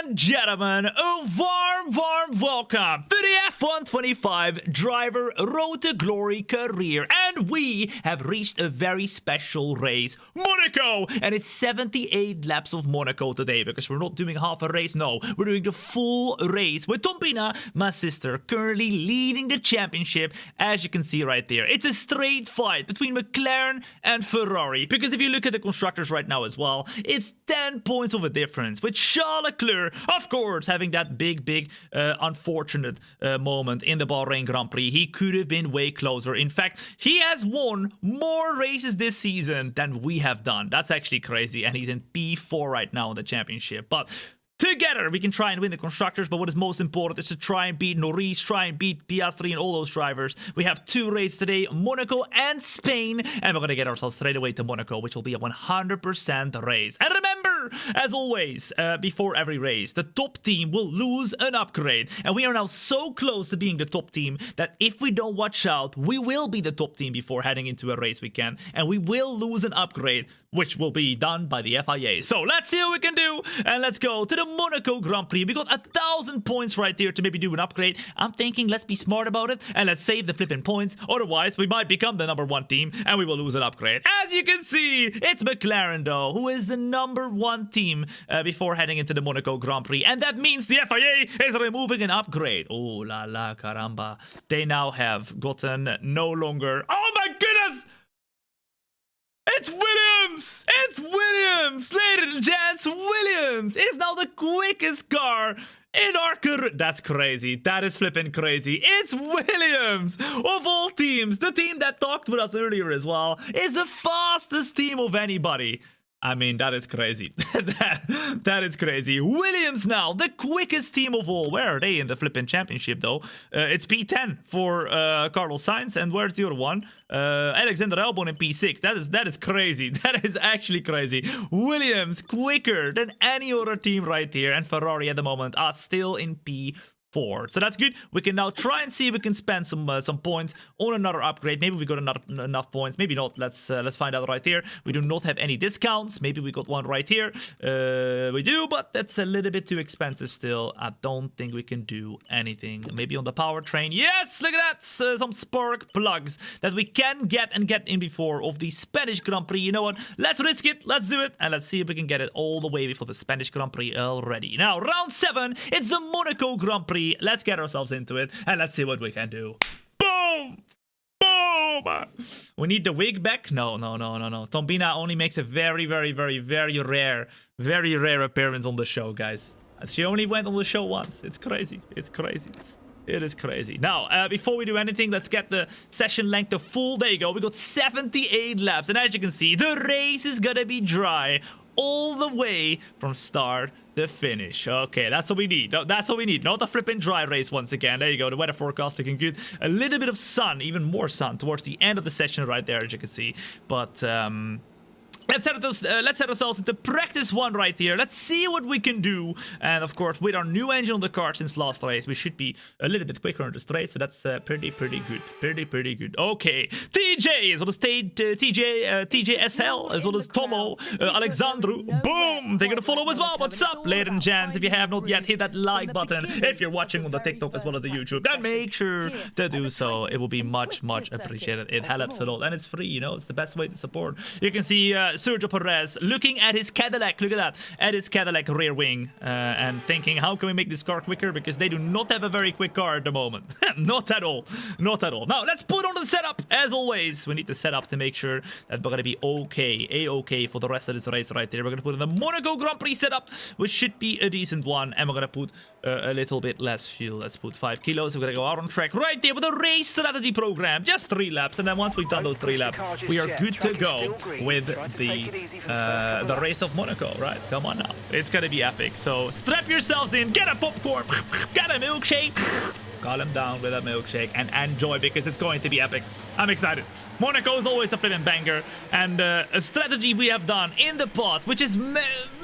and gentlemen, a warm welcome to the F125 Driver Road to Glory career. And we have reached a very special race, Monaco. And it's 78 laps of Monaco today, because we're not doing half a race, no. We're doing the full race with Thombina, my sister, currently leading the championship, as you can see right there. It's a straight fight between McLaren and Ferrari, because if you look at the constructors right now as well, it's 10 points of a difference, with Charles Leclerc, of course, having that big unfortunate moment in the Bahrain Grand Prix. He could have been way closer. In fact, he has won more races this season than we have done. That's actually crazy, and he's in P4 right now in the championship. But together, we can try and win the constructors, but what is most important is to try and beat Norris, try and beat Piastri and all those drivers. We have two races today, Monaco and Spain, and we're going to get ourselves straight away to Monaco, which will be a 100% race. And remember, as always, before every race, the top team will lose an upgrade. And we are now so close to being the top team that if we don't watch out, we will be the top team before heading into a race weekend, and we will lose an upgrade, which will be done by the FIA. So let's see what we can do, and let's go to the Monaco Grand Prix. We got 1,000 points right there to maybe do an upgrade. I'm thinking let's be smart about it and let's save the flipping points. Otherwise, we might become the #1 team and we will lose an upgrade. As you can see, it's McLaren though, who is the #1 team before heading into the Monaco Grand Prix. And that means the FIA is removing an upgrade. Oh la la caramba. They now have gotten no longer... Oh my goodness! It's Williams! It's Williams! Ladies and gents, Williams is now the quickest car in our career. That's crazy. That is flipping crazy. It's Williams! Of all teams, the team that talked with us earlier as well, is the fastest team of anybody. I mean, that is crazy. that is crazy. Williams now, the quickest team of all. Where are they in the flipping championship, though? It's P10 for Carlos Sainz. And where's the other one? Alexander Albon in P6. That is crazy. That is actually crazy. Williams quicker than any other team right here. And Ferrari at the moment are still in P4. So that's good. We can now try and see if we can spend some points on another upgrade. Maybe we got enough points. Maybe not. Let's find out right here. We do not have any discounts. Maybe we got one right here. We do, but that's a little bit too expensive still. I don't think we can do anything. Maybe on the powertrain. Yes, look at that. Some spark plugs that we can get in before of the Spanish Grand Prix. You know what? Let's risk it. Let's do it. And let's see if we can get it all the way before the Spanish Grand Prix already. Now, round 7. It's the Monaco Grand Prix. Let's get ourselves into it and let's see what we can do. Boom! Boom! We need the wig back? No. Thombina only makes a very rare appearance on the show, guys. She only went on the show once. It's crazy. It's crazy. It is crazy. Now, before we do anything, let's get the session length to full. There you go. We got 78 laps. And as you can see, the race is gonna be dry all the way from start to finish. Okay, that's what we need. That's what we need. Not a flipping dry race once again. There you go. The weather forecast looking good. A little bit of sun, even more sun towards the end of the session right there, as you can see. But let's set ourselves into practice 1 right here. Let's see what we can do. And of course, with our new engine on the car since last race, we should be a little bit quicker on the straight. So that's pretty good. Pretty good. Okay, TJ as well as TJSL as well as Tomo, Alexandru. Boom! They're gonna follow as well. What's up, ladies and gents? If you have not yet, hit that like button. If you're watching on the TikTok as well as the YouTube, then make sure to do so. It will be much appreciated. It helps a lot, and it's free. You know, it's the best way to support. You can see Sergio Perez looking at his Cadillac, look at that, at his Cadillac rear wing, and thinking, how can we make this car quicker, because they do not have a very quick car at the moment. Not at all. Now, let's put on the setup. As always, we need the setup to make sure that we're going to be okay for the rest of this race right there. We're going to put in the Monaco Grand Prix setup, which should be a decent one, and we're going to put a little bit less fuel. Let's put 5 kilos. We're going to go out on track right there with a race strategy program. Just 3 laps, and then once we've done those 3 laps, we are good to go with the race of Monaco, right? Come on now. It's gonna be epic. So strap yourselves in, get a popcorn, get a milkshake, calm down with a milkshake, and enjoy, because it's going to be epic. I'm excited. Monaco is always a flipping banger, and a strategy we have done in the past, which is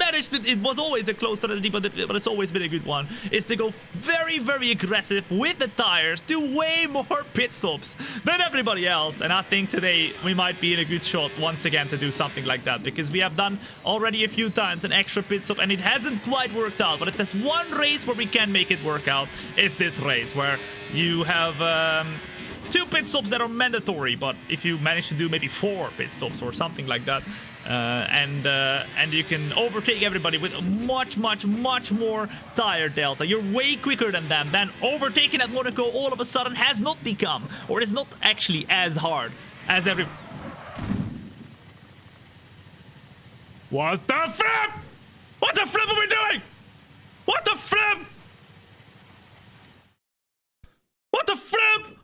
managed to, it was always a close strategy, but it's always been a good one, is to go very, very aggressive with the tires, do way more pit stops than everybody else. And I think today we might be in a good shot once again to do something like that, because we have done already a few times an extra pit stop and it hasn't quite worked out. But if there's one race where we can make it work out, it's this race where you have 2 pit stops that are mandatory, but if you manage to do maybe 4 pit stops or something like that, and you can overtake everybody with much more tire delta. You're way quicker than them. Then overtaking at Monaco all of a sudden has not become, or is not actually as hard as every... What the flip? What the flip are we doing? What the flip? What the flip?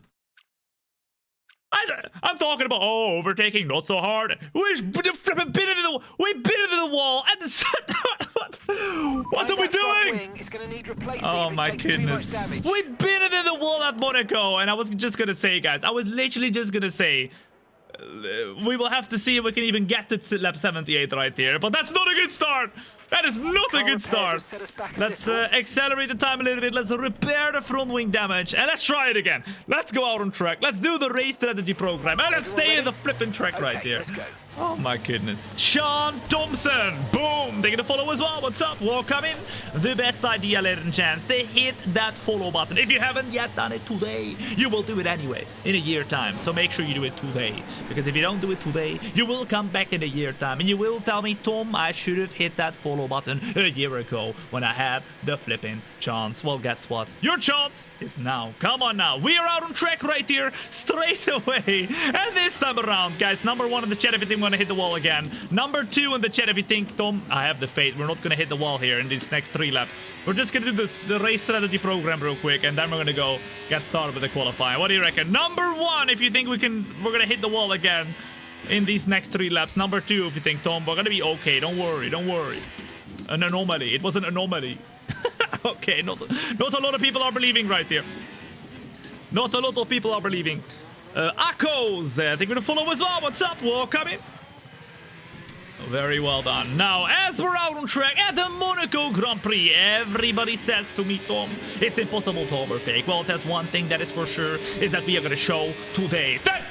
I'm talking about, oh, overtaking, not so hard. We've been into the wall at the... What are we doing? Oh my goodness. We've been into the wall at Monaco, and I was just gonna say, guys, I was literally just gonna say, we will have to see if we can even get to lap 78 right here, but that's not a good start. That is not a good start. Let's accelerate the time a little bit. Let's repair the front wing damage. And let's try it again. Let's go out on track. Let's do the race strategy program. And let's stay in the flipping track right here. Oh my goodness. Sean Thompson. Boom. They're gonna follow as well. What's up? Welcome in. The best idea, ladies and gents, to hit that follow button. If you haven't yet done it today, you will do it anyway in a year time. So make sure you do it today. Because if you don't do it today, you will come back in a year time. And you will tell me, Tom, I should have hit that follow button a year ago when I had the flipping chance. Well, guess what? Your chance is now. Come on now. We are out on track right here straight away. And this time around, guys, number 1 in the chat if you think we're gonna hit the wall again. Number 2 in the chat if you think, Tom, I have the faith. We're not gonna hit the wall here in these next 3 laps. We're just gonna do the race strategy program real quick, and then we're gonna go get started with the qualifying. What do you reckon? Number 1 if you think we're gonna hit the wall again in these next 3 laps. Number 2 if you think, Tom, we're gonna be okay. Don't worry, don't worry. An anomaly. It was an anomaly. Okay, not a lot of people are believing right here. Not a lot of people are believing. Akos, I think we're gonna follow as well. What's up? Welcome in. Very well done. Now, as we're out on track at the Monaco Grand Prix, everybody says to me, Tom, it's impossible to overtake. Well, there's one thing that is for sure, is that we are going to show today that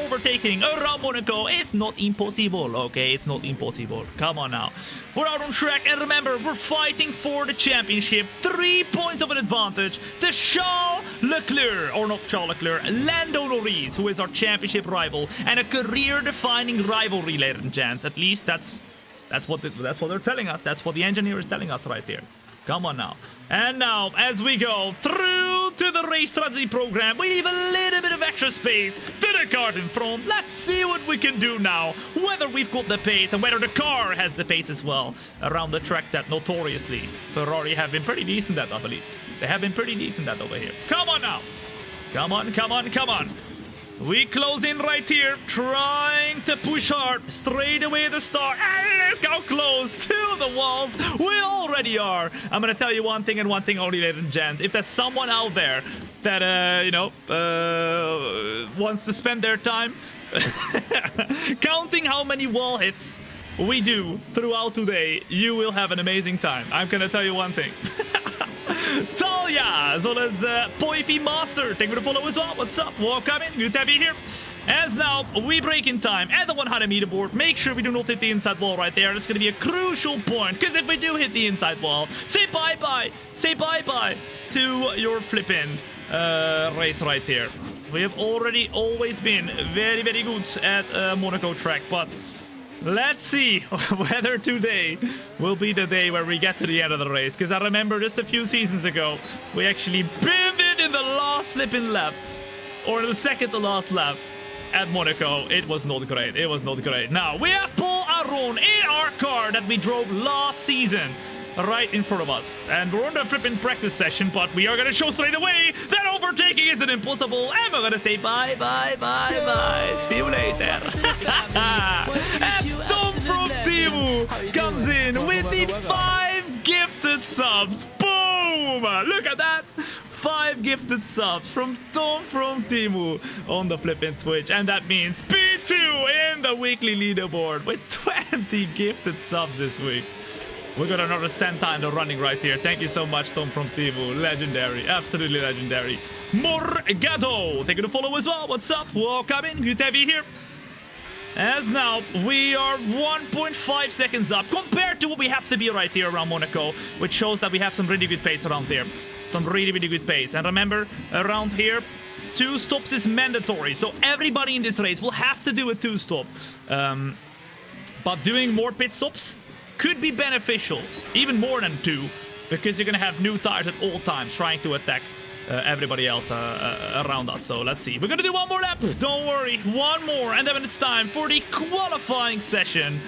overtaking around Monaco is not impossible, okay? It's not impossible. Come on now. We're out on track, and remember, we're fighting for the championship. 3 points of an advantage to Charles Leclerc, or not Charles Leclerc, Lando Norris, who is our championship rival, and a career-defining rivalry, ladies and gents. At least that's what they're telling us. That's what the engineer is telling us right here. Come on now. And now, as we go through to the race strategy program, we leave a little bit of extra space to the car in front. Let's see what we can do now. Whether we've got the pace and whether the car has the pace as well around the track that notoriously Ferrari have been pretty decent at, I believe. They have been pretty decent at over here. Come on now. Come on, come on, come on. We close in right here, trying to push hard straight away at the start. And look how close to the walls we already are. I'm gonna tell you one thing and one thing only, ladies and gents. If there's someone out there that, wants to spend their time counting how many wall hits we do throughout today, you will have an amazing time. I'm gonna tell you one thing. Talia, as well as Poify Master, thank you for the follow as well. What's up? Welcome in. Good to have you here. As now we break in time at the 100 meter board, make sure we do not hit the inside wall right there. That's going to be a crucial point, because if we do hit the inside wall, say bye-bye. Say bye-bye to your flipping race right there. We have already always been very, very good at Monaco track, but let's see whether today will be the day where we get to the end of the race. Because I remember just a few seasons ago, we actually binned it in the last flipping lap. Or the second to last lap at Monaco. It was not great. It was not great. Now, we have Paul Aron in our car that we drove last season, right in front of us. And we're on the flipping practice session, but we are going to show straight away that overtaking isn't impossible. And we're going to say bye, bye, bye, bye. See you later. As Tom from Timu comes in with the 5 gifted subs. Boom! Look at that. 5 gifted subs from Tom from Timu on the flipping Twitch. And that means P2 in the weekly leaderboard with 20 gifted subs this week. We got another Santa in the running right here. Thank you so much, Tom from Timu. Legendary. Absolutely legendary. Morgado, taking a follow as well. What's up? Welcome in. Good to have you here. As now, we are 1.5 seconds up compared to what we have to be right here around Monaco, which shows that we have some really good pace around there. Some really, really good pace. And remember, around here, 2 stops is mandatory. So everybody in this race will have to do a 2-stop. But doing more pit stops could be beneficial, even more than 2, because you're going to have new tires at all times trying to attack everybody else around us. So let's see. We're going to do one more lap. Don't worry. One more. And then it's time for the qualifying session.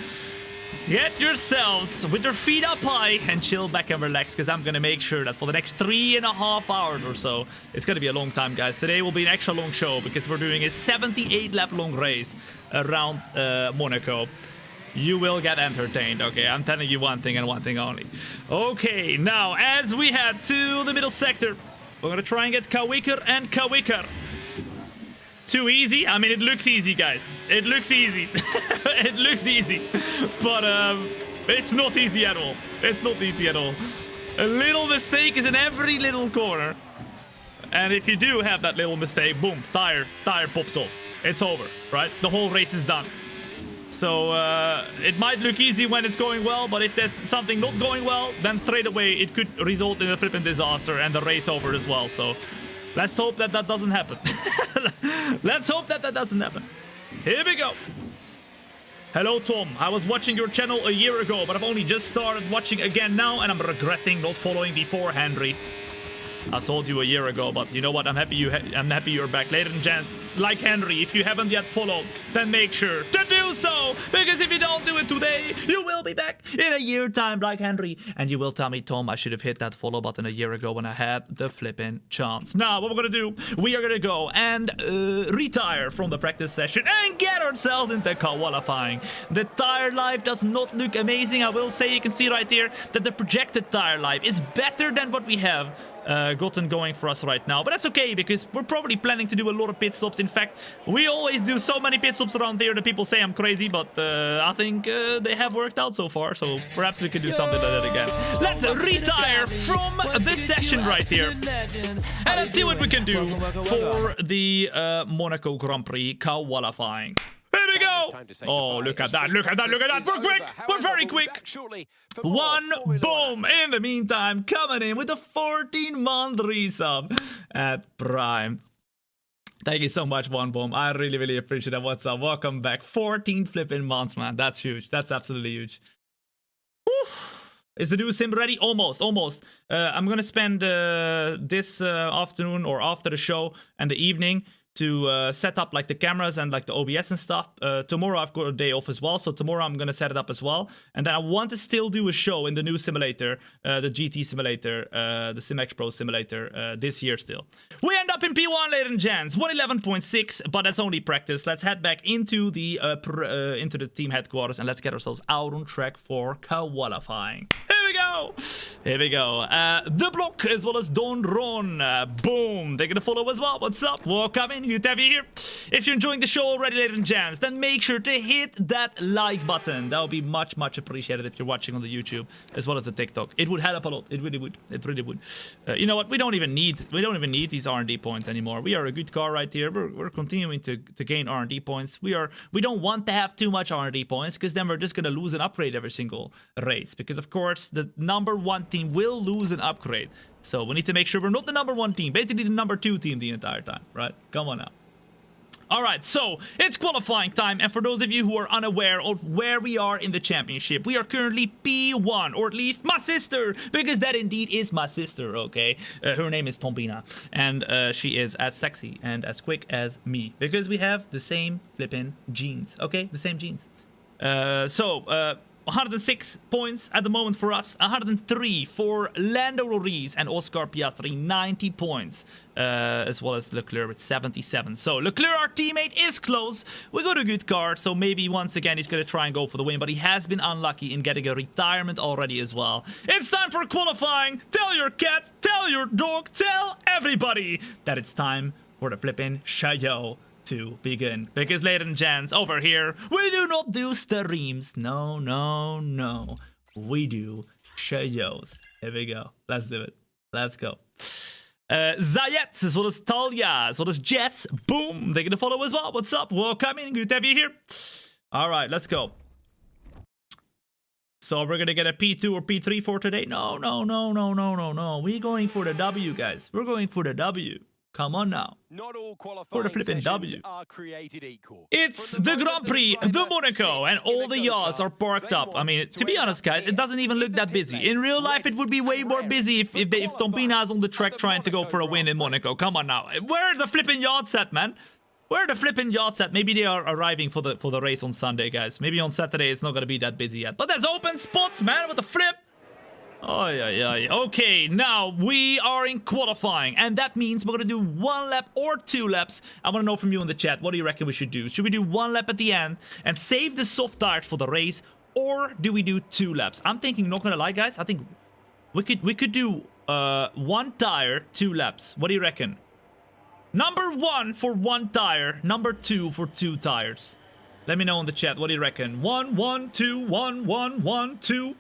Get yourselves with your feet up high and chill back and relax, because I'm going to make sure that for the next 3.5 hours or so, it's going to be a long time, guys. Today will be an extra long show because we're doing a 78 lap long race around Monaco. You will get entertained, okay? I'm telling you one thing and one thing only. Okay, now as we head to the middle sector, we're gonna try and get quicker and quicker. Too easy? I mean, it looks easy, guys. It looks easy. It looks easy. But it's not easy at all. It's not easy at all. A little mistake is in every little corner. And if you do have that little mistake, boom, tire pops off. It's over, right? The whole race is done. So it might look easy when it's going well, but if there's something not going well, then straight away it could result in a flipping disaster and the race over as well. So let's hope that that doesn't happen. Let's hope that that doesn't happen. Here we go. Hello, Tom. I was watching your channel a year ago, but I've only just started watching again now, and I'm regretting not following before, Henry. I told you a year ago, but you know what? I'm happy you're back. Ladies and gents, like Henry, if you haven't yet followed, then make sure to do so, because if you don't do it today, you will be back in a year time like Henry, and you will tell me, Tom, I should have hit that follow button a year ago when I had the flipping chance. Now, what we're gonna do, we are gonna go and retire from the practice session and get ourselves into qualifying. The tire life does not look amazing. I will say, you can see right here that the projected tire life is better than what we have gotten going for us right now, but that's okay because we're probably planning to do a lot of pit stops. In fact, we always do so many pit stops around here that people say I'm crazy, but I think they have worked out so far, so perhaps we could do something like that again. Let's retire from this session right here and let's see what we can do for the Monaco Grand Prix qualifying. Here we go! Oh, look at that, look at that, look at that! We're quick! We're very quick! One boom! In the meantime, coming in with a 14-month resub at Prime. Thank you so much, One Boom. I really, really appreciate that. What's up? Welcome back. 14 flipping months, man. That's huge. That's absolutely huge. Whew. Is the new sim ready? Almost, almost. I'm gonna spend this afternoon or after the show and the evening to set up like the cameras and like the OBS and stuff. Tomorrow I've got a day off as well, so tomorrow I'm gonna set it up as well. And then I want to still do a show in the new simulator, the GT simulator, the SimX Pro simulator this year still. We end up in P1, ladies and gents, 111.6, but that's only practice. Let's head back into the team headquarters and let's get ourselves out on track for qualifying. Here we go! Here we go. The block as well as Don Ron. Boom! They're gonna follow as well. What's up? Welcome in. Good to have you here. If you're enjoying the show already, ladies and gents, then make sure to hit that like button. That would be much, much appreciated if you're watching on the YouTube as well as the TikTok. It would help a lot. It really would. It really would. You know what? We don't even need these R&D points anymore. We are a good car right here. We're continuing to gain R&D points. We don't want to have too much R&D points because then we're just gonna lose an upgrade every single race. Because of course the #1 team will lose an upgrade. So we need to make sure we're not the #1 team, basically the #2 team the entire time, right? Come on now. Alright, so it's qualifying time, and for those of you who are unaware of where we are in the championship, we are currently P1, or at least my sister, because that indeed is my sister, okay? Her name is Thombina, and she is as sexy and as quick as me, because we have the same flipping genes, okay? The same genes. 106 points at the moment for us, 103 for Lando Norris and Oscar Piastri, 90 points, as well as Leclerc with 77. So Leclerc, our teammate, is close. We got a good car, so maybe once again he's going to try and go for the win, but he has been unlucky in getting a retirement already as well. It's time for qualifying. Tell your cat, tell your dog, tell everybody that it's time for the flipping show to begin. Because ladies and gents, over here, we do not do streams. No, no, no. We do Shayos. Here we go. Let's do it. Let's go. Zayet, so does Talia, so does Jess. Boom. They're gonna follow as well. What's up? Welcome in. Good to have you here. All right, let's go. So we're gonna get a P2 or P3 for today? No. We're going for the W, guys. We're going for the W. Come on now. Not all qualifying for the flipping W. are created equal. It's the Grand Prix de Monaco, and all the yachts are parked up. I mean, to be honest, guys, it doesn't even look that busy. In real life, it would be way more busy if Thombina is on the track trying to go for a win in Monaco. Come on now. Where are the flipping yachts at, man? Where are the flipping yachts at? Maybe they are arriving for the race on Sunday, guys. Maybe on Saturday it's not gonna be that busy yet. But there's open spots, man. What the flip? Oh, yeah. Okay, now we are in qualifying, and that means we're gonna do 1 lap or 2 laps. I want to know from you in the chat, what do you reckon we should do? Should we do 1 lap at the end and save the soft tires for the race, or do we do 2 laps? I'm thinking, not gonna lie, guys, I think we could do 1 tire, 2 laps. What do you reckon? Number 1 for 1 tire, number 2 for 2 tires. Let me know in the chat, what do you reckon? 1, 1, 2, 1, 1, 1, 2.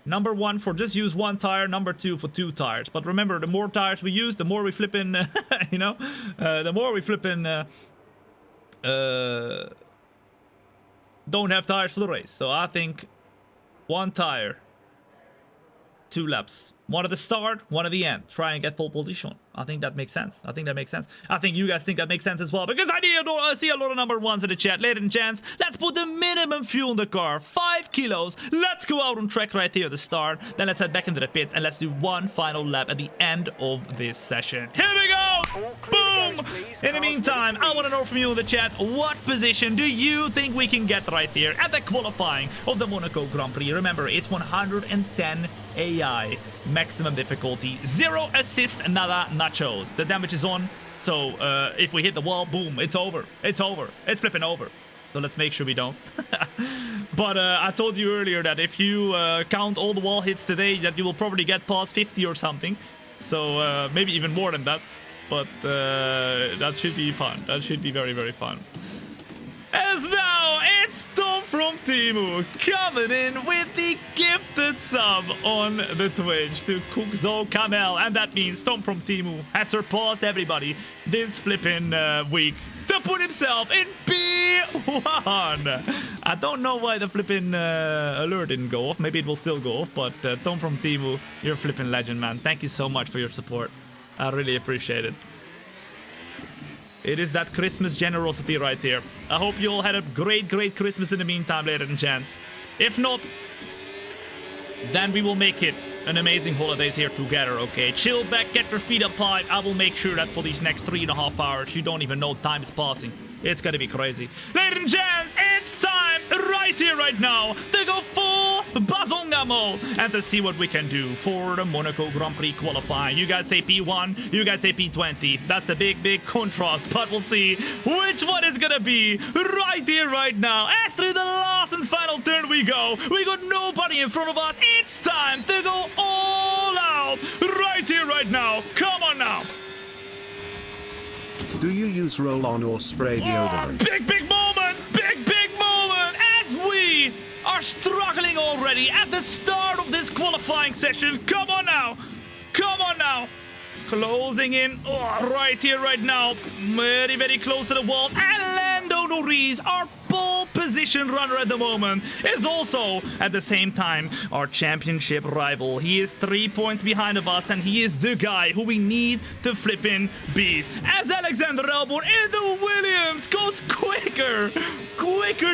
Number 1 for just use 1 tire, number 2 for 2 tires. But remember, the more tires we use, the more we flip in, you know, the more we flip in, don't have tires for the race. So I think 1 tire, 2 laps. 1 at the start, 1 at the end. Try and get pole position. I think that makes sense. I think you guys think that makes sense as well. Because I see a lot of number 1s in the chat. Ladies and gents, let's put the minimum fuel in the car. 5 kilos. Let's go out on track right here at the start. Then let's head back into the pits and let's do 1 final lap at the end of this session. Here we go! Boom! In the meantime, I want to know from you in the chat, what position do you think we can get right here at the qualifying of the Monaco Grand Prix? Remember, it's 110 AI. Maximum difficulty. 0 assist, nada nachos. The damage is on. So if we hit the wall, boom, it's over. It's over. It's flipping over. So let's make sure we don't. But I told you earlier that if you count all the wall hits today, that you will probably get past 50 or something. So maybe even more than that. But that should be fun. That should be very, very fun. As now, it's Tom from Timu coming in with the gifted sub on the Twitch to Cookzo Kamel. And that means Tom from Timu has surpassed everybody this flipping week to put himself in P1. I don't know why the flipping alert didn't go off. Maybe it will still go off. But Tom from Timu, you're a flipping legend, man. Thank you so much for your support. I really appreciate it. It is that Christmas generosity right here. I hope you all had a great, great Christmas in the meantime, ladies and gents. If not, then we will make it an amazing holidays here together, okay? Chill back, get your feet up high. I will make sure that for these next 3.5 hours, you don't even know time is passing. It's gonna be crazy. Ladies and gents, it's time right here, right now, to go full Bazonga mode and to see what we can do for the Monaco Grand Prix qualifying. You guys say P1, you guys say P20. That's a big, big contrast, but we'll see which one is gonna be right here, right now. As through the last and final turn we go, we got nobody in front of us. It's time to go all out right here, right now. Come on now. Do you use roll-on or spray deodorant? Big moment! Big moment! As we are struggling already at the start of this qualifying session. Come on now! Come on now! Closing in right here, right now. Very, very close to the walls. And Lando Norris, our pole position runner at the moment, is also at the same time our championship rival. He is 3 points behind of us, and he is the guy who we need to flippin' beat. As Alexander Albon in the Williams goes quicker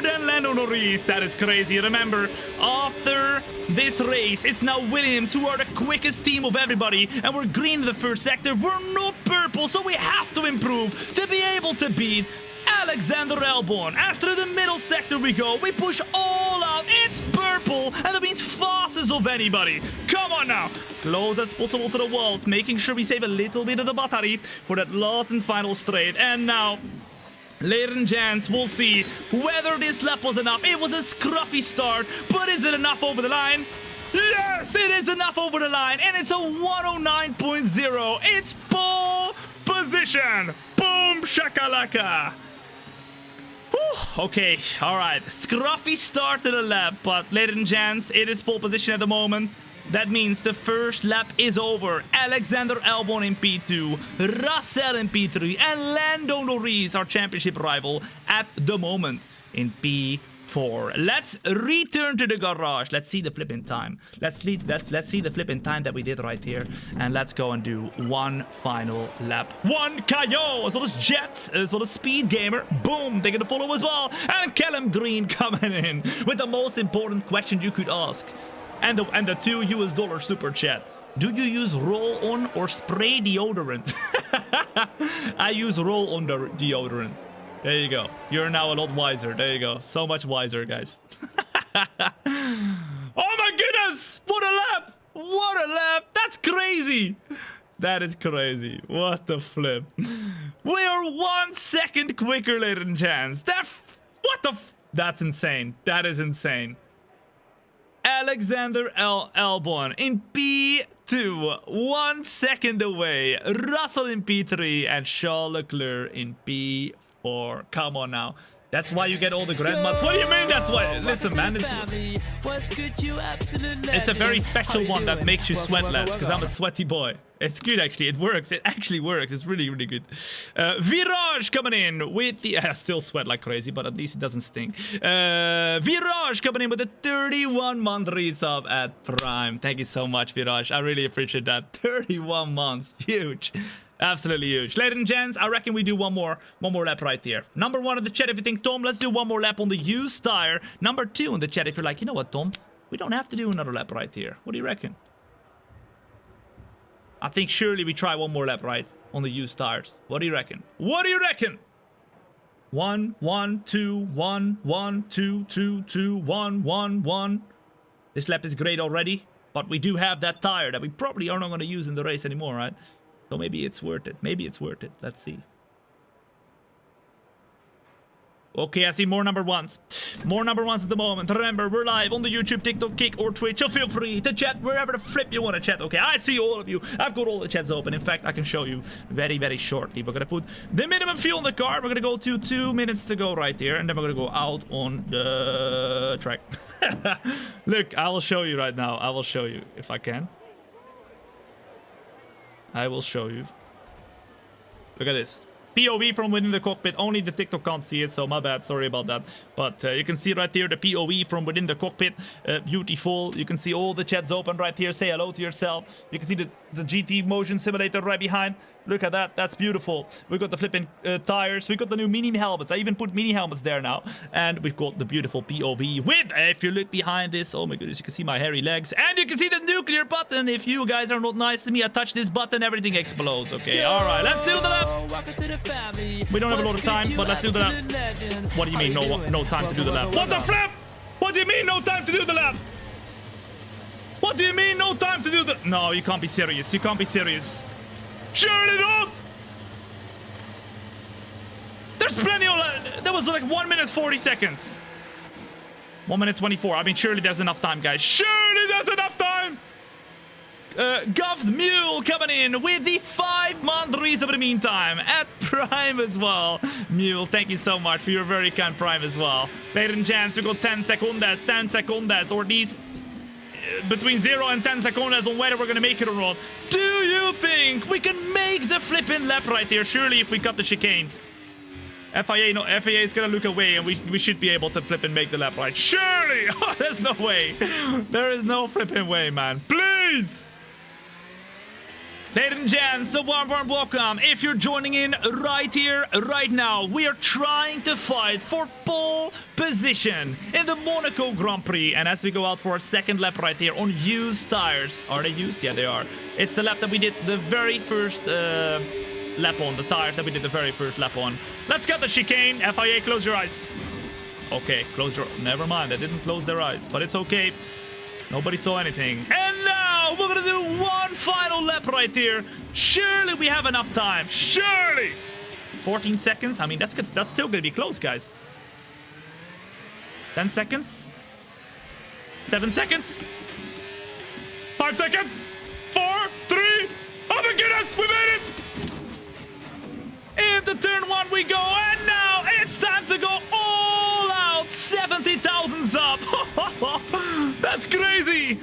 than Lando Norris. That is crazy. Remember, after this race, it's now Williams who are the quickest team of everybody, and we're green in the first sector. We're not purple, so we have to improve to be able to beat Alexander Albon. As through the middle sector we go, we push all out. It's purple, and that means fastest of anybody. Come on now. Close as possible to the walls, making sure we save a little bit of the battery for that last and final straight. And now, ladies and gents, we'll see whether this lap was enough. It was a scruffy start, but is it enough over the line? Yes, it is enough over the line, and it's a 109.0. It's pole position. Boom shakalaka. Whew. Okay, all right. Scruffy started a lap, but ladies and gents, it is pole position at the moment. That means the first lap is over. Alexander Albon in P2, Russell in P3, and Lando Norris, our championship rival, at the moment in P4. Let's return to the garage. Let's see the flip in time. Let's see the flip in time that we did right here, and let's go and do one final lap. One Kayo, as well as Jets, as well as Speed Gamer. Boom, they're gonna follow as well, and Callum Green coming in with the most important question you could ask. And the $2 super chat. Do you use roll-on or spray deodorant? I use roll-on deodorant. There you go. You're now a lot wiser. There you go. So much wiser, guys. Oh my goodness! What a lap! What a lap! That's crazy! That is crazy. What the flip? We are 1 second quicker, ladies and gents. That's insane. That is insane. Alexander Albon in P2, 1 second away. Russell in P3 and Charles Leclerc in P4. Come on now. That's why you get all the grandmas. What do you mean that's why? Listen, man, it's a very special one that makes you sweat less, because I'm a sweaty boy. It's good, actually. It works. It actually works. It's really, really good. Viraj coming in with the... I still sweat like crazy, but at least it doesn't stink. Viraj coming in with a 31-month resub at Prime. Thank you so much, Viraj. I really appreciate that. 31 months. Huge. Absolutely huge. Ladies and gents, I reckon we do one more lap right here. Number 1 in the chat if you think, Tom, let's do one more lap on the used tire. Number 2 in the chat if you're like, you know what, Tom? We don't have to do another lap right here. What do you reckon? I think surely we try one more lap right on the used tires. What do you reckon? What do you reckon? 1, 1, 2, 1, 1, 2, 2, 2, 1, 1, 1. This lap is great already, but we do have that tire that we probably are not going to use in the race anymore, right? So maybe it's worth it. Maybe it's worth it. Let's see. Okay, I see more number 1s. More number 1s at the moment. Remember, we're live on the YouTube, TikTok, Kick, or Twitch. So feel free to chat wherever the flip you want to chat. Okay, I see all of you. I've got all the chats open. In fact, I can show you very, very shortly. We're going to put the minimum fuel in the car. We're going to go to 2 minutes to go right here. And then we're going to go out on the track. Look, I will show you right now. I will show you if I can. I will show you. Look at this. POV from within the cockpit. Only the TikTok can't see it, so my bad. Sorry about that. But you can see right here the POV from within the cockpit. Beautiful. You can see all the chats open right here. Say hello to yourself. You can see the GT motion simulator right behind. Look at that. That's beautiful. We've got the flipping tires. We've got the new mini helmets. I even put mini helmets there now. And we've got the beautiful POV with, if you look behind this, oh my goodness, you can see my hairy legs. And you can see the nuclear button. If you guys are not nice to me, I touch this button, everything explodes. Okay, all right, let's do the lap. We don't have a lot of time, but let's do the lap. What do you mean no time to do the lap? What the flip? What do you mean no time to do the lap? What do you mean no time to do the... No, you can't be serious. You can't be serious. Surely not! There's plenty of... That was like 1 minute 40 seconds. 1 minute 24. I mean, surely there's enough time, guys. Surely there's enough time! Goved Mule coming in with the 5-month resub in the meantime at Prime as well. Mule, thank you so much for your very kind Prime as well. Ladies and gents, we got 10 seconds, or these... between 0 and 10 seconds on whether we're gonna make it or not. Do you think we can make the flipping lap right here? Surely if we cut the chicane. FIA is gonna look away and we should be able to flip and make the lap right. Surely! Oh, there's no way. There is no flipping way, man. Please! Ladies and gents, a warm welcome. If you're joining in right here, right now, we are trying to fight for pole position in the Monaco Grand Prix. And as we go out for our second lap right here on used tires. Are they used? Yeah, they are. It's the lap that we did the very first lap on. The tires that we did the very first lap on. Let's get the chicane. FIA, close your eyes. Okay, close your... Never mind, they didn't close their eyes. But it's okay. Nobody saw anything. And now we're gonna do one final lap right here. Surely we have enough time. Surely. 14 seconds. I mean, that's still gonna be close, guys. 10 seconds. 7 seconds. 5 seconds. 4, 3. Oh my goodness, we made it. Into turn 1 we go. And now it's time to go all That's crazy.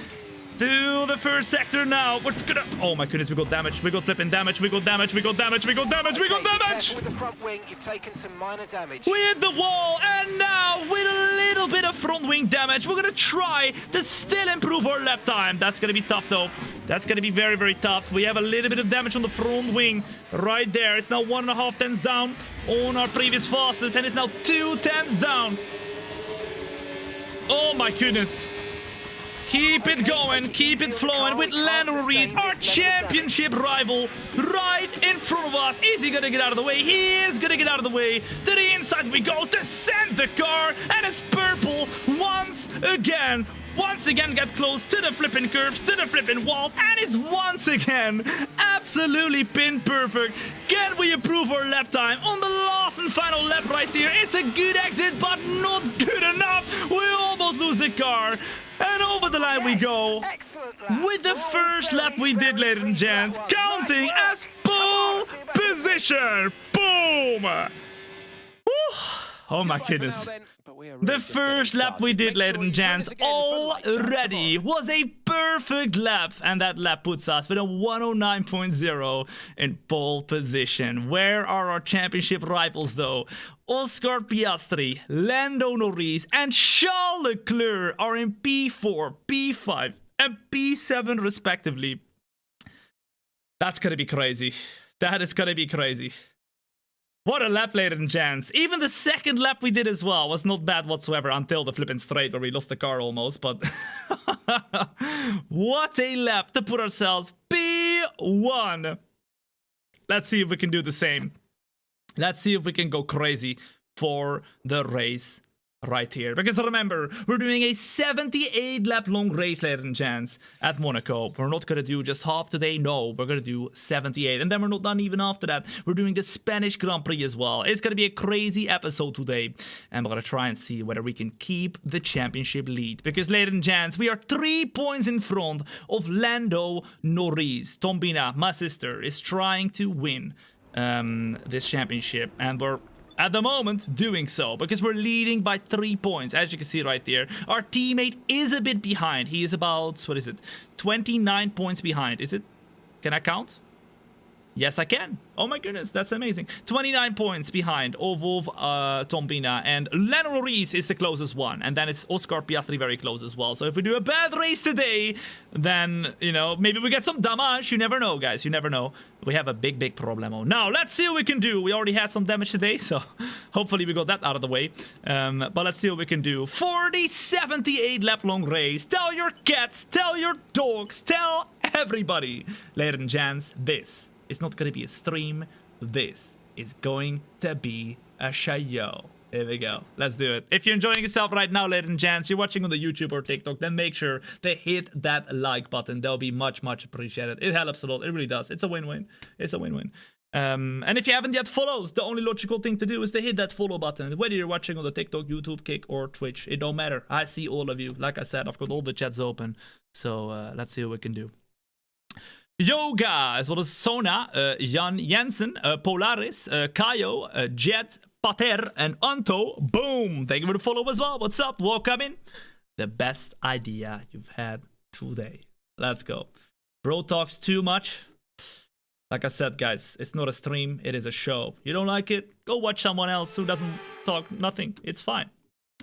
To the first sector now. We're gonna... Oh my goodness, we got damage. We got flipping damage. We got damage. We got damage. We got damage. We got damage. With the front wing, you've taken some minor damage. We hit the wall, and now with a little bit of front wing damage, we're gonna try to still improve our lap time. That's gonna be tough, though. That's gonna be very, very tough. We have a little bit of damage on the front wing right there. It's now 1.5 tenths down on our previous fastest, and it's now 2 tenths down. Oh my goodness. Keep it going, keep it flowing with Lando Norris, our championship rival, right in front of us. Is he gonna get out of the way? He is gonna get out of the way. To the inside we go, to center car, and it's purple once again. Once again get close to the flipping curbs, to the flipping walls, and it's once again absolutely pin perfect. Can we improve our lap time on the last and final lap right there? It's a good exit, but not good enough. We almost lose the car. And over the line we go with the first lap we did, ladies and gents, counting as pole position. Boom! Woo. Oh my goodness. The first lap we did, ladies and gents, already was a perfect lap. And that lap puts us with a 109.0 in pole position. Where are our championship rivals, though? Oscar Piastri, Lando Norris, and Charles Leclerc are in P4, P5, and P7 respectively. That's gonna be crazy. That is gonna be crazy. What a lap, ladies and gents. Even the second lap we did as well was not bad whatsoever until the flipping straight where we lost the car almost, but what a lap to put ourselves P1. Let's see if we can do the same. Let's see if we can go crazy for the race right here. Because remember, we're doing a 78 lap long race, ladies and gents, at Monaco. We're not going to do just half today. No, we're going to do 78. And then we're not done even after that. We're doing the Spanish Grand Prix as well. It's going to be a crazy episode today. And we're going to try and see whether we can keep the championship lead. Because, ladies and gents, we are 3 points in front of Lando Norris. Thombina, my sister, is trying to win this championship, and we're at the moment doing so because we're leading by 3 points, as you can see right there. Our teammate is a bit behind. He is about, what is it, 29 points behind. Is it? Can I count? Yes, I can. Oh my goodness, that's amazing. 29 points behind of Thombina, and Lando Norris is the closest one. And then it's Oscar Piastri very close as well. So if we do a bad race today, then, you know, maybe we get some damage. You never know, guys. You never know. We have a big, big problemo. Now, let's see what we can do. We already had some damage today, so hopefully we got that out of the way. But let's see what we can do. For the 78 lap long race, tell your cats, tell your dogs, tell everybody. Ladies and gents, this is not going to be a stream. This is going to be a show. Here we go. Let's do it. If you're enjoying yourself right now, ladies and gents, you're watching on the YouTube or TikTok, then make sure to hit that like button. That'll be much, much appreciated. It helps a lot. It really does. It's a win-win. It's a win-win. And if you haven't yet followed, the only logical thing to do is to hit that follow button. Whether you're watching on the TikTok, YouTube, Kick, or Twitch, it don't matter. I see all of you. Like I said, I've got all the chats open. So let's see what we can do. Yoga, as well as Sona, Jan Jensen, Polaris, Kayo, Jet, Pater, and Anto. Boom! Thank you for the follow as well. What's up? Welcome in. The best idea you've had today. Let's go. Bro talks too much. Like I said, guys, it's not a stream. It is a show. You don't like it? Go watch someone else who doesn't talk nothing. It's fine.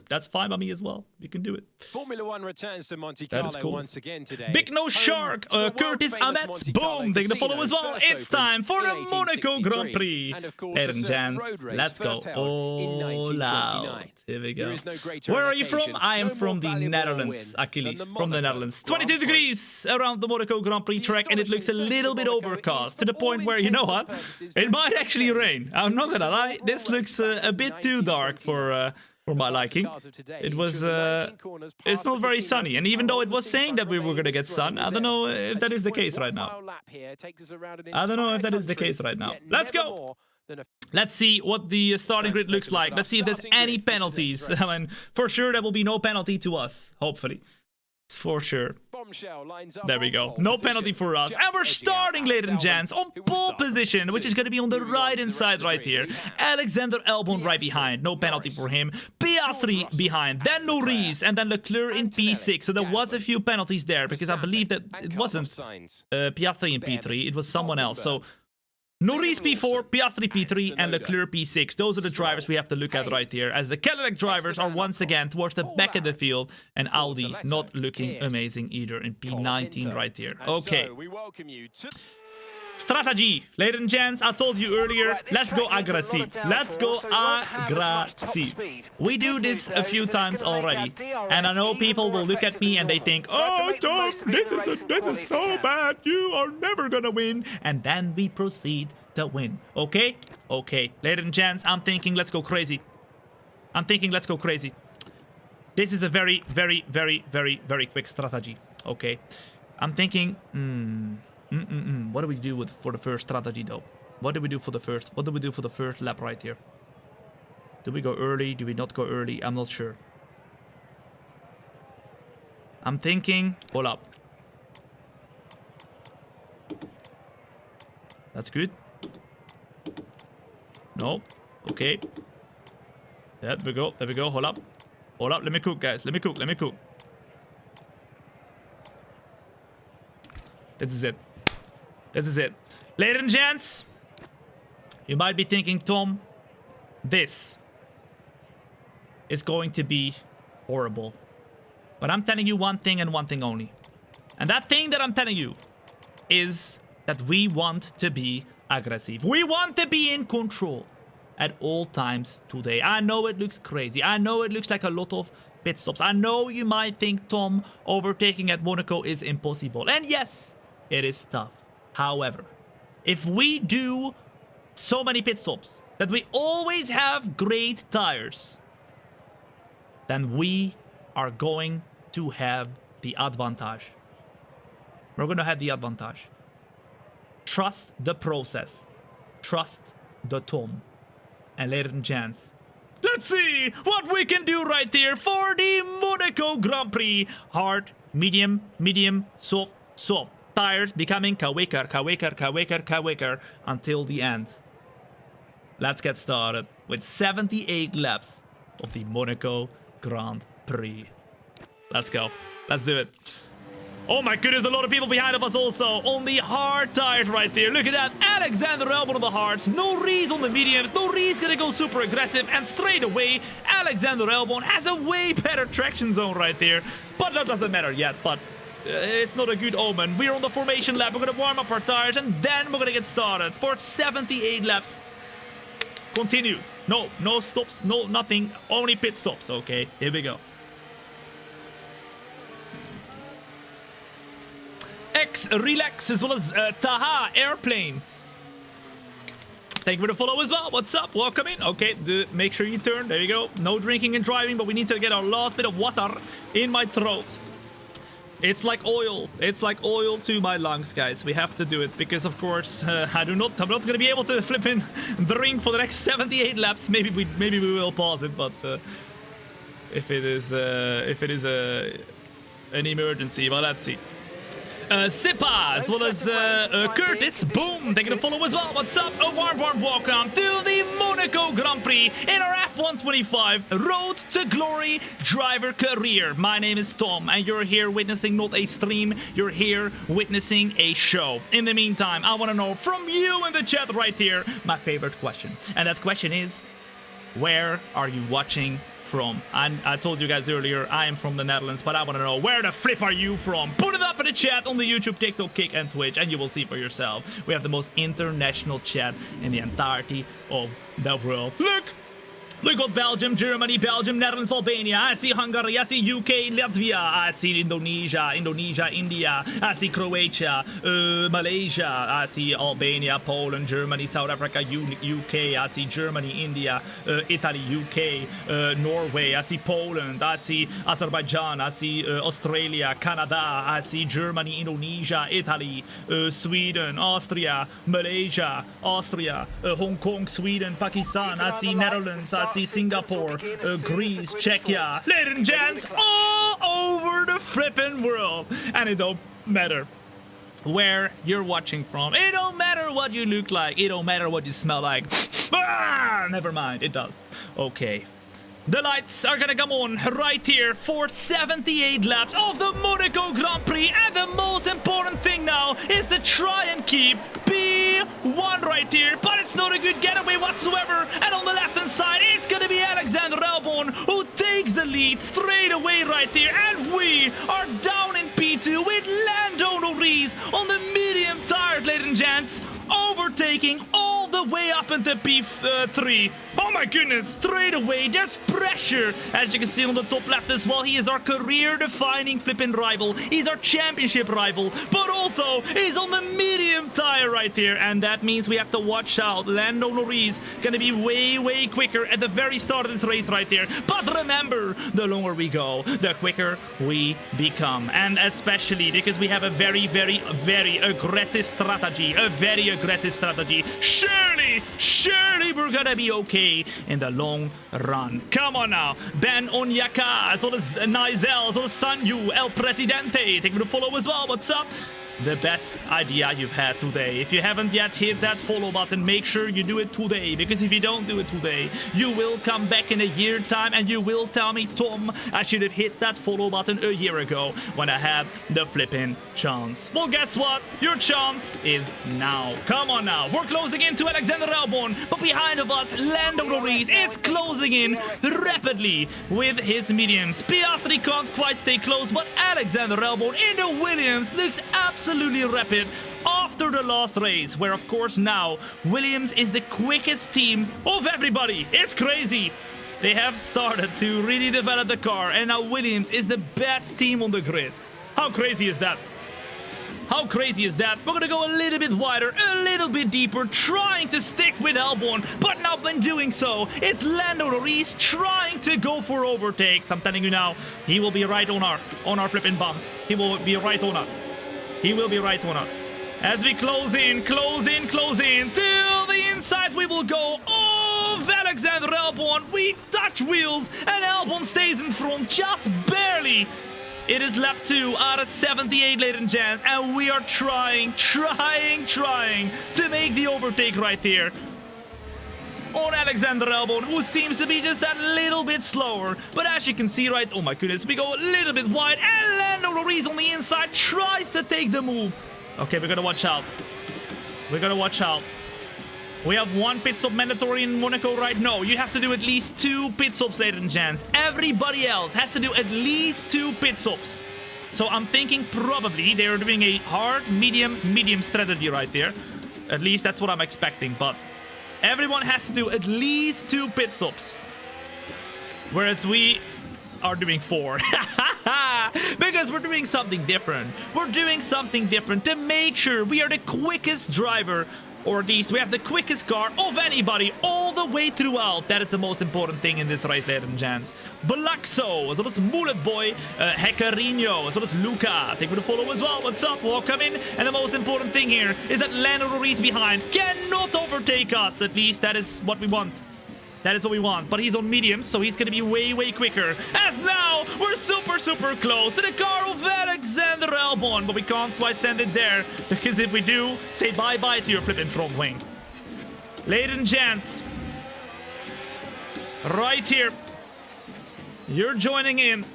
That's fine by me as well. You can do it. Formula One returns to Monte Carlo cool. once again today. Big No Shark, Curtis Ahmed, boom, taking the follow as well. It's time for the Monaco Grand Prix. Ladies and gents, let's go all out. Here we go. Where are you from? I am from the Netherlands, Achilles, from the Netherlands. 22 degrees around the Monaco Grand Prix track, and it looks a little bit overcast to the point where, you know what, it might actually rain. I'm not gonna lie, this looks a bit too dark for my liking. It was, it's not very sunny. And even though it was saying that we were going to get sun, I don't know if that is the case right now. I don't know if that is the case right now. Let's go! Let's see what the starting grid looks like. Let's see if there's any penalties. I mean, for sure there will be no penalty to us, hopefully. For sure. Bombshell lines up There we on go. pole No position. penalty for us. Just And we're edging out starting, ladies and Thombina, gents, on who will pole start position, which is going to be on the Moving right to the inside rest of right the here. grid, we have Alexander Albon right Piastri, behind. No penalty Norris, for him. Piastri Russell, behind. Then Norris. And then Leclerc in Antonelli, P6. So there was a Gasly, few penalties there because I believe that and it Carlos wasn't Sainz. Piastri in P3. It was someone else. So Norris P4, Piastri P3, and Leclerc P6. Those are the drivers we have to look at right here, as the Cadillac drivers are once again towards the back of the field, and Audi not looking amazing either in P19 right here. And Okay. so we welcome you to Strategy, ladies and gents, I told you earlier, Right, this let's go track needs a lot of aggressive. Let's go downforce, so you won't have as much top aggressive. speed. We The do good this news, a though, few is that times it's gonna make already, our and I know DRS people even will more look at me and they effective than think, normal. Try to "Oh, make the Tom, most of it this in is the race as this quality is as so you can." bad. You are never gonna win." And then we proceed to win. Okay, okay, ladies and gents, I'm thinking let's go crazy. I'm thinking let's go crazy. This is a very, very, very, very, very quick strategy. Okay, I'm thinking. What do we do for the first strategy though? What do we do for the first? What do we do for the first lap right here? Do we go early? Do we not go early? I'm not sure. I'm thinking. Hold up. That's good. No. Okay. Yeah, there we go. There we go. Hold up. Hold up. Let me cook, guys. Let me cook. Let me cook. This is it. This is it. Ladies and gents, you might be thinking, Tom, this is going to be horrible. But I'm telling you one thing and one thing only. And that thing that I'm telling you is that we want to be aggressive. We want to be in control at all times today. I know it looks crazy. I know it looks like a lot of pit stops. I know you might think, Tom, overtaking at Monaco is impossible. And yes, it is tough. However, if we do so many pit stops that we always have great tires, then we are going to have the advantage. We're going to have the advantage. Trust the process. Trust the THOMB. And ladies and gents, let's see what we can do right here for the Monaco Grand Prix. Hard, medium, medium, soft, soft. Tires becoming quicker until the end. Let's get started with 78 laps of the Monaco Grand Prix. Let's go. Let's do it. Oh my goodness, a lot of people behind of us also on the hard tires right there. Look at that. Alexander Albon on the hards. Norris on the mediums. Norris gonna go super aggressive. And straight away, Alexander Albon has a way better traction zone right there. But that doesn't matter yet. But it's not a good omen. We're on the formation lap. We're gonna warm up our tires. And then we're gonna get started for 78 laps. Continue. No stops. No nothing. Only pit stops. Okay, here we go. Relax, as well as Taha Airplane. Thank you for the follow as well. What's up? Welcome in. Okay, make sure you turn. There you go. No drinking and driving, but we need to get our last bit of water in my throat. It's like oil. It's like oil to my lungs, guys. We have to do it because, of course, I'm not gonna be able to flip in drink for the next 78 laps. Maybe we will pause it, but if it is an emergency, well, let's see. Sippa, as well as Curtis, boom, taking a follow as well. What's up? A warm welcome to the Monaco Grand Prix in our F125 Road to Glory driver career. My name is Tom, and you're here witnessing not a stream, you're here witnessing a show. In the meantime, I want to know from you in the chat right here my favorite question. And that question is, where are you watching from? I told you guys earlier, I am from the Netherlands, but I want to know, where the flip are you from? Put it up in the chat on the YouTube, TikTok, Kick, and Twitch, and you will see for yourself. We have the most international chat in the entirety of the world. Look! We got Belgium, Germany, Belgium, Netherlands, Albania. I see Hungary, I see UK, Latvia. I see Indonesia, India. I see Croatia, Malaysia. I see Albania, Poland, Germany, South Africa, UK. I see Germany, India, Italy, UK, Norway. I see Poland. I see Azerbaijan. I see Australia, Canada. I see Germany, Indonesia, Italy, Sweden, Austria, Malaysia, Austria, Hong Kong, Sweden, Pakistan. I see Netherlands. I Aussie, Singapore, Greece, Czechia, ladies and gents, all over the flippin' world. And it don't matter where you're watching from. It don't matter what you look like. It don't matter what you smell like. Never mind, it does. Okay. The lights are gonna come on right here for 78 laps of the Monaco Grand Prix, and the most important thing now is to try and keep P1 right here, but it's not a good getaway whatsoever, and on the left hand side it's gonna be Alexander Albon who takes the lead straight away right here, and we are down in P2 with Lando Norris on the medium tires, ladies and gents, overtaking all the way up into P3. Oh my goodness, straight away, there's pressure. As you can see on the top left as well, he is our career-defining flipping rival. He's our championship rival, but also he's on the medium tire right here, and that means we have to watch out. Lando Norris gonna be way quicker at the very start of this race right here. But remember, the longer we go, the quicker we become, and especially because we have a very aggressive strategy, Surely we're gonna be okay in the long run. Come on now. Ben Onyaka, as well as Nizel, as well as Sanyu, El Presidente. Take me to follow as well. What's up? The best idea you've had today. If you haven't yet hit that follow button, make sure you do it today, because if you don't do it today, you will come back in a year time and you will tell me, Tom, I should have hit that follow button a year ago when I had the flipping chance. Well, guess what? Your chance is now. Come on now. We're closing into Alexander Albon, but behind of us, Lando Norris is closing in rapidly with his mediums. Piastri can't quite stay close, but Alexander Albon in the Williams looks absolutely rapid after the last race, where of course now Williams is the quickest team of everybody. It's crazy. They have started to really develop the car, and now Williams is the best team on the grid. How crazy is that? How crazy is that? We're gonna go a little bit wider, a little bit deeper, trying to stick with Albon, but now when doing so, it's Lando Norris trying to go for overtakes. I'm telling you now, he will be right on our flipping bump. He will be right on us. He will be right on us. As we close in, till the inside we will go of Alexander Albon. We touch wheels, and Albon stays in front just barely. It is lap 2 out of 78, ladies and gents, and we are trying to make the overtake right here on Alexander Albon, who seems to be just that little bit slower. But as you can see, right, oh my goodness, we go a little bit wide, and Lando Norris on the inside tries to take the move. Okay, we gotta watch out. We have 1 pit stop mandatory in Monaco right now. You have to do at least 2 pit stops, ladies and gents. Everybody else has to do at least 2 pit stops. So I'm thinking probably they're doing a hard, medium strategy right there. At least that's what I'm expecting, but everyone has to do at least 2 pit stops. Whereas we are doing 4. Because we're doing something different. We're doing something different to make sure we are the quickest driver, or at least we have the quickest car of anybody all the way throughout. That is the most important thing in this race, ladies and gents. Balaxo, as well as Mullet Boy, Heccarino, as well as Luca. Take me to follow as well. What's up? Welcome in. And the most important thing here is that Lando Norris behind cannot overtake us. At least that is what we want. That is what we want. But he's on mediums, so he's going to be way quicker. As now, we're super close to the car of Alexander Albon. But we can't quite send it there, because if we do, say bye-bye to your flipping front wing. Ladies and gents, right here, you're joining in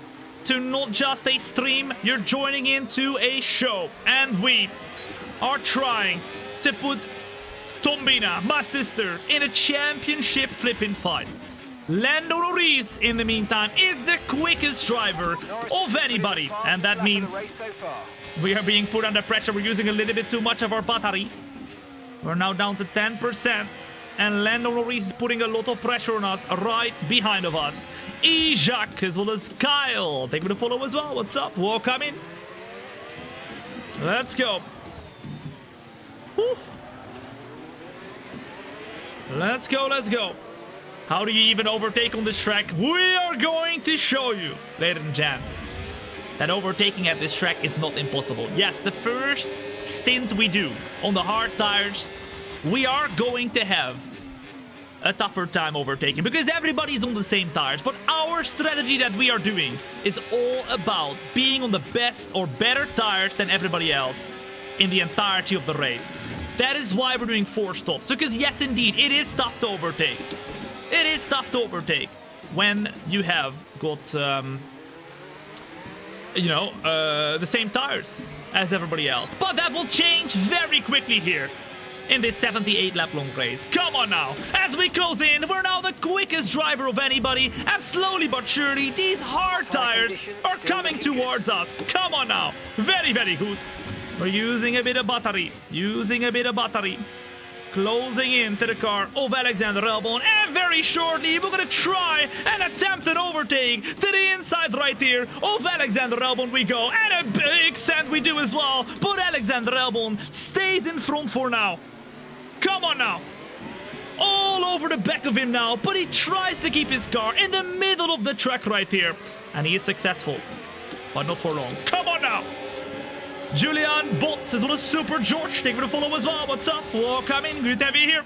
to not just a stream, you're joining into a show. And we are trying to put Thombina, my sister, in a championship flipping fight. Lando Norris, in the meantime, is the quickest driver of anybody. And that means we are being put under pressure. We're using a little bit too much of our battery. We're now down to 10%. And Lando Norris is putting a lot of pressure on us right behind of us. Jacques, as well as Kyle. Take me to follow as well. What's up? Welcome in. Let's go. Woo. Let's go. How do you even overtake on this track? We are going to show you, ladies and gents, that overtaking at this track is not impossible. Yes, the first stint we do on the hard tires, we are going to have a tougher time overtaking because everybody's on the same tires. But our strategy that we are doing is all about being on the best or better tires than everybody else in the entirety of the race. That is why we're doing 4 stops. Because yes, indeed, it is tough to overtake. It is tough to overtake when you have got, the same tires as everybody else. But that will change very quickly here in this 78 lap long race. Come on now. As we close in, we're now the quickest driver of anybody. And slowly but surely, these hard tires are coming towards us. Come on now. Very, very good. We're using a bit of battery. Closing in to the car of Alexander Albon. And very shortly, we're going to try and attempt an overtake to the inside right here of Alexander Albon we go. And a big send we do as well. But Alexander Albon stays in front for now. Come on now. All over the back of him now. But he tries to keep his car in the middle of the track right here. And he is successful. But not for long. Come on now. Julian Botts as well as Super George. Thank you for the follow as well. What's up? Welcome in. Good to have you here.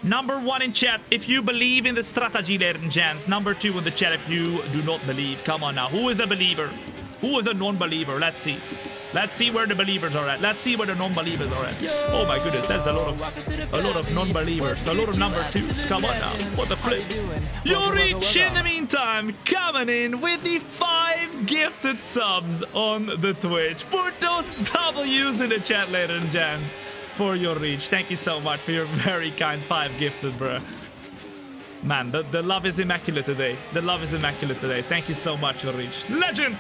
Number 1 in chat if you believe in the strategy, ladies and gents. Number 2 in the chat if you do not believe. Come on now. Who is a believer? Who is a non-believer? Let's see. Let's see where the believers are at. Let's see where the non-believers are at. Oh my goodness, that's a lot of non-believers. A lot of number 2s. Come on now. What the flip. Yorich in the meantime coming in with the 5 gifted subs on the Twitch. Put those W's in the chat, ladies and gents, for your reach. Thank you so much for your very kind 5 gifted, bruh. Man, the love is immaculate today. The love is immaculate today. Thank you so much, your reach. Legend!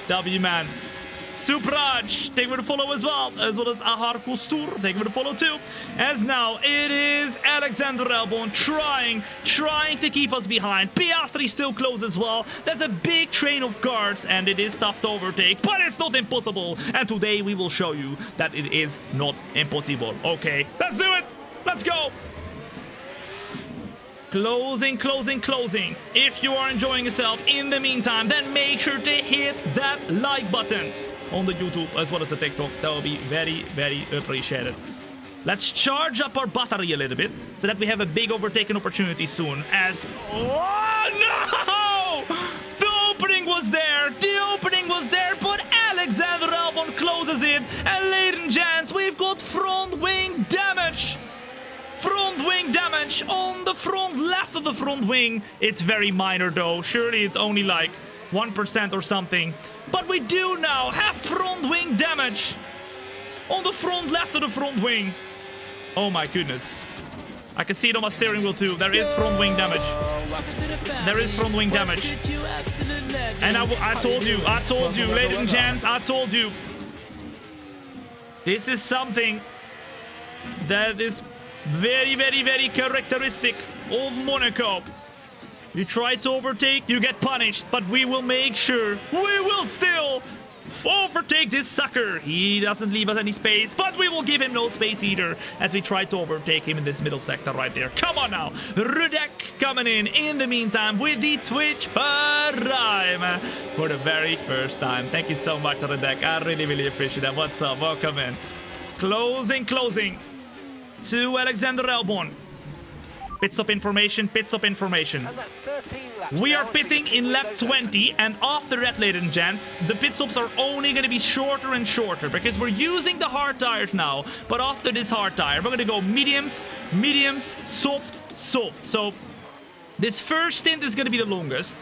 W-Mans. Supraj, thank you for the follow as well as Ahar Kustur, thank you for the follow too. As now, it is Alexander Albon trying to keep us behind. Piastri still close as well. There's a big train of cars, and it is tough to overtake, but it's not impossible. And today we will show you that it is not impossible. Okay, let's do it. Let's go. Closing. If you are enjoying yourself in the meantime, then make sure to hit that like button on the YouTube as well as the TikTok. That will be very, very appreciated. Let's charge up our battery a little bit so that we have a big overtaking opportunity soon. As... Oh, no! The opening was there. But Alexander Albon closes it. And ladies and gents, we've got front wing damage. Front wing damage on the front left of the front wing. It's very minor though. Surely it's only like 1% or something. But we do now have front wing damage on the front left of the front wing. Oh my goodness. I can see it on my steering wheel too. There is front wing damage. And I told you, ladies and gents, I told you. This is something that is very, very, very characteristic of Monaco. You try to overtake, you get punished, but we will make sure we will still overtake this sucker. He doesn't leave us any space, but we will give him no space either as we try to overtake him in this middle sector right there. Come on now. Rudek coming in the meantime with the Twitch Prime for the very first time. Thank you so much, Rudek. I really, really appreciate that. What's up? Welcome in. Closing to Alexander Albon. Pit stop information. We are pitting in lap 20, and after that, ladies and gents, the pit stops are only going to be shorter and shorter because we're using the hard tires now. But after this hard tire, we're going to go mediums, soft. So this first stint is going to be the longest.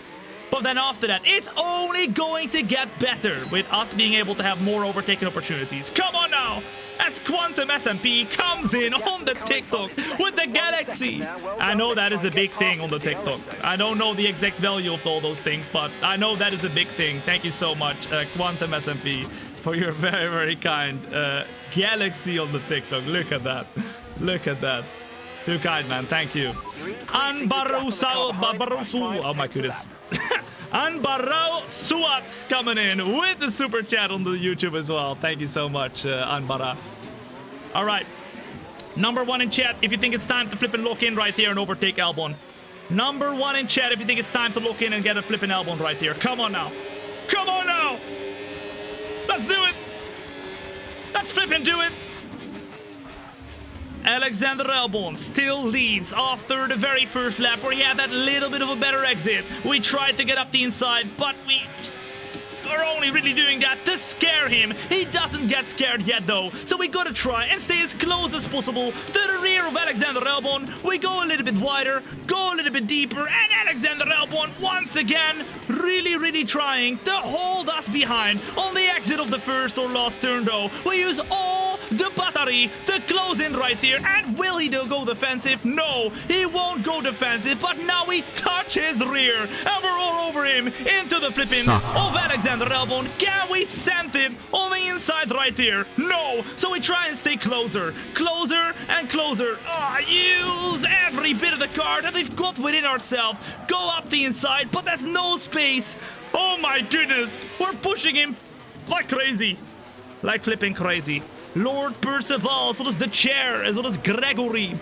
But then after that, it's only going to get better with us being able to have more overtaking opportunities. Come on now! As Quantum SMP comes in on the TikTok with the Galaxy. I know that is a big thing on the TikTok. I don't know the exact value of all those things, but I know that is a big thing. Thank you so much, Quantum SMP, for your very, very kind Galaxy on the TikTok. Look at that. Too kind, man. Thank you. Anbarusu. Oh my goodness. Anbarao Suats coming in with the super chat on the YouTube as well. Thank you so much, Anbara. All right. Number 1 in chat if you think it's time to flip and lock in right here and overtake Albon. Number 1 in chat if you think it's time to lock in and get a flipping Albon right here. Come on now. Let's do it. Let's flip and do it. Alexander Albon still leads after the very first lap where he had that little bit of a better exit. We tried to get up the inside, but we are only really doing that to scare him. He doesn't get scared yet though, so we gotta try and stay as close as possible to the rear of Alexander Albon. We go a little bit wider, go a little bit deeper, and Alexander Albon once again really trying to hold us behind on the exit of the first or last turn though. We use all the battery to close in right here, and will he go defensive? No, he won't go defensive, but now we touch his rear and we're all over him into the flipping of Alexander Albon. Can we send it on the inside right here? No, so we try and stay closer and closer. Use every bit of the car that we've got within ourselves. Go up the inside, but there's no space. Oh my goodness, we're pushing him like crazy, like flipping crazy. Lord Percival, as well as the chair, as well as Gregory,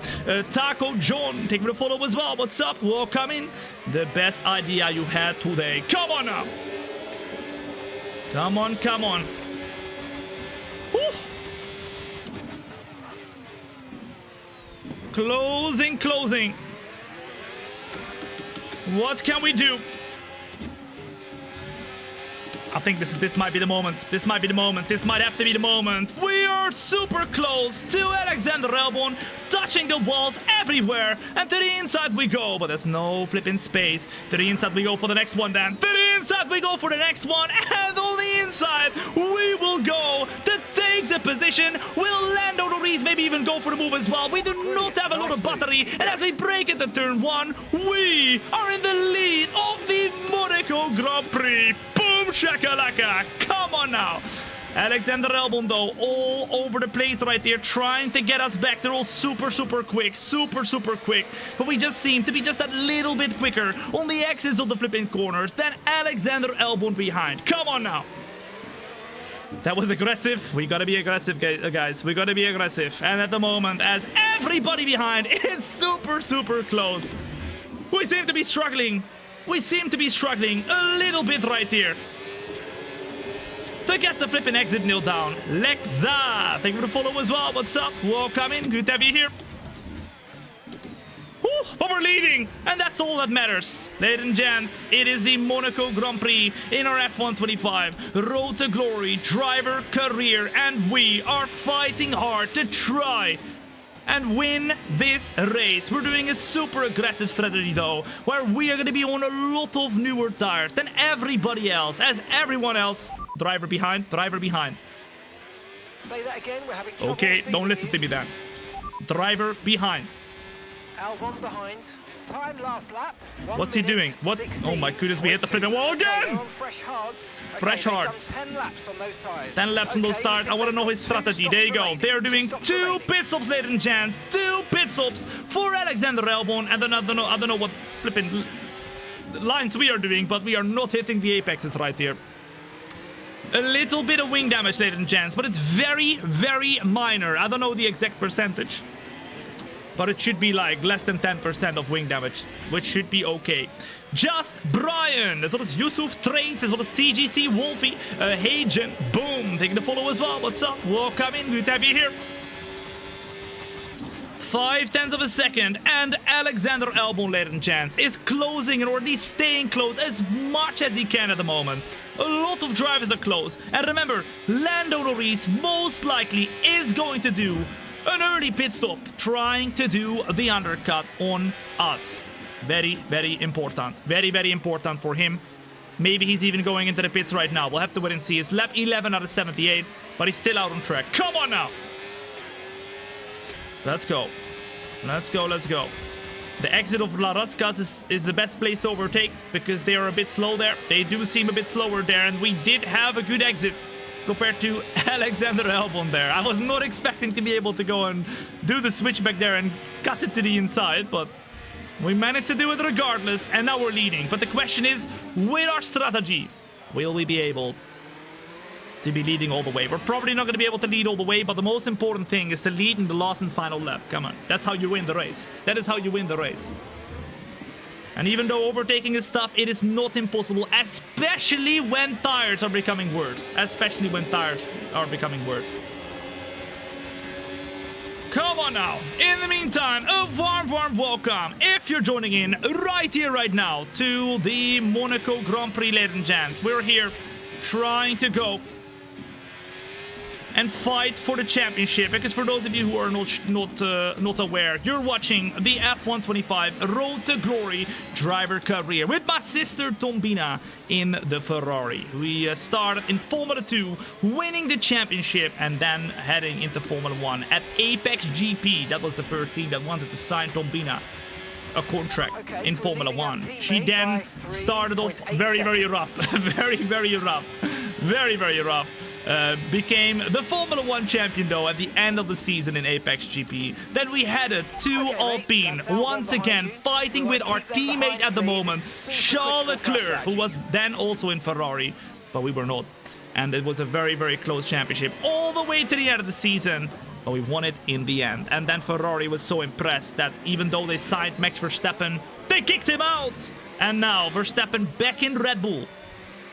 Taco John, take me to follow as well. What's up? Welcome in. The best idea you've had today. Come on now. Come on, come on. Woo. Closing. What can we do? I think this might be the moment. This might have to be the moment. We are super close to Alexander Albon, touching the walls everywhere. And to the inside we go, but there's no flipping space. To the inside we go for the next one then. To the inside we go for the next one. And on the inside we will go to take the position. We'll land on the Reese, maybe even go for the move as well. We do not have a lot of battery. And as we break into turn one, we are in the lead of the Monaco Grand Prix. Boom shakalaka. Come on now. Alexander Albon though, all over the place right there, trying to get us back. They're all super quick. Super quick. But we just seem to be just that little bit quicker on the exits of the flipping corners than Alexander Albon behind. Come on now. That was aggressive. We gotta be aggressive, guys. We gotta be aggressive. And at the moment, as everybody behind is super close, we seem to be struggling. A little bit right here to get the flipping exit nil down. Lexa, thank you for the follow as well. What's up? Welcome in. Good to have you here. But we're leading, and that's all that matters. Ladies and gents, it is the Monaco Grand Prix in our F125 Road to Glory driver career, and we are fighting hard to try and win this race. We're doing a super aggressive strategy though, where we are going to be on a lot of newer tires than everybody else, as everyone else. Driver behind. Say that again. We're having trouble. Okay, don't listen to me then. Driver behind. Albon behind. Time last lap. What's he doing? What? Oh my goodness, we hit the flipping wall again! Fresh hards. 10 laps on those tires. 10 laps on those tires. I want to know his strategy. There you go. They're doing 2 pit stops, ladies and gents. 2 pit stops for Alexander Albon. And then I don't know what flipping lines we are doing, but we are not hitting the apexes right here. A little bit of wing damage, ladies and gents, but it's very minor. I don't know the exact percentage, but it should be like less than 10% of wing damage, which should be okay. Just Brian, as well as Yusuf Trades, as well as TGC Wolfie, Hagen, boom, taking the follow as well. What's up? Welcome in, good to have you here. 0.5 of a second, and Alexander Albon, ladies and gents, is closing, or at least staying close as much as he can at the moment. A lot of drivers are close, and remember, Lando Norris most likely is going to do an early pit stop, trying to do the undercut on us. Very important. Very important for him. Maybe he's even going into the pits right now. We'll have to wait and see. It's lap 11 out of 78, but he's still out on track. Come on now. Let's go. The exit of La Rascas is the best place to overtake, because they are a bit slow there. They do seem a bit slower there, and we did have a good exit compared to Alexander Albon there. I was not expecting to be able to go and do the switchback there and cut it to the inside, but we managed to do it regardless, and now we're leading. But the question is, with our strategy, will we be able to be leading all the way? We're probably not going to be able to lead all the way, but the most important thing is to lead in the last and final lap. Come on, that's how you win the race. That is how you win the race. And even though overtaking is tough, it is not impossible, especially when tires are becoming worse. Come on now. In the meantime, a warm welcome, if you're joining in right here, right now, to the Monaco Grand Prix, ladies and gents. We're here trying to go and fight for the championship, because for those of you who are not aware, you're watching the F125 Road to Glory driver career with my sister Thombina in the Ferrari. We started in Formula 2, winning the championship, and then heading into Formula 1 at Apex GP. That was the first team that wanted to sign Thombina a contract in Formula 1. She then started off very rough, very rough. Became the Formula 1 champion though at the end of the season in Apex GP. Then we headed to Alpine, once again fighting with our teammate at the moment, Charles Leclerc, who was then also in Ferrari, but we were not. And it was a very close championship all the way to the end of the season, but we won it in the end. And then Ferrari was so impressed that even though they signed Max Verstappen, they kicked him out. And now Verstappen back in Red Bull.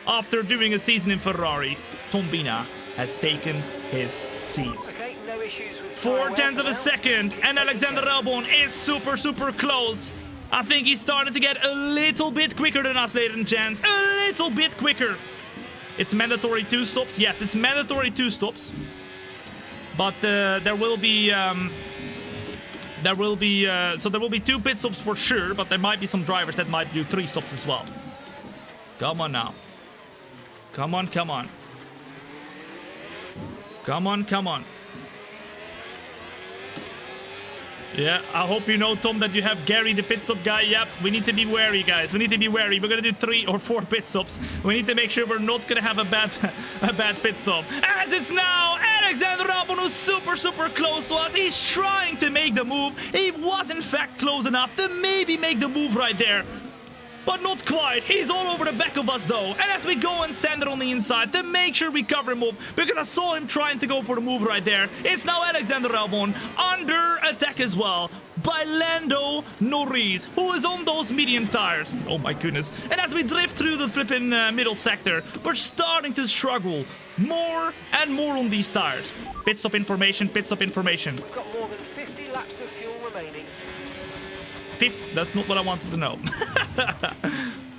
After doing a season in Ferrari, Thombina has taken his seat. Okay, no issues with 0.4 of a second, and Alexander Albon is super close. I think he's starting to get a little bit quicker than us, ladies and gents. A little bit quicker. It's mandatory 2 stops. Yes, it's mandatory 2 stops. But there will be 2 pit stops for sure, but there might be some drivers that might do 3 stops as well. Come on now. Come on. Come on. Yeah, I hope you know, Tom, that you have Gary, the pit stop guy. Yep, we need to be wary, guys. We need to be wary. We're gonna do 3 or 4 pit stops. We need to make sure we're not gonna have a bad pit stop. As it's now Alexander Albon, who's super close to us. He's trying to make the move. He was in fact close enough to maybe make the move right there. But not quite. He's all over the back of us though. And as we go and stand it on the inside to make sure we cover him up, because I saw him trying to go for the move right there. It's now Alexander Albon under attack as well by Lando Norris, who is on those medium tires. Oh my goodness. And as we drift through the flipping middle sector, we're starting to struggle more and more on these tires. Pit stop information. We've got more than 50 laps of fuel remaining. That's not what I wanted to know.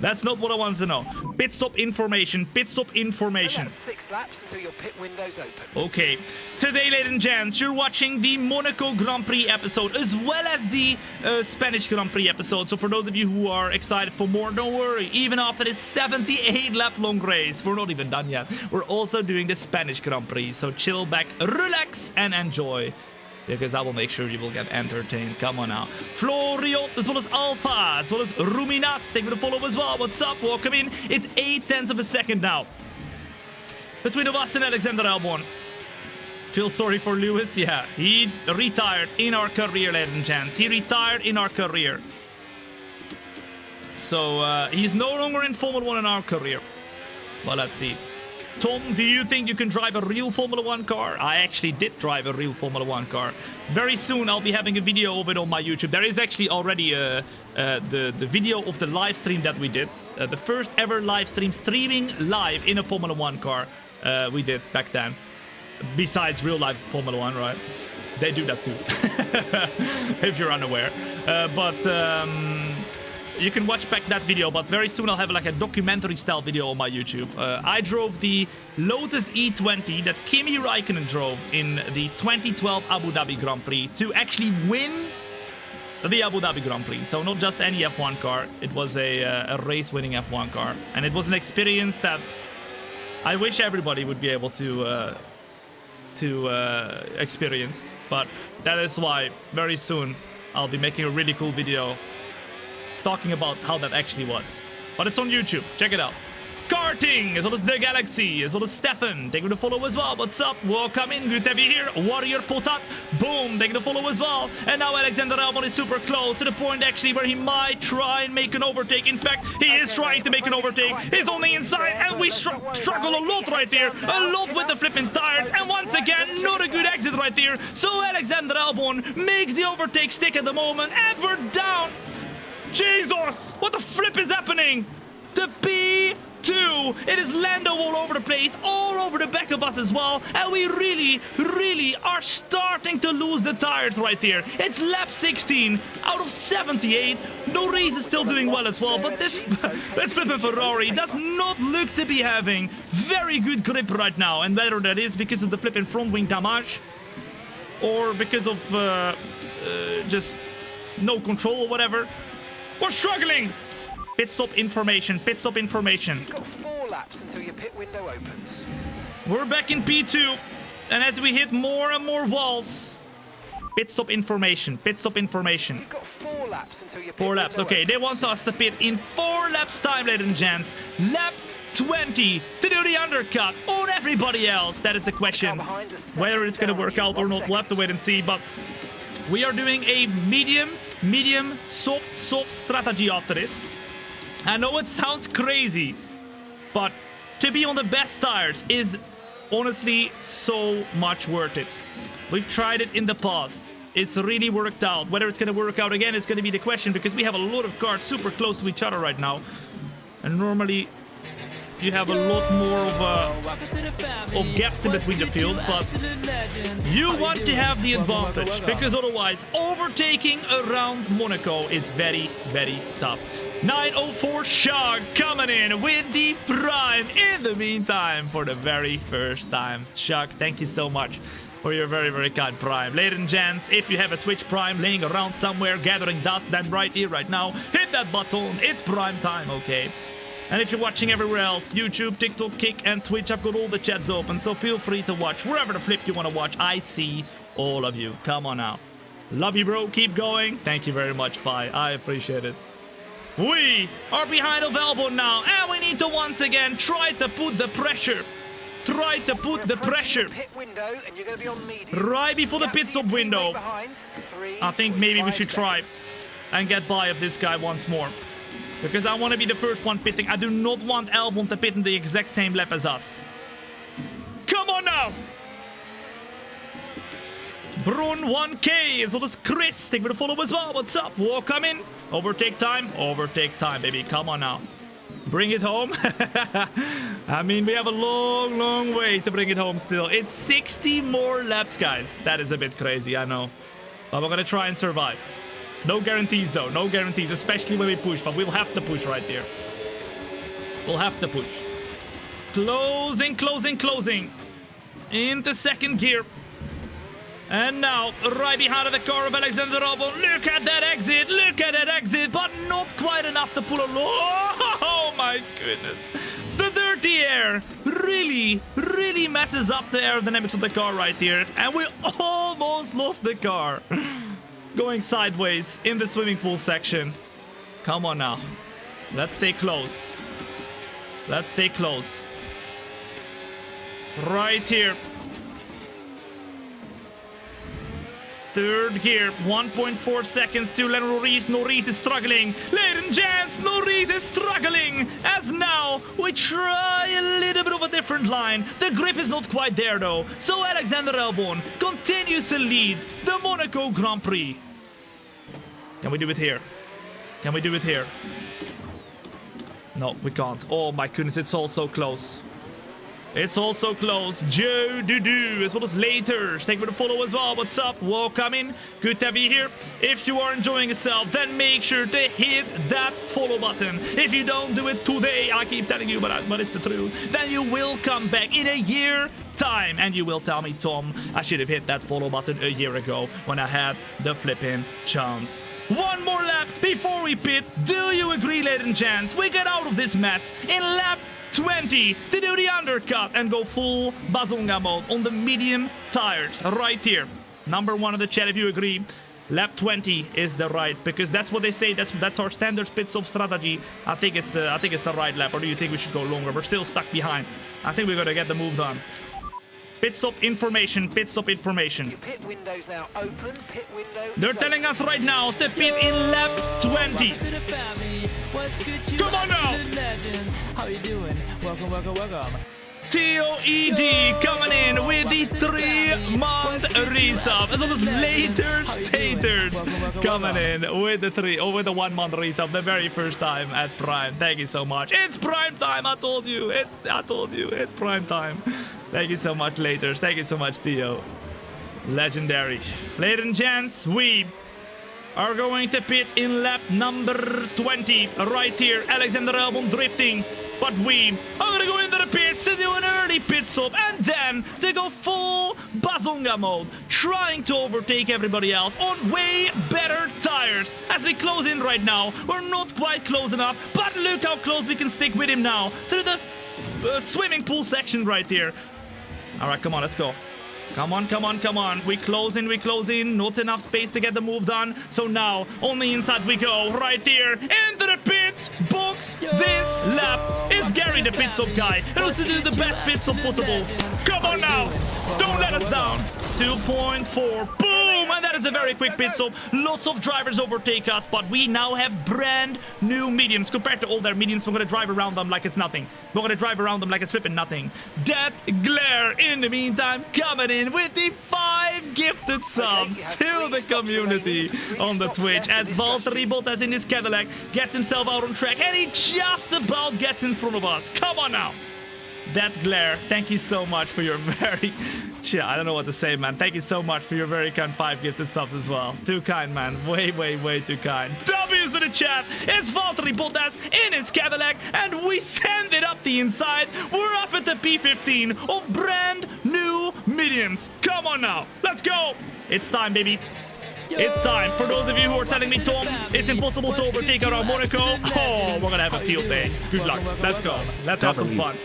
That's not what I wanted to know. Pit stop information. And that's 6 laps until your pit window's open. Okay. Today, ladies and gents, you're watching the Monaco Grand Prix episode as well as the Spanish Grand Prix episode. So for those of you who are excited for more, don't worry. Even after this 78 lap long race, we're not even done yet. We're also doing the Spanish Grand Prix. So chill back, relax, and enjoy, because I will make sure you will get entertained. Come on now. Florio, as well as Alpha, as well as Ruminas. Thank you for the follow as well. What's up? Welcome in. It's 0.8 of a second now between us and Alexander Albon. Feel sorry for Lewis? Yeah, he retired in our career, ladies and gents. He retired in our career. So he's no longer in Formula 1 in our career. Well, let's see. Tom, do you think you can drive a real Formula 1 car? I actually did drive a real Formula 1 car. Very soon I'll be having a video of it on my YouTube. There is actually already the video of the live stream that we did. The first ever live stream, streaming live in a Formula 1 car we did back then. Besides real life Formula 1, right? They do that too. If you're unaware. You can watch back that video, but very soon I'll have like a documentary style video on my YouTube. I drove the Lotus E20 that Kimi Räikkönen drove in the 2012 Abu Dhabi Grand Prix to actually win the Abu Dhabi Grand Prix. So not just any F1 car, it was a race-winning F1 car. And it was an experience that I wish everybody would be able to experience. But that is why very soon I'll be making a really cool video talking about how that actually was. But it's on YouTube. Check it out. Karting, as well as The Galaxy, as well as Stefan. Thank you for the follow as well. What's up? Welcome in. Good to have you here. Warrior Potat. Boom. Thank you for the follow as well. And now Alexander Albon is super close to the point actually where he might try and make an overtake. In fact, he is trying to make an overtake. He's on the inside and we struggle a lot right there. A lot with the flipping tires. And once again, not a good exit right there. So Alexander Albon makes the overtake stick at the moment and we're down. Jesus! What the flip is happening? The 2. It is Lando all over the place, all over the back of us as well. And we really are starting to lose the tires right here. It's lap 16 out of 78. Norris is still doing well as well, but this flipping Ferrari does not look to be having very good grip right now. And whether that is because of the flipping front wing damage or because of just no control or whatever, we're struggling. Pit stop information, pit stop information. You've got 4 laps until your pit window opens. We're back in P2, and as we hit more and more walls, pit stop information, pit stop information. You've got 4 laps until your pit 4 laps, window okay, opens. they want us to pit in 4 laps time, ladies and gents. Lap 20 to do the undercut on everybody else. That is the question. Whether it's going to work out or not, we'll have to wait and see, but we are doing a medium, soft strategy after this. I know it sounds crazy, but to be on the best tires is honestly so much worth it. We've tried it in the past. It's really worked out. Whether it's going to work out again is going to be the question, because we have a lot of cars super close to each other right now. And normally you have a lot more of gaps in between the field, but you want to have the advantage, because otherwise overtaking around Monaco is very tough. 904 Shag coming in with the Prime in the meantime for the very first time. Shag, thank you so much for your very kind Prime. Ladies and gents, if you have a Twitch Prime laying around somewhere gathering dust, then right here, right now, hit that button. It's Prime time, okay? And if you're watching everywhere else, YouTube, TikTok, Kick, and Twitch, I've got all the chats open, so feel free to watch wherever the flip you want to watch. I see all of you. Come on now. Love you, bro. Keep going. Thank you very much, Fi. I appreciate it. We are behind of Albon now, and we need to once again try to put the pressure. Try to put the pressure. Pit window, and you're going to be on medium. Right before the pit stop window. I think maybe we should try and get by of this guy once more, because I want to be the first one pitting. I do not want Albon to pit in the exact same lap as us. Come on now! Brun 1K as well as Chris. Take me to follow as well. What's up? Walk come in. Overtake time. Overtake time, baby. Come on now. Bring it home. I mean, we have a long way to bring it home still. It's 60 more laps, guys. That is a bit crazy, I know. But we're going to try and survive. No guarantees, though. No guarantees, especially when we push. But we'll have to push right here. We'll have to push. Closing. Into second gear. And now, right behind the car of Alexander Albon. Look at that exit. But not quite enough to pull a... Oh, my goodness. The dirty air really messes up the aerodynamics of the car right here. And we almost lost the car. Going sideways in the swimming pool section. Come on now. Let's stay close. Right here. Third gear, 1.4 seconds to Norris. Norris is struggling. Ladies and gents, Norris is struggling. As now, we try a little bit of a different line. The grip is not quite there though. So Alexander Albon continues to lead the Monaco Grand Prix. Can we do it here? No, we can't. Oh my goodness, it's all so close. Joe Dudu, as well as later. Thank you for the follow as well. What's up? Welcome in. Good to be here. If you are enjoying yourself, then make sure to hit that follow button. If you don't do it today, I keep telling you, but it's the truth, then you will come back in a year time and you will tell me, Tom, I should have hit that follow button a year ago when I had the flipping chance. One more lap before we pit. Do you agree, ladies and gents? We get out of this mess in lap 20 to do the undercut and go full bazonga mode on the medium tires right here. Number one in the chat if you agree. Lap 20 is the right, because that's what they say. That's our standard pit stop strategy. I think it's the right lap. Or do you think we should go longer? We're still stuck behind. I think we're gonna get the move done. Pit stop information. Your pit window's now open. Pit window. They're telling us right now to pit in lap 20. Come on now. How you doing? Welcome. TOED coming in with the 3-month resub, as well as later staters coming in with the 1 month resub, the very first time at Prime. Thank you so much. It's Prime time. I told you. It's Prime time. Thank you so much, laters. Thank you so much, Theo. Legendary. Ladies and gents, we are going to pit in lap number 20 right here. Alexander Albon drifting. But we are going to go into the pits to do an early pit stop and then to go full bazonga mode, trying to overtake everybody else on way better tires. As we close in right now, we're not quite close enough, but look how close we can stick with him now through the swimming pool section right here. All right, come on, let's go. Come on, come on, come on. We close in, we close in. Not enough space to get the move done. So now, on the inside we go. Right here, into the pits. Box this lap. It's Gary, the pit stop guy. And also do the best pit stop possible. Come on now. Don't let us down. 2.4. Boom! And that is a very quick pit stop. Lots of drivers overtake us, but we now have brand new mediums. Compared to all their mediums, we're going to drive around them like it's nothing. We're going to drive around them like it's flipping nothing. That glare, in the meantime, coming in with the 5 gifted subs to the community on the Twitch, as Valtteri Bottas in his Cadillac gets himself out on track, and he just about gets in front of us. Come on now. That glare, thank you so much for your very... I don't know what to say, man. Thank you so much for your very kind 5 gifted subs as well. Too kind, man. Way, way, way too kind. W's in the chat. It's Valtteri Bottas in his Cadillac, and we send it up the inside. We're up at the P15 of brand new mediums. Come on now. Let's go. It's time, baby. It's time. For those of you who are telling me, Tom, it's impossible to overtake around Monaco. Oh, we're going to have a field day. Good luck. Let's go. Let's have some fun.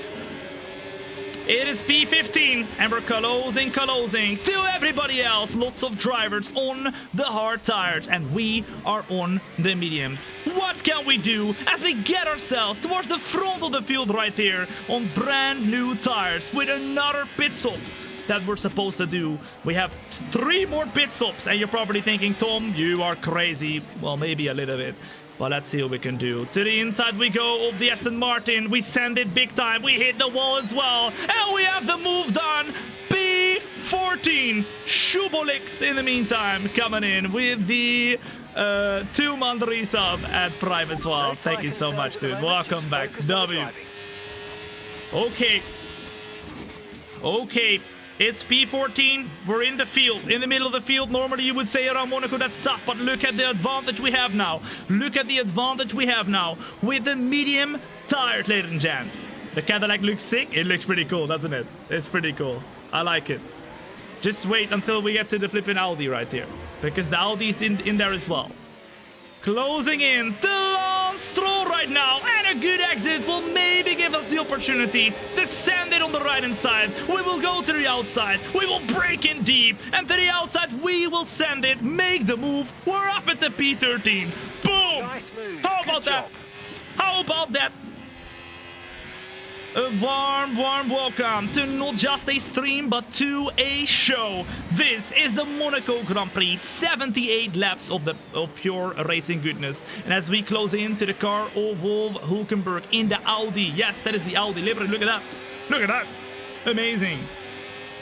It is P15, and we're closing to everybody else. Lots of drivers on the hard tires, and we are on the mediums. What can we do as we get ourselves towards the front of the field right here on brand new tires with another pit stop that we're supposed to do? We have 3 more pit stops, and you're probably thinking, Tom, you are crazy. Well, maybe a little bit. Well, let's see what we can do. To the inside we go of the Aston Martin. We send it big time. We hit the wall as well. And we have the move done. P14. Shubolix in the meantime coming in with the 2-month resub at Prime as well. Thank you so much, dude. Welcome back. W. Okay. Okay. It's P14. We're in the field, in the middle of the field. Normally you would say around Monaco that's tough, but look at the advantage we have now. Look at the advantage we have now with the medium tires, ladies and gents. The Cadillac looks sick. It looks pretty cool, doesn't it? It's pretty cool. I like it. Just wait until we get to the flipping Audi right here, because the Audi's in there as well. Closing in to Lance Stroll right now, and a good exit will maybe give us the opportunity to send it on the right hand side. We will go to the outside, we will break in deep, and to the outside we will send it, make the move. We're up at the P13. Boom! Nice move. How about that? How about that? A warm welcome to not just a stream, but to a show. This is the Monaco Grand Prix, 78 laps of pure racing goodness. And as we close into the car of Wolf Hulkenberg in the Audi. Yes, that is the Audi. Look at that. Look at that. Amazing.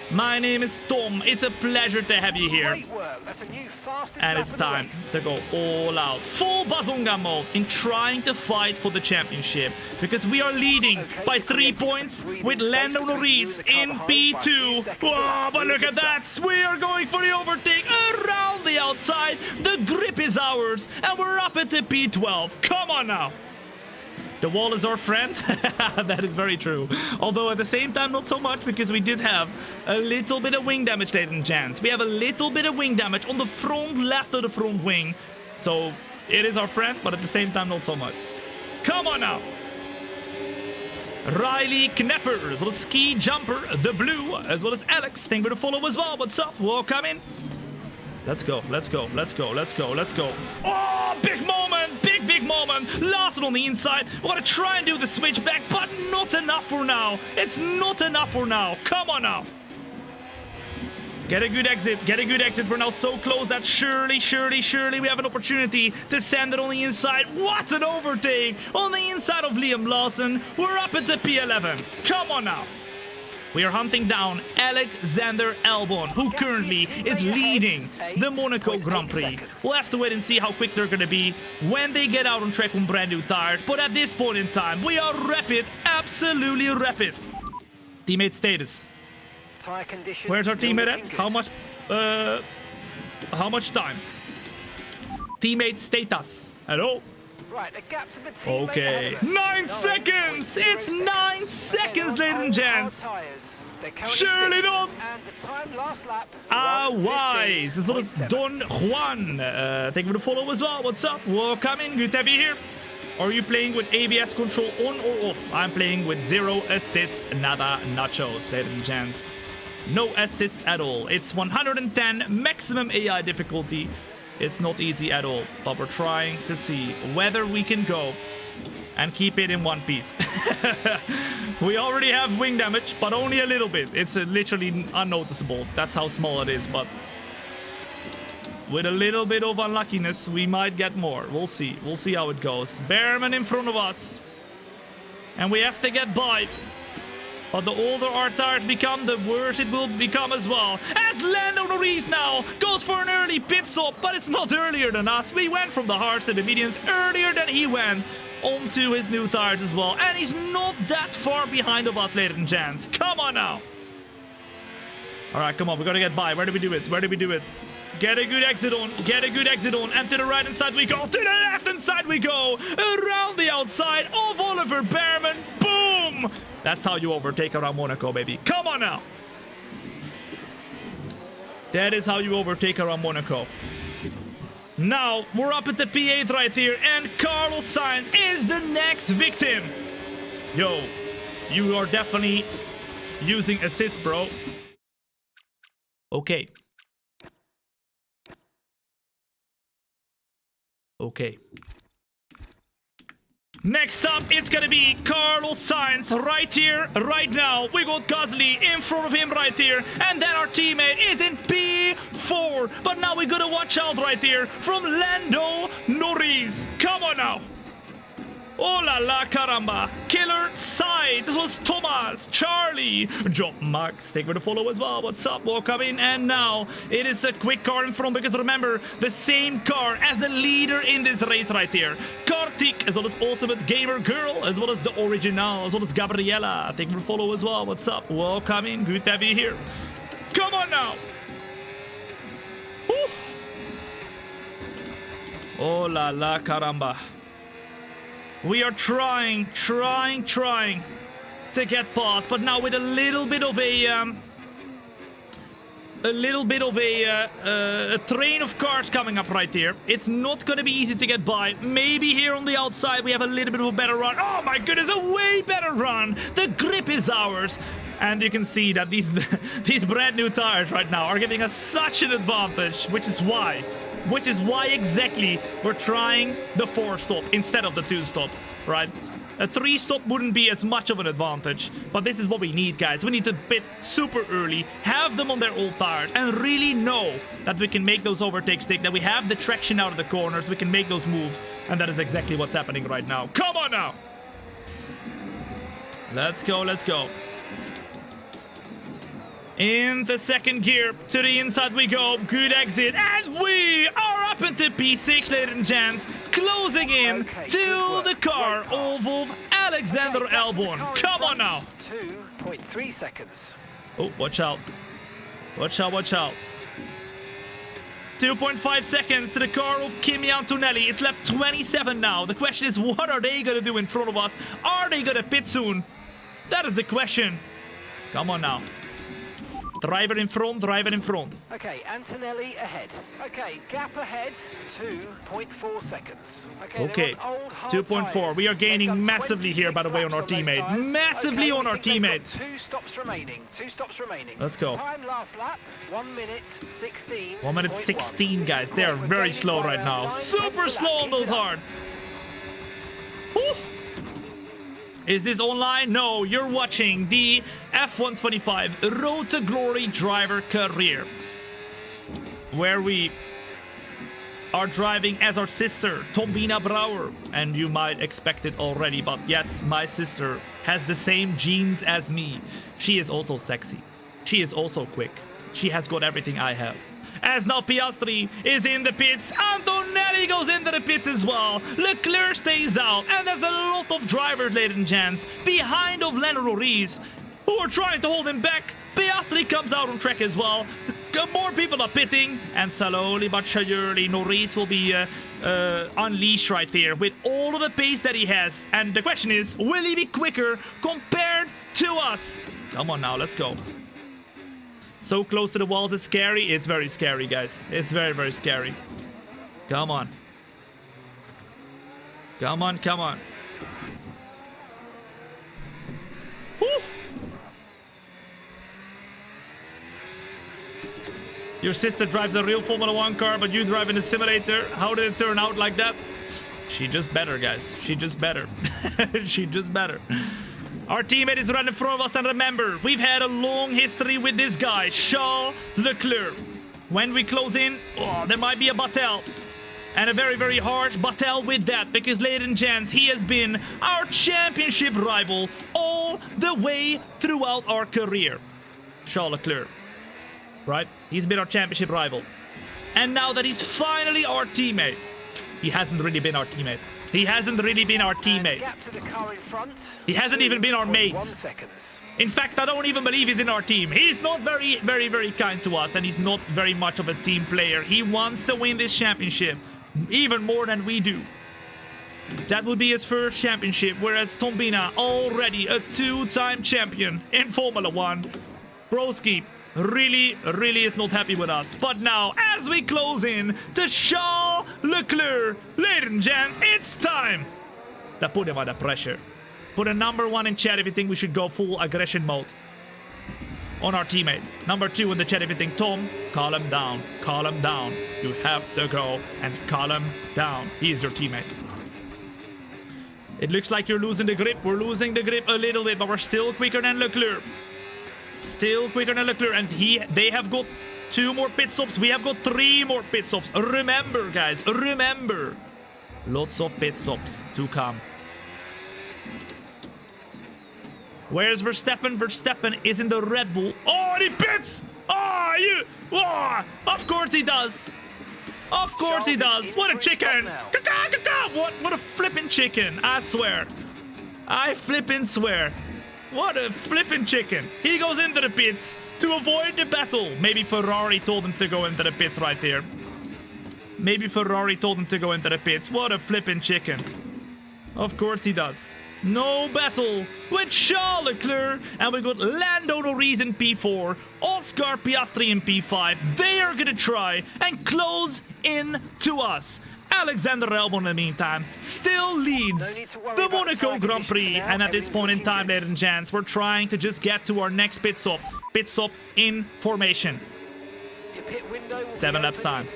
My name is Tom. It's a pleasure to have you here. Great work. That's a new fastest And it's time to go all out. Full bazonga mode in trying to fight for the championship. Because we are leading by 3 points with Lando Norris in P2. Whoa, but look at that. We are going for the overtake around the outside. The grip is ours. And we're up at the P12. Come on now. The wall is our friend. That is very true. Although at the same time, not so much, because we did have a little bit of wing damage, ladies and gents. We have a little bit of wing damage on the front left of the front wing. So it is our friend, but at the same time, not so much. Come on now. Riley Knepper, as well as Ski Jumper, the blue, as well as Alex. Thank you for the follow as well. What's up? Welcome in. Let's go, let's go, let's go, let's go, let's go. Oh, big moment, big moment. Lawson on the inside. We're gonna try and do the switch back, but not enough for now. It's not enough for now. Come on now. Get a good exit, get a good exit. We're now so close that surely we have an opportunity to send it on the inside. What an overtake on the inside of Liam Lawson. We're up at the P11. Come on now. We are hunting down Alexander Albon, who currently is leading the Monaco Grand Prix. We'll have to wait and see how quick they're going to be when they get out on track on brand new tires. But at this point in time, we are rapid, absolutely rapid. Teammate status. Tire conditions. Where's our still teammate looking at? good. How much time? Teammate status. Hello? Right, a gap to the teammate Okay. ahead of us. 9 seconds! It's 9 seconds, ladies and gents. Surely not. And the time last lap. Wise, as well as 1:15.7. Don Juan. Thank you for the follow as well. What's up? Welcome in. Good to have you here. Are you playing with ABS control on or off? I'm playing with 0 assist, nada nachos, ladies and gents. No assists at all. It's 110 maximum AI difficulty. It's not easy at all, but we're trying to see whether we can go and keep it in one piece. We already have wing damage, but only a little bit. It's literally unnoticeable. That's how small it is, but with a little bit of unluckiness, we might get more. We'll see. We'll see how it goes. Bearman in front of us. And we have to get by. But the older our tires become, the worse it will become as well. As Lando Norris now goes for an early pit stop, but it's not earlier than us. We went from the hards to the mediums earlier than he went onto his new tires as well. And he's not that far behind of us, ladies and gents. Come on now. All right, come on. We got to get by. Where do we do it? Where do we do it? Get a good exit on. Get a good exit on. And to the right hand side we go. To the left hand side we go. Around the outside of Oliver Bearman. Boom. That's how you overtake around Monaco, baby. Come on now. That is how you overtake around Monaco. Now, we're up at the P8 right here. And Carlos Sainz is the next victim. Yo, you are definitely using assist, bro. Okay. Okay. Next up, it's gonna be Carlos Sainz right here, right now. We got Gasly in front of him right here. And then our teammate is in P4. But now we gotta watch out right here from Lando Norris. Come on now. Oh la la caramba. Killer side. This was Thomas, Charlie, Job Max. Take for the follow as well. What's up? Welcome in. And now it is a quick car in front because remember, the same car as the leader in this race right here. Kartik, as well as Ultimate Gamer Girl, as well as the Original, as well as Gabriella. Take for the follow as well. What's up? Welcome in. Good to have you here. Come on now. Woo. Oh la la caramba. We are trying to get past, but now with a little bit of a train of cars coming up right here. It's not going to be easy to get by. Maybe here on the outside we have a little bit of a better run. Oh my goodness, a way better run. The grip is ours. And you can see that these brand new tires right now are giving us such an advantage, which is why exactly we're trying the 4-stop instead of the 2-stop, right? A 3-stop wouldn't be as much of an advantage, but this is what we need, guys. We need to pit super early, have them on their old tires, and really know that we can make those overtakes stick, that we have the traction out of the corners, we can make those moves, and that is exactly what's happening right now. Come on now! Let's go, let's go. In the second gear, to the inside we go. Good exit, and we are up into P6, ladies and gents. Closing in to the car of Alexander Albon. Come on now. 2.3 seconds. Oh, watch out. Watch out, watch out. 2.5 seconds to the car of Kimi Antonelli. It's lap 27 now. The question is, what are they going to do in front of us? Are they going to pit soon? That is the question. Come on now. Driver in front, driver in front. Okay, Antonelli ahead. Okay, gap ahead, 2.4 seconds. Okay, 2.4. We are gaining massively here, by the way, on our teammate. Massively on our teammate. 2 stops remaining. 2 stops remaining. Let's go. Time last lap, 1 minute 16. 1 minute 16, guys. They are very slow right now. Super slow on those hards. Woo. Is this online? No, you're watching the F125 Road to Glory driver career, where we are driving as our sister, Thombina Brouwer. And you might expect it already, but yes, my sister has the same genes as me. She is also sexy. She is also quick. She has got everything I have. As now Piastri is in the pits. Antonelli goes into the pits as well. Leclerc stays out. And there's a lot of drivers, ladies and gents, behind of Lando Norris, who are trying to hold him back. Piastri comes out on track as well. More people are pitting. And slowly but surely, Norris will be unleashed right there with all of the pace that he has. And the question is, will he be quicker compared to us? Come on now, let's go. So close to the walls is scary. It's very scary, guys. It's very, very scary. Come on. Come on, come on. Woo! Your sister drives a real Formula 1 car, but you drive in a simulator. How did it turn out like that? She just better, guys. She just better. She just better. Our teammate is right in front of us, and remember, we've had a long history with this guy, Charles Leclerc. When we close in, there might be a battle. And a very, very harsh battle with that, because, ladies and gents, he has been our championship rival all the way throughout our career. Charles Leclerc. Right? He's been our championship rival. And now that he's finally our teammate, he hasn't really been our teammate. He hasn't really been our teammate. Gap to the car in front, He hasn't even been our mate. 1 seconds. In fact, I don't even believe he's in our team. He's not very, very, very kind to us, and he's not very much of a team player. He wants to win this championship, even more than we do. That would be his first championship, whereas Thombina, already a 2-time champion in Formula 1. Broski really is not happy with us. But now, as we close in to Charles Leclerc, ladies and gents, it's time to put him under pressure. Put a number 1 in chat if you think we should go full aggression mode on our teammate. Number 2 in the chat if you think, Tom, calm him down. Calm him down. You have to go and calm him down. He is your teammate. It looks like you're losing the grip. We're losing the grip a little bit, but we're still quicker than Leclerc. Still quicker than Leclerc, and they have got 2 more pit stops. We have got 3 more pit stops. Remember, guys, remember. Lots of pit stops to come. Where's Verstappen? Verstappen is in the Red Bull. Oh, and he pits! Of course he does. Of course he does. What a chicken! What a flippin' chicken, I swear. I flippin' swear. What a flippin' chicken. He goes into the pits to avoid the battle. Maybe Ferrari told him to go into the pits right there. Maybe Ferrari told him to go into the pits. What a flippin' chicken. Of course he does. No battle with Charles Leclerc. And we got Lando Norris in P4. Oscar Piastri in P5. They are gonna try and close in to us. Alexander Albon, in the meantime, still leads the Monaco Grand Prix. And at this point in time, ladies and gents, we're trying to just get to our next pit stop. Pit stop in formation. 7 laps time.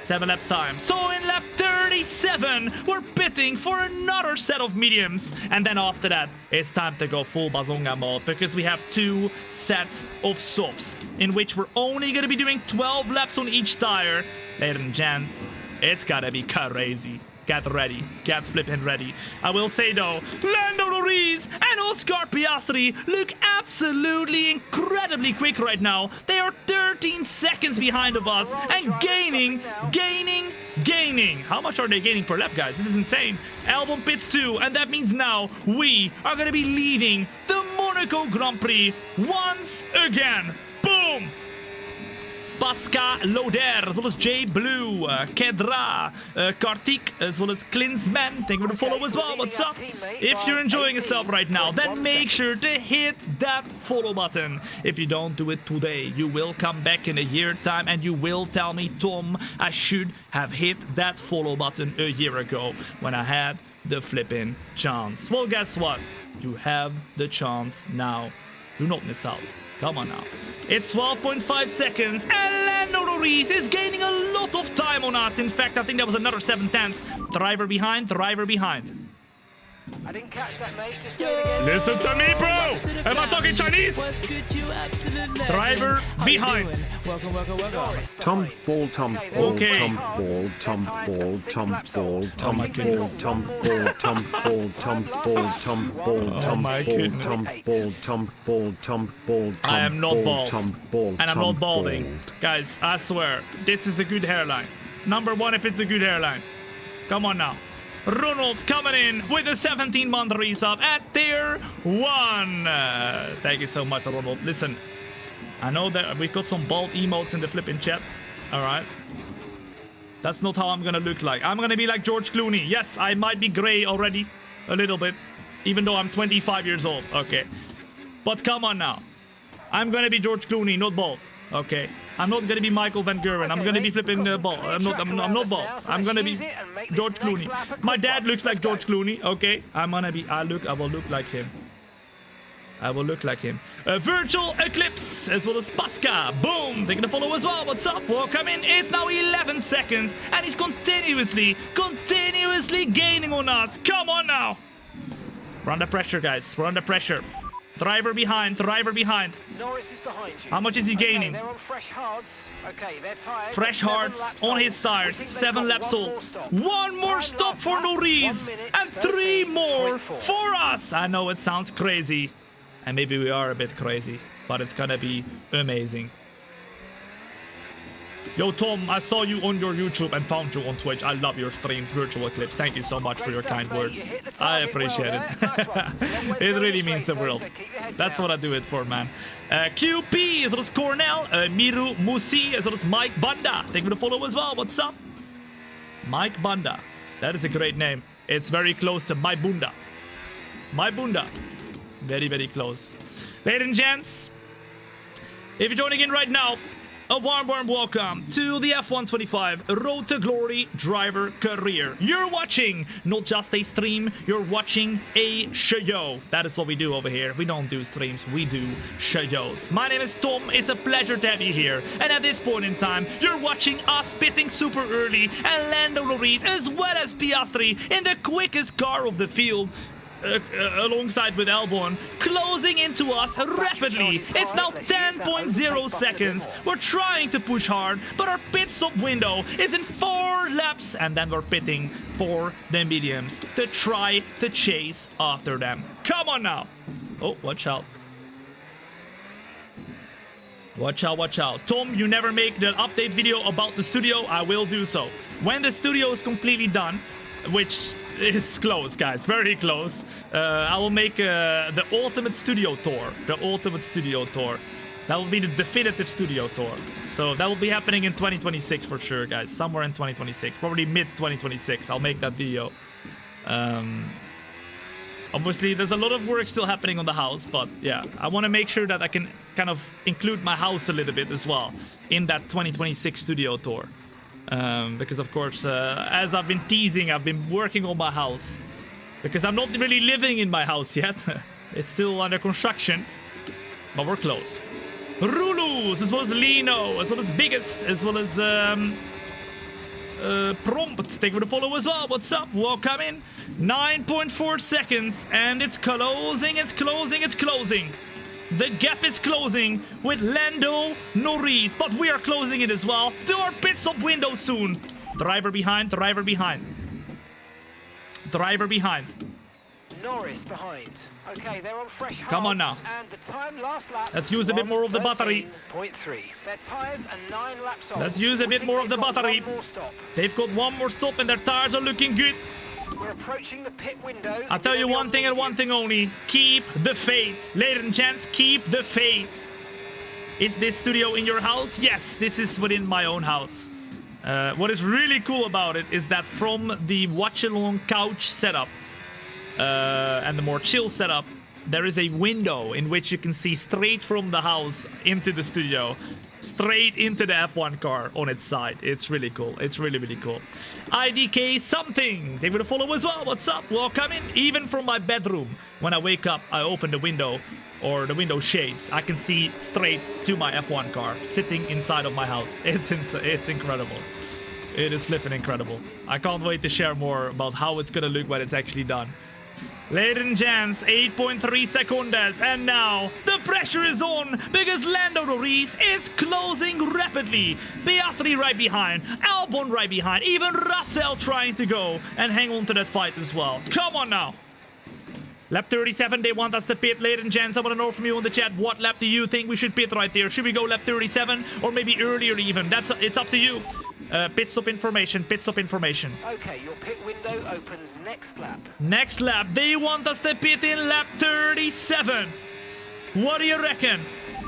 7 laps time. So in lap 37, we're pitting for another set of mediums. And then after that, it's time to go full Bazonga mode, because we have 2 sets of softs, in which we're only going to be doing 12 laps on each tire. Ladies and gents, it's gotta be crazy. Get ready. Get flippin' ready. I will say though, Lando Norris and Oscar Piastri look absolutely incredibly quick right now. They are 13 seconds behind of us and gaining. How much are they gaining per lap, guys? This is insane. Albon pits too, and that means now we are gonna be leading the Monaco Grand Prix once again. Boom! Pasca Loder, as well as J Blue, Kedra, Kartik, as well as Klinsman. Thank you for the follow as well. What's up? If you're enjoying yourself right now, then make sure to hit that follow button. If you don't do it today, you will come back in a year time and you will tell me, Tom, I should have hit that follow button a year ago when I had the flipping chance. Well, guess what? You have the chance now. Do not miss out. Come on now. It's 12.5 seconds, and Lando Norris is gaining a lot of time on us. In fact, I think that was another 7 tenths. Driver behind, driver behind. I didn't catch that, mate. Just say it again. Listen to me, bro. Am I talking Chinese? What's good, you absolute legend? Driver How you behind. doing? Welcome. Norris Tom behind. ball, Tom Okay, ball, Okay. Tom ball, Tom ball, Tom ball, Tom my ball, goodness. Tom ball, Tom ball, Tom ball, Tom ball, Tom my ball, goodness. Tom ball, Tom ball, Tom ball, I am not bald. Tom ball, And I'm Tom not balding. ball. Guys, I swear, this is a good hairline. Number one if it's a good hairline. Come on now. Ronald coming in with a 17-month resub at tier 1. Thank you so much, Ronald. Listen, I know that we've got some bald emotes in the flipping chat. All right. That's not how I'm gonna look like. I'm gonna be like George Clooney. Yes, I might be gray already. A little bit. Even though I'm 25 years old. Okay. But come on now. I'm gonna be George Clooney, not bald. Okay. I'm not gonna be Michael Van Buren. I'm gonna be flipping the ball. I'm not bald. I'm gonna be George Clooney. My dad looks like George Clooney. Okay. I will look like him. I will look like him. Virtual Eclipse as well as Pasca. Boom. Taking the follow as well. What's up? Welcome in. It's now 11 seconds and he's continuously gaining on us. Come on now. We're under pressure, guys. We're under pressure. Driver behind. Norris is behind you. How much is he gaining? They're on fresh hards. Okay, their tires. Fresh 7 hearts laps on old. his tires. We think they've 7 got laps one old. more stop. One more Time stop last for lap, Norris. 1 minute, And 3 more 13.4. for us. I know it sounds crazy. And maybe we are a bit crazy. But it's gonna be amazing. Yo, Tom, I saw you on your YouTube and found you on Twitch. I love your streams, Virtual Eclipse. Thank you so much for your kind words. I appreciate it. It really means the world. That's what I do it for, man. QP, as well as Cornell, Miru Musi, as well as Mike Banda. Thank you for the follow as well. What's up? Mike Banda. That is a great name. It's very close to My Bunda. My Bunda. Very, very close. Ladies and gents, if you're joining in right now, a warm welcome to the F125 Road to Glory driver career. You're watching not just a stream, you're watching a show. That is what we do over here. We don't do streams, we do shows. My name is Tom, it's a pleasure to have you here. And at this point in time, you're watching us pitting super early and Lando Norris as well as Piastri in the quickest car of the field. Alongside with Albon, closing into us rapidly. It's now 10.0 seconds. We're trying to push hard, but our pit stop window is in 4 laps, and then we're pitting for the mediums to try to chase after them. Come on now. Oh, watch out. Watch out. Tom, you never make the update video about the studio. I will do so. When the studio is completely done, which is close, guys, very close. I will make the ultimate studio tour. That will be the definitive studio tour. So that will be happening in 2026 for sure, guys. Somewhere in 2026, probably mid 2026. I'll make that video. Obviously, there's a lot of work still happening on the house, but yeah, I want to make sure that I can kind of include my house a little bit as well in that 2026 studio tour. Because of course, as I've been teasing, I've been working on my house. Because I'm not really living in my house yet. It's still under construction. But we're close. Rulus, as well as Lino, as well as Biggest, as well as Prompt. Thank you for the follow as well. What's up? Welcome in. 9.4 seconds. And it's closing. The gap is closing with Lando Norris, but we are closing it as well to our pit stop window soon. Driver behind. Norris behind. Okay, they're on fresh hards. Come on now. And the time last lap. Let's use a bit more of the battery. 13.3. Their tires are 9 laps old. Let's use a bit We more think of the they've got battery. one more stop. They've got one more stop and their tires are looking good. We're approaching the pit window. I'll tell you They'll be one on thing and one mediums. thing only. Keep the faith. Ladies and gents, keep the faith. Is this studio in your house? Yes, this is within my own house. What is really cool about it is that from the watch-along couch setup and the more chill setup, there is a window in which you can see straight from the house into the studio, straight into the F1 car on its side. It's really cool. It's really, really cool. IDK something. They will follow as well. What's up? Welcome in. Even from my bedroom, when I wake up, I open the window or the window shades. I can see straight to my F1 car sitting inside of my house. It's incredible. It is flipping incredible. I can't wait to share more about how it's gonna look when it's actually done. Ladies and gents, 8.3 seconds, and now the pressure is on because Lando Norris is closing rapidly. Piastri right behind, Albon right behind, even Russell trying to go and hang on to that fight as well. Come on now. Lap 37, they want us to pit. Ladies and gents, I want to know from you in the chat, what lap do you think we should pit right there? Should we go lap 37 or maybe earlier even? It's up to you. Pit stop information, pit stop information. Okay, your pit window opens next lap. Next lap, they want us to pit in lap 37. What do you reckon?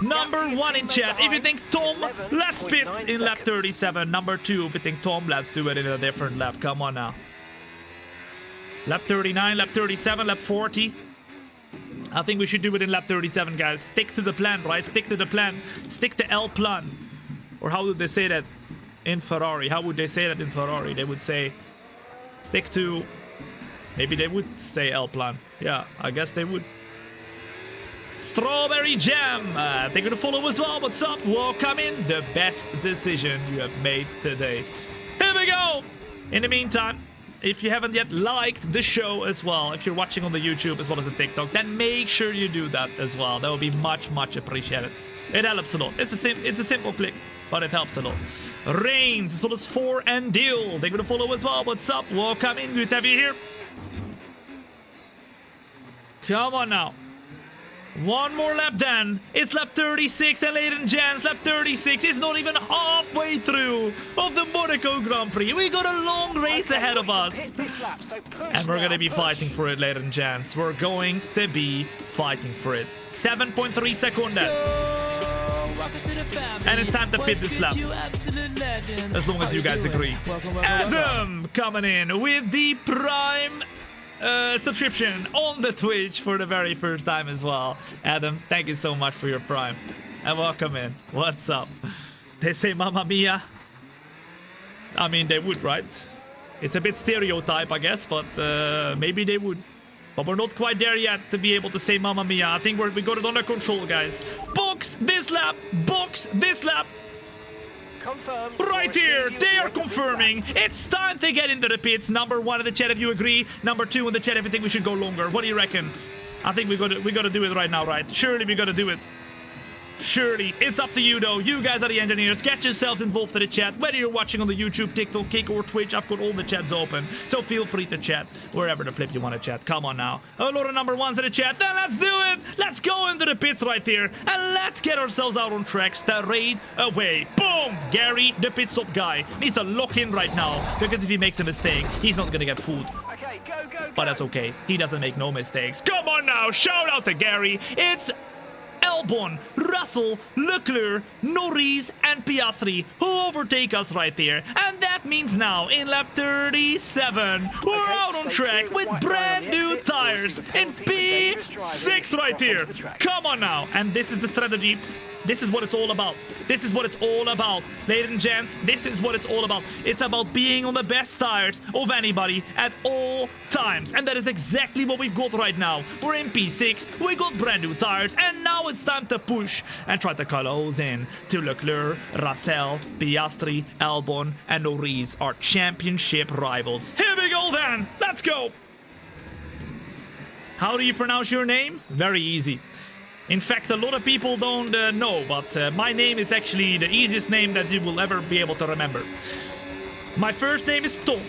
Number 1 in chat, if you think Tom, let's pit in lap 37. Number 2, if you think Tom, let's do it in a different lap. Come on now. Lap 39, lap 37, lap 40. I think we should do it in lap 37, guys. Stick to the plan, right? Stick to the plan. Stick to El Plan. Or how would they say that in Ferrari? How would they say that in Ferrari? They would say, stick to... Maybe they would say El Plan. Yeah, I guess they would. Strawberry Jam. Thank you to follow as well. What's up? Welcome in. The best decision you have made today. Here we go. In the meantime, if you haven't yet liked the show as well, if you're watching on the YouTube as well as the TikTok, then make sure you do that as well. That would be much, much appreciated. It helps a lot. It's a simple click, but it helps a lot. Reigns, as well as 4 and Deal. Thank you to follow as well. What's up? Welcome in. Good to have you here. Come on now. One more lap then. It's lap 36, and ladies and gents, lap 36 is not even halfway through of the Monaco Grand Prix. We got a long race ahead of us. And we're going to be fighting for it, ladies and gents. We're going to be fighting for it. 7.3 seconds. And it's time to pit this lap. As long as you guys agree. Adam coming in with the Prime subscription on the Twitch for the very first time as well. Adam, thank you so much for your Prime. And welcome in. What's up? They say Mamma Mia. I mean, they would, right? It's a bit stereotype, I guess, but maybe they would. But we're not quite there yet to be able to say Mamma Mia. I think we got it under control, guys. Box this lap! Box this lap! Confirmed. Right here, they are confirming. It's time to get into the pits. Number 1 in the chat if you agree. Number 2 in the chat if you think we should go longer. What do you reckon? I think we gotta do it right now, right? Surely we gotta do it. Surely. It's up to you though. You guys are the engineers. Get yourselves involved in the chat. Whether you're watching on the YouTube, TikTok, Kick or Twitch, I've got all the chats open. So feel free to chat wherever the flip you want to chat. Come on now. A lot of number 1s in the chat. Then let's do it. Let's go into the pits right here. And let's get ourselves out on track straight away. Boom! Gary, the pit stop guy, needs to lock in right now. Because if he makes a mistake, he's not going to get fooled. Okay, go. But that's okay. He doesn't make no mistakes. Come on now. Shout out to Gary. It's Albon, Russell, Leclerc, Norris, and Piastri who overtake us right there. And that means now, in lap 37, we're out on track with brand new tires in P6 right here. Come on now. And this is the strategy. This is what it's all about. This is what it's all about. Ladies and gents, this is what it's all about. It's about being on the best tires of anybody at all times. And that is exactly what we've got right now. We're in P6, we got brand new tires, and now it's time to push and try to close in to Leclerc, Russell, Piastri, Albon, and Norris, our championship rivals. Here we go then. Let's go. How do you pronounce your name? Very easy. In fact, a lot of people don't know, but my name is actually the easiest name that you will ever be able to remember. My first name is Tom,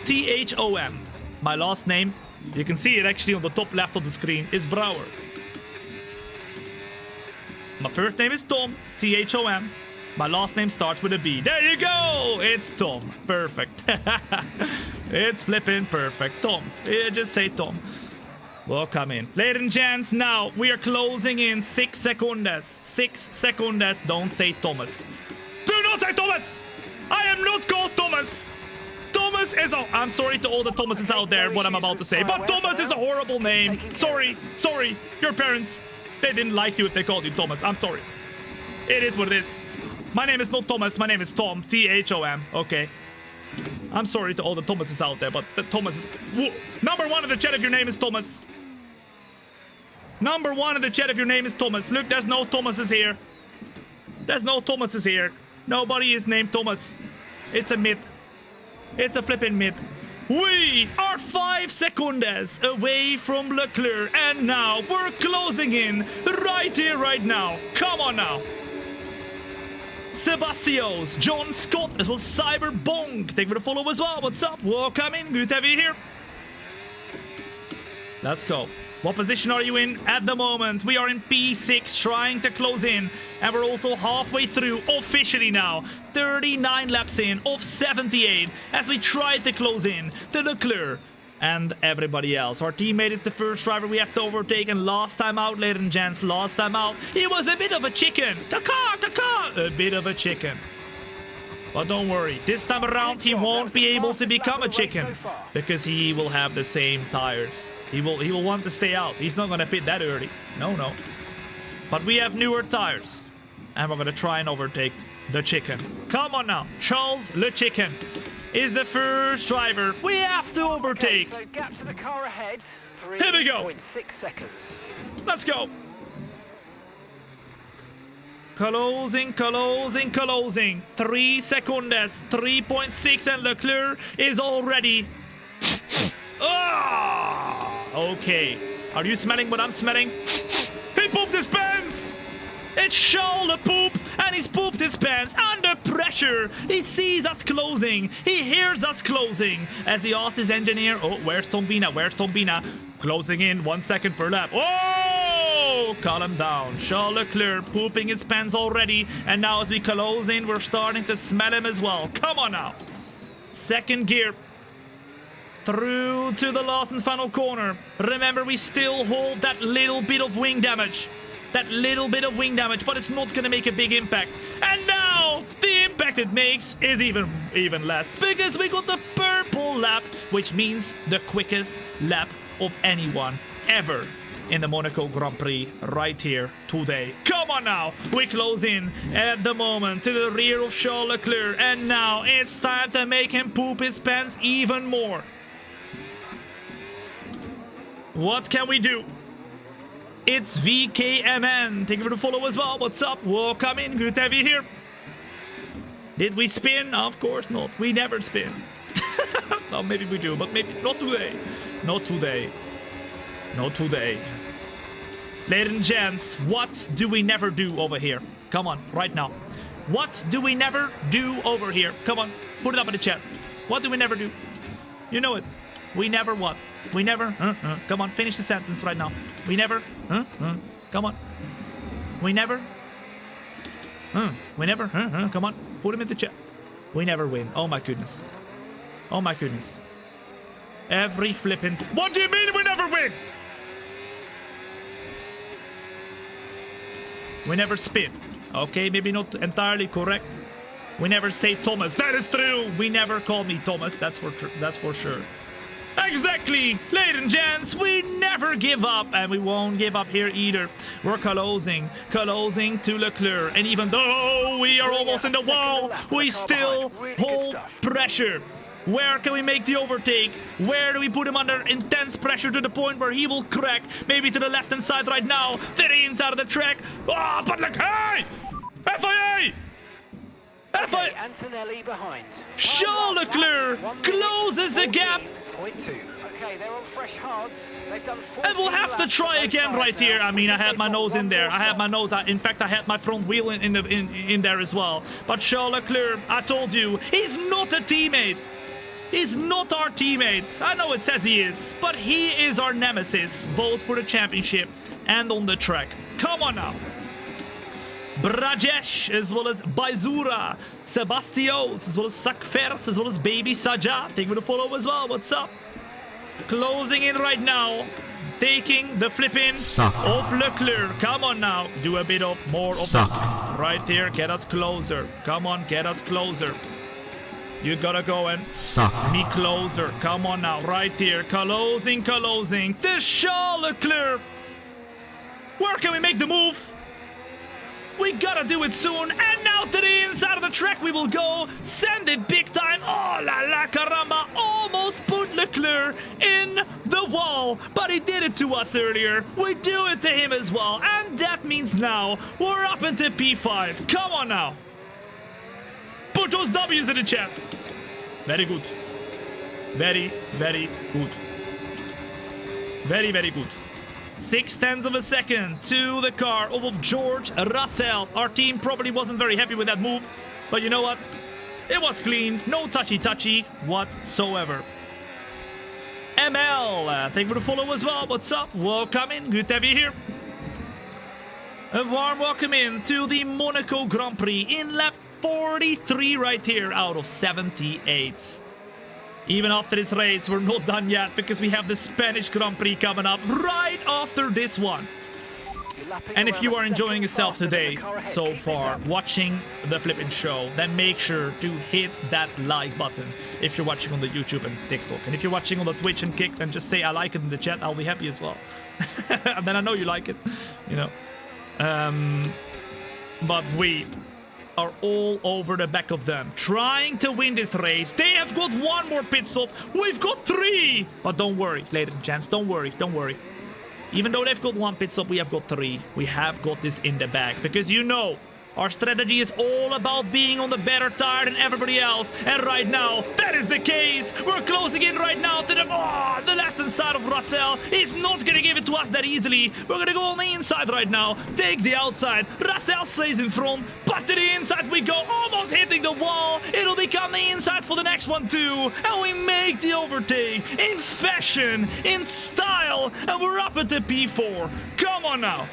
T-H-O-M. My last name, you can see it actually on the top left of the screen, is Brouwer. My first name is Tom, T-H-O-M. My last name starts with a B. There you go! It's Tom. Perfect. It's flipping perfect. Tom. Yeah, just say Tom. Welcome in. Ladies and gents, now we are closing in 6 seconds. 6 seconds. Don't say Thomas. Do not say Thomas! I am not called Thomas! Thomas is a... I'm sorry to all the Thomases out there, what I'm about to say, but Thomas is a horrible name. Sorry. Your parents, they didn't like you if they called you Thomas. I'm sorry. It is what it is. My name is not Thomas, my name is Tom. T-H-O-M. Okay. I'm sorry to all the Thomases out there, but the Thomas... Number 1 in the chat if your name is Thomas. Number 1 in the chat if your name is Thomas. Look, there's no Thomases here. There's no Thomases here. Nobody is named Thomas. It's a myth. It's a flipping myth. We are 5 seconds away from Leclerc, and now we're closing in right here, right now. Come on now. Sebastios, John Scott, as well as Cyberbong. Thank you for the follow as well. What's up? Welcome in. Good to have you here. Let's go. What position are you in at the moment? We are in P6, trying to close in. And we're also halfway through, officially now. 39 laps in of 78 as we try to close in to Leclerc and everybody else. Our teammate is the first driver we have to overtake, and last time out, ladies and gents, last time out, he was a bit of a chicken. A bit of a chicken. But don't worry, this time around, he won't be able to become a chicken because he will have the same tires. He will want to stay out. He's not going to pit that early. No. But we have newer tires, and we're going to try and overtake the chicken. Come on now. Charles Le Chicken is the first driver we have to overtake. Okay, so gap to the car ahead, Here we go. 3.6 seconds. Let's go. Closing. 3 seconds. 3.6, and Leclerc is already... Okay. Are you smelling what I'm smelling? He pooped his pants! It's Charles Le Poop, and he's pooped his pants under pressure. He sees us closing. He hears us closing. As he asks his engineer, oh, where's Thombina? Where's Thombina? Closing in 1 second per lap. Oh! Calm him down. Charles Leclerc pooping his pants already. And now as we close in, we're starting to smell him as well. Come on now. Second gear. Through to the last and final corner. Remember, we still hold that little bit of wing damage. But it's not going to make a big impact. And now, the impact it makes is even less. Because we got the purple lap, which means the quickest lap of anyone ever in the Monaco Grand Prix right here today. Come on now. We close in at the moment to the rear of Charles Leclerc. And now, it's time to make him poop his pants even more. What can we do? It's VKMN. Thank you for the follow as well. What's up? Welcome in. Good to have you here. Did we spin? Of course not. We never spin. No, maybe we do, but maybe not today. Not today. Ladies and gents, what do we never do over here? Come on, right now. What do we never do over here? Come on, put it up in the chat. What do we never do? You know it. We never what? We never, come on, finish the sentence right now. We never, come on. We never, come on, put him in the chat. We never win. Oh my goodness. Every flippant. What do you mean we never win? We never spin. Okay, maybe not entirely correct. We never say Thomas. That is true. We never call me Thomas. That's for sure. Exactly, ladies and gents, we never give up, and we won't give up here either. We're closing to Leclerc, and even though we are almost in the wall, we still hold pressure. Where can we make the overtake? Where do we put him under intense pressure to the point where he will crack? Maybe to the left-hand side right now, to the inside of the track. Oh, but look, hey! FIA! Okay, Antonelli behind. Charles Leclerc closes the gap. 0.2. Okay, they're on fresh hards. They've done 14 And we'll have to try again right here. I mean, I had my nose in there. In fact, I had my front wheel in there as well. But Charles Leclerc, I told you, he's not a teammate. He's not our teammate. I know it says he is, but he is our nemesis, both for the championship and on the track. Come on now. Brajesh, as well as Baizura, Sebastios, as well as Sakfers, as well as Baby Saja. Thank you for the follow as well. What's up? Closing in right now. Taking the flip-in of Leclerc. Come on now. Do a bit of more of that. Right here. Get us closer. Come on, get us closer. You gotta go and me closer. Come on now. Right here. Closing. To Charles Leclerc. Where can we make the move? We gotta do it soon. And now to the inside of the track we will go. Send it big time. Oh la la caramba. Almost put Leclerc in the wall. But he did it to us earlier. We do it to him as well. And that means now we're up into P5. Come on now. Put those W's in the chat. Very good. Very, very good. Very, very good. 0.6 of a second to the car of George Russell. Our team probably wasn't very happy with that move, but you know what? It was clean. No touchy whatsoever. ML, thank you for the follow as well. What's up? Welcome in. Good to have you here. A warm welcome in to the Monaco Grand Prix in lap 43 right here out of 78. Even after this race, we're not done yet because we have the Spanish Grand Prix coming up right after this one. And if you are enjoying yourself today so far, watching the flipping show, then make sure to hit that like button if you're watching on the YouTube and TikTok. And if you're watching on the Twitch and Kick, then just say I like it in the chat. I'll be happy as well. And then I know you like it, you know. But we are all over the back of them, trying to win this race. They have got one more pit stop. We've got 3. But don't worry, ladies and gents. Don't worry. Don't worry. Even though they've got 1 pit stop, we have got 3. We have got this in the bag. Because you know, our strategy is all about being on the better tire than everybody else. And right now, that is the case. We're closing in right now to the left-hand side of Russell. He's not going to give it to us that easily. We're going to go on the inside right now. Take the outside. Russell stays in front. But to the inside we go. Almost hitting the wall. It'll become the inside for the next one too. And we make the overtake. In fashion. In style. And we're up at the P4. Come on now.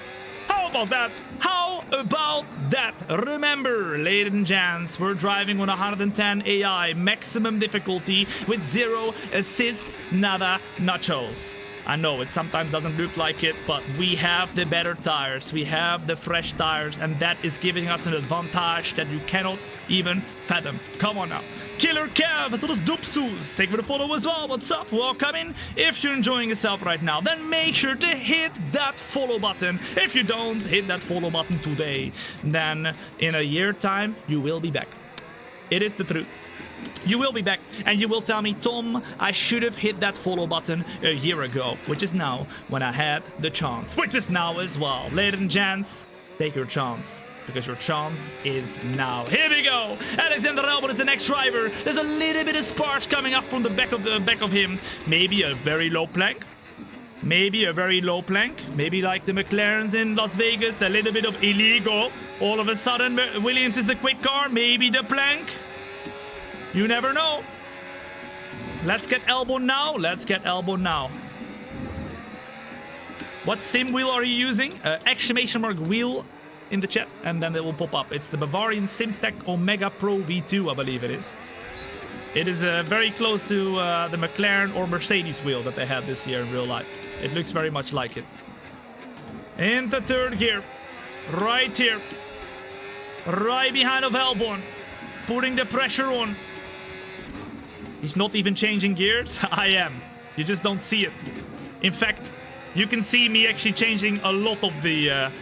How about that? How about that? Remember, ladies and gents, we're driving on 110 AI, maximum difficulty with 0 assists, nada nachos. I know it sometimes doesn't look like it, but we have the better tires. We have the fresh tires, and that is giving us an advantage that you cannot even fathom. Come on now. Killer Kev, tot is Doopsoes. Thank you for the follow as well. What's up? Welcome in. If you're enjoying yourself right now, then make sure to hit that follow button. If you don't hit that follow button today, then in a year time, you will be back. It is the truth. You will be back and you will tell me, Tom, I should have hit that follow button a year ago, which is now when I had the chance, which is now as well. Ladies and gents, take your chance. Because your chance is now. Here we go. Alexander Albon is the next driver. There's a little bit of sparks coming up from the back of him. Maybe a very low plank. Maybe a very low plank. Maybe like the McLarens in Las Vegas. A little bit of illegal. All of a sudden, Williams is a quick car. Maybe the plank. You never know. Let's get Albon now. Let's get Albon now. What sim wheel are you using? Exclamation mark wheel in the chat, and then it will pop up. It's the Bavarian Simtech Omega Pro V2, I believe it is. It is very close to the McLaren or Mercedes wheel that they had this year in real life. It looks very much like it. In the third gear, right here, right behind of Albon, putting the pressure on. He's not even changing gears. I am. You just don't see it. In fact, you can see me actually changing a lot of the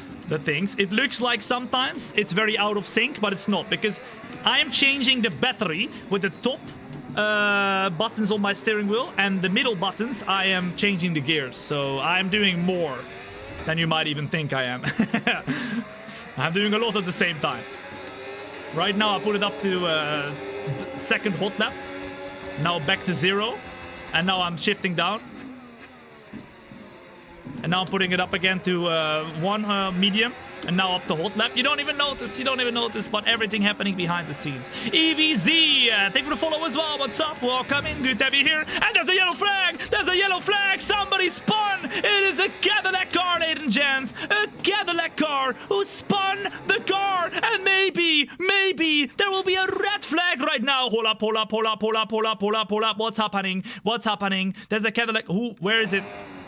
things. It looks like sometimes it's very out of sync, but it's not, because I am changing the battery with the top buttons on my steering wheel, and the middle buttons I am changing the gears. So I'm doing more than you might even think I am. I'm doing a lot at the same time. Right now I put it up to second hot lap, now back to 0, and now I'm shifting down. And now I'm putting it up again to 1 medium. And now up to hot lap. You don't even notice, but everything happening behind the scenes. EVZ, thank you for the follow as well. What's up? Welcome in, good to have you here. And there's a yellow flag. There's a yellow flag. Somebody spun. It is a Cadillac car, ladies and gents. A Cadillac car who spun the car. And maybe there will be a red flag right now. Hold up. What's happening? There's a Cadillac. Where is it?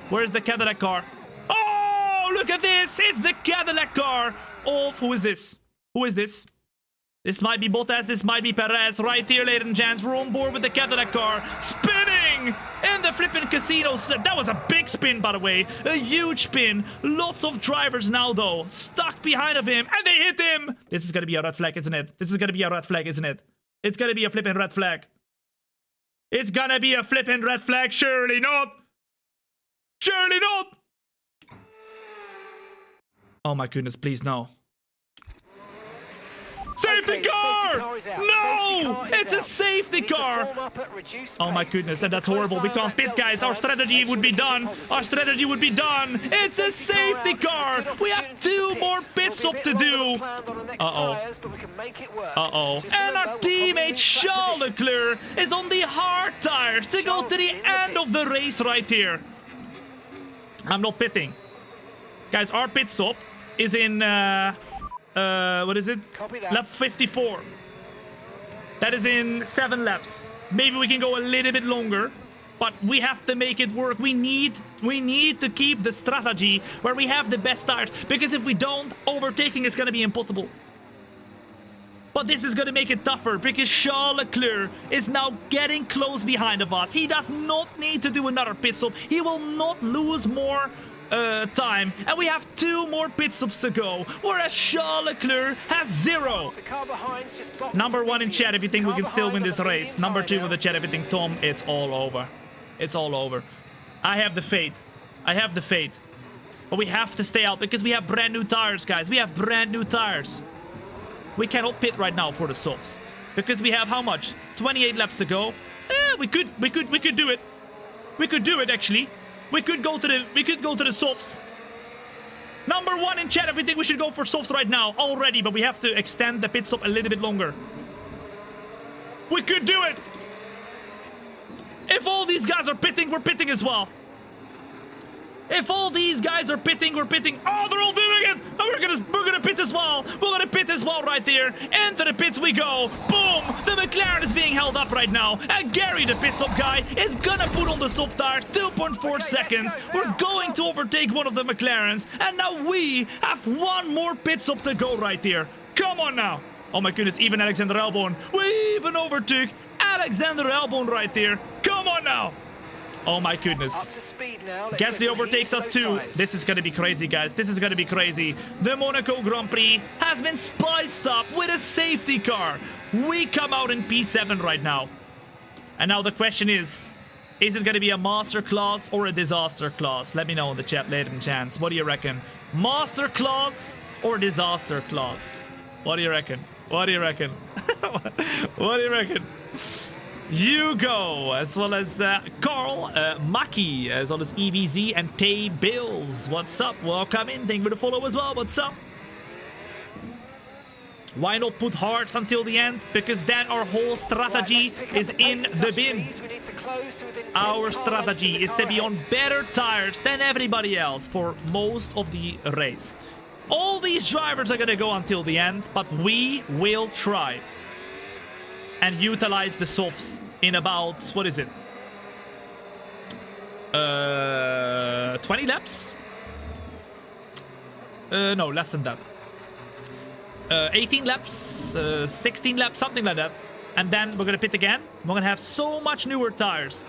Where's the Cadillac car? Oh, look at this! It's the Cadillac car of... Who is this? This might be Bottas, this might be Perez. Right here, ladies and gents, we're on board with the Cadillac car. Spinning in the flipping casino. That was a big spin, by the way. A huge spin. Lots of drivers now, though, stuck behind of him, and they hit him. This is gonna be a red flag, isn't it? It's gonna be a flipping red flag. It's gonna be a flipping red flag. Surely not. Surely not! Oh my goodness, please no. Safety safety Okay, the car! safety car is out. No! Safety car is It's a out. safety We need to car! form up at reduced Oh my pace. goodness, and that's Keep a horrible. close We eye can't on that pit, guys. delta Our time. strategy Make would sure be we keep done. positive. Our strategy would be done. It's a safety car. We have 2 more pit stops to do. Uh-oh. Uh-oh. And our teammate Charles Leclerc is on the hard tires to go to the end of the race right here. I'm not pitting. Guys, our pit stop is in, what is it? Copy that. Lap 54. That is in 7 laps. Maybe we can go a little bit longer, but we have to make it work. We need to keep the strategy where we have the best tires, because if we don't, overtaking is going to be impossible. But this is going to make it tougher, because Charles Leclerc is now getting close behind of us. He does not need to do another pit stop. He will not lose more time, and we have 2 more pit stops to go, whereas Charles Leclerc has 0. Number 1 in chat if you think we can still win this race. Number 2 in the chat if you think, Tom, it's all over. It's all over. I have the faith. I have the faith. But we have to stay out because we have brand new tires, guys. We have brand new tires. We cannot pit right now for the softs because we have how much? 28 laps to go. We could do it. We could do it actually. We could go to the softs. Number 1 in chat if we think we should go for softs right now already, but we have to extend the pit stop a little bit longer. We could do it. If all these guys are pitting, we're pitting as well. If all these guys are pitting, we're pitting. Oh, they're all doing it! And we're gonna pit as well. We're gonna pit as well right there. Into the pits we go. Boom! The McLaren is being held up right now. And Gary, the pit stop guy, is gonna put on the soft tires. 2.4 seconds. We're going to overtake one of the McLarens. And now we have 1 more pit stop to go right here. Come on now. Oh my goodness, even Alexander Albon. We even overtook Alexander Albon right there. Come on now. Oh my goodness. Gasly overtakes us too. This is gonna be crazy, guys. This is gonna be crazy. The Monaco Grand Prix has been spiced up with a safety car. We come out in P7 right now. And now the question is it gonna be a master class or a disaster class? Let me know in the chat, ladies and gents. What do you reckon? Master class or disaster class? What do you reckon? What do you reckon? What do you reckon? Hugo, as well as Carl, Maki, as well as EVZ and Tay Bills. What's up? Welcome in. Thank you for the follow as well. What's up? Why not put hearts until the end? Because then our whole strategy is in the bin. Our strategy is to be on better tires than everybody else for most of the race. All these drivers are going to go until the end, but we will try and utilize the softs in about, what is it? 20 laps? No, less than that. 18 laps, 16 laps, something like that. And then we're gonna pit again. We're gonna have so much newer tires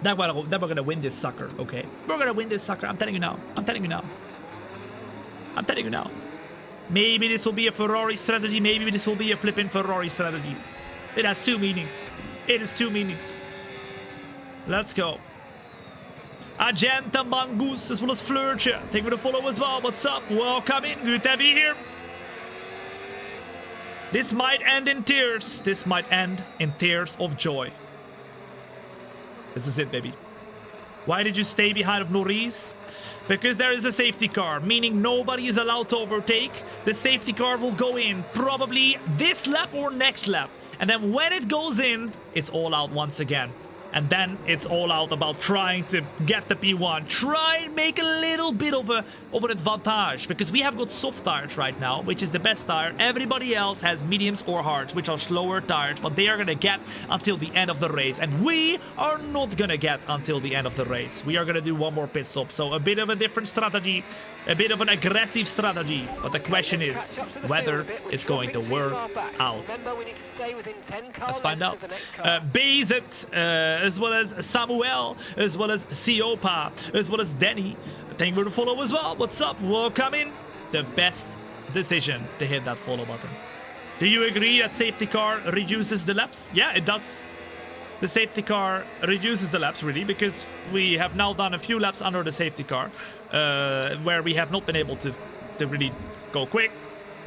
that we're gonna win this sucker, okay? We're gonna win this sucker, I'm telling you now. I'm telling you now. I'm telling you now. Maybe this will be a Ferrari strategy, maybe this will be a flipping Ferrari strategy. It has 2 meanings. It is 2 meanings. Let's go. Agenta Mangus as well as Flurche. Thank you for the follow as well. What's up? Welcome in. Good to have you here. This might end in tears. This might end in tears of joy. This is it, baby. Why did you stay behind of Norris? Because there is a safety car, meaning nobody is allowed to overtake. The safety car will go in probably this lap or next lap. And then when it goes in, it's all out once again. And then it's all out about trying to get the P1. Try and make a little bit of an advantage. Because we have got soft tires right now, which is the best tire. Everybody else has mediums or hards, which are slower tires. But they are going to get until the end of the race. And we are not going to get until the end of the race. We are going to do 1 more pit stop. So a bit of a different strategy. A bit of an aggressive strategy. But the question is whether it's going to work out. Let's find out. Bezet, as well as Samuel, as well as Siopa, as well as Denny. Thank you for the follow as well. What's up? Welcome in. The best decision to hit that follow button. Do you agree that safety car reduces the laps? Yeah, it does. The safety car reduces the laps, really, because we have now done a few laps under the safety car, where we have not been able to really go quick.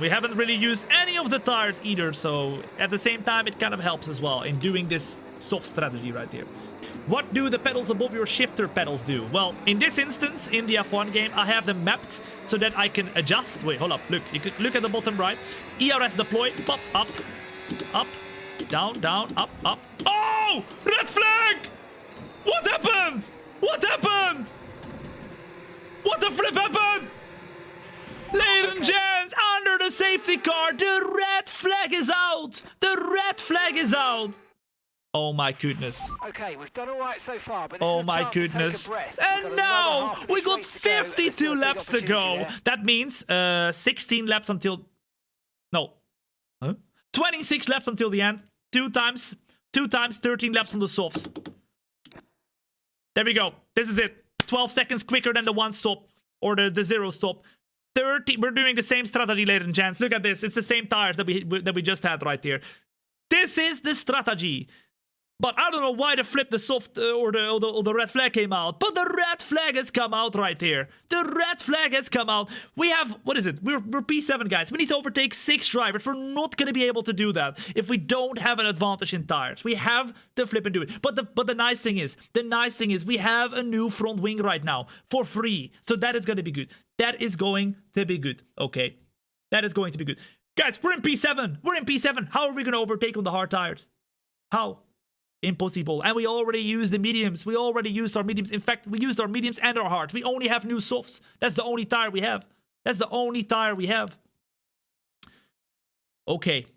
We haven't really used any of the tires either, so at the same time, it kind of helps as well in doing this soft strategy right here. What do the pedals above your shifter pedals do? Well, in this instance, in the F1 game, I have them mapped so that I can adjust. Wait, hold up. Look, you can look at the bottom right. ERS deploy, pop, up, down, down, up, up. Oh! Red flag! What happened? What happened? What the flip happened? Ladies and gents, under the safety car, the red flag is out. The red flag is out. Oh my goodness. Okay, we've done all right so far, but this Oh is a my chance to take a goodness. breath. We've And got another now half of this we got race to go, and there's 52 still a big laps to go. opportunity there. That means 16 laps until... No. Huh? 26 laps until the end. Two times 13 laps on the softs. There we go. This is it. 12 seconds quicker than the one stop. Or the zero stop. 30. We're doing the same strategy, ladies and gents. Look at this. It's the same tires that we just had right here. This is the strategy. But I don't know why the flip, the soft, or the red flag came out. But the red flag has come out right here. The red flag has come out. We have, what is it? We're P7, guys. We need to overtake 6 drivers. We're not going to be able to do that if we don't have an advantage in tires. We have to flip and do it. But the nice thing is, we have a new front wing right now for free. So that is going to be good. That is going to be good. Okay. That is going to be good. Guys, we're in P7. We're in P7. How are we going to overtake on the hard tires? How? Impossible. And we already used the mediums. We already used our mediums. In fact, we used our mediums and our hards. We only have new softs. That's the only tire we have. That's the only tire we have. Okay.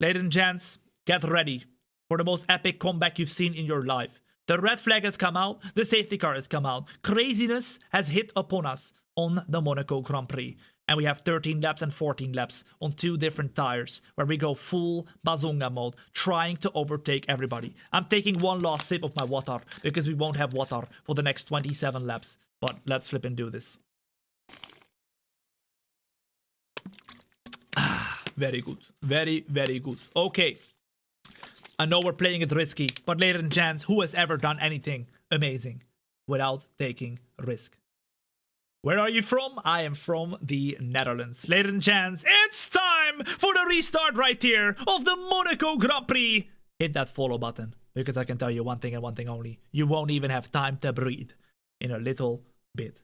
Ladies and gents, get ready for the most epic comeback you've seen in your life. The red flag has come out. The safety car has come out. Craziness has hit upon us on the Monaco Grand Prix. And we have 13 laps and 14 laps on 2 different tires where we go full bazonga mode, trying to overtake everybody. I'm taking one last sip of my water because we won't have water for the next 27 laps. But let's flip and do this. Very good. Very, very good. Okay. I know we're playing it risky, but ladies and gents, who has ever done anything amazing without taking risk? Where are you from? I am from the Netherlands. Ladies and gents, it's time for the restart right here of the Monaco Grand Prix. Hit that follow button, because I can tell you one thing and one thing only. You won't even have time to breathe in a little bit.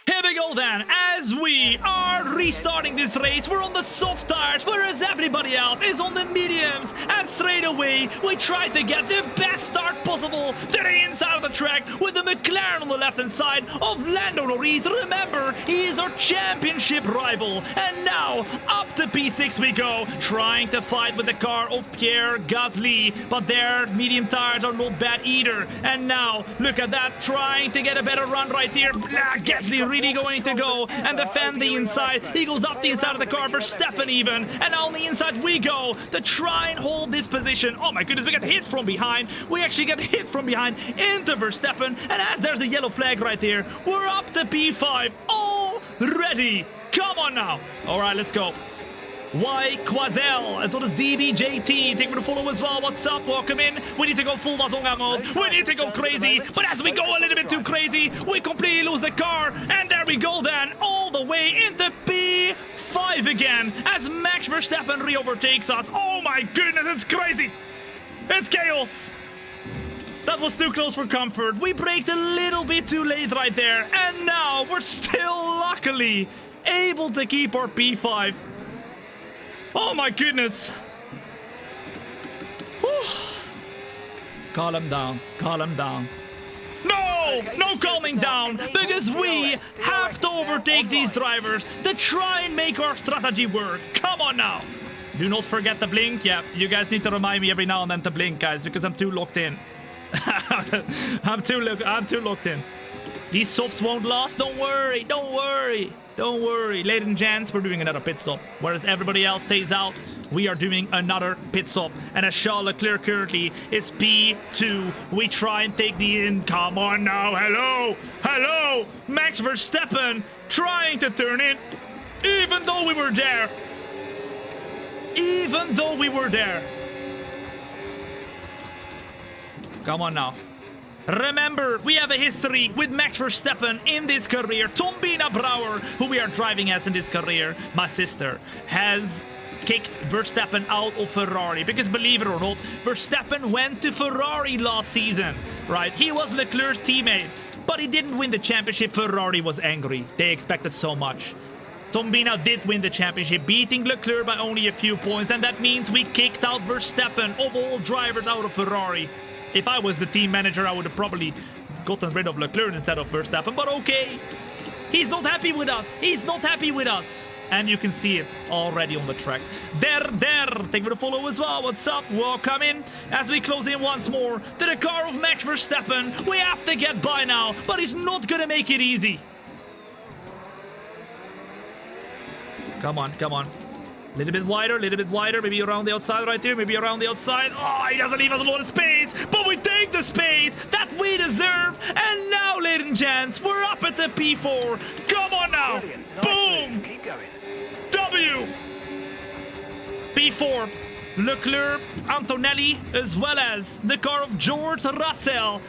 Here we go then, as we are restarting this race, we're on the soft tires, whereas everybody else is on the mediums, and straight away, we try to get the best start possible to the inside of the track with the McLaren on the left-hand side of Lando Norris. Remember, he is our championship rival, and now, up to P6 we go, trying to fight with the car of Pierre Gasly, but their medium tires are not bad either, and now, look at that, trying to get a better run right here. Gasly really going to go and defend the inside. He goes up the inside of the car, Verstappen even, and on the inside we go to try and hold this position. Oh my goodness, we get hit from behind. We actually get hit from behind into Verstappen, and as there's a yellow flag right here, we're up to P5 already. Come on now. All right, let's go. Y Quazel, as well as DBJT, take me to follow as well. What's up? Welcome in. We need to go full Bazonga mode. We need to go crazy. But as we go a little bit too crazy, we completely lose the car. And there we go then, all the way into P5 again, as Max Verstappen re-overtakes us. Oh my goodness, it's crazy. It's chaos. That was too close for comfort. We braked a little bit too late right there. And now we're still luckily able to keep our P5. Oh my goodness. Whew. Calm him down. Calm him down. No! No calming down! Because we have to overtake these drivers to try and make our strategy work. Come on now. Do not forget the blink. Yeah, you guys need to remind me every now and then to blink, guys, because I'm too locked in. I'm too locked in. These softs won't last. Don't worry. Don't worry. Don't worry. Ladies and gents, we're doing another pit stop. Whereas everybody else stays out, we are doing another pit stop. And as Charles Leclerc currently is P2, we try and take the in. Come on now. Hello. Hello. Max Verstappen trying to turn in. Even though we were there. Even though we were there. Come on now. Remember, we have a history with Max Verstappen in this career. Thombina Brouwer, who we are driving as in this career, my sister, has kicked Verstappen out of Ferrari. Because believe it or not, Verstappen went to Ferrari last season, right? He was Leclerc's teammate, but he didn't win the championship. Ferrari was angry. They expected so much. Thombina did win the championship, beating Leclerc by only a few points, and that means we kicked out Verstappen of all drivers out of Ferrari. If I was the team manager, I would have probably gotten rid of Leclerc instead of Verstappen, but okay. He's not happy with us. He's not happy with us. And you can see it already on the track. Thank you for the follow as well. What's up? Welcome in as we close in once more to the car of Max Verstappen. We have to get by now, but he's not gonna make it easy. Come on, come on. A little bit wider, maybe around the outside right there, maybe around the outside. Oh, he doesn't leave us a lot of space, but we take the space that we deserve. And now, ladies and gents, we're up at the P4. Come on now. Brilliant. Nice Boom. move. Keep going. W. P4. Leclerc, Antonelli, as well as the car of George Russell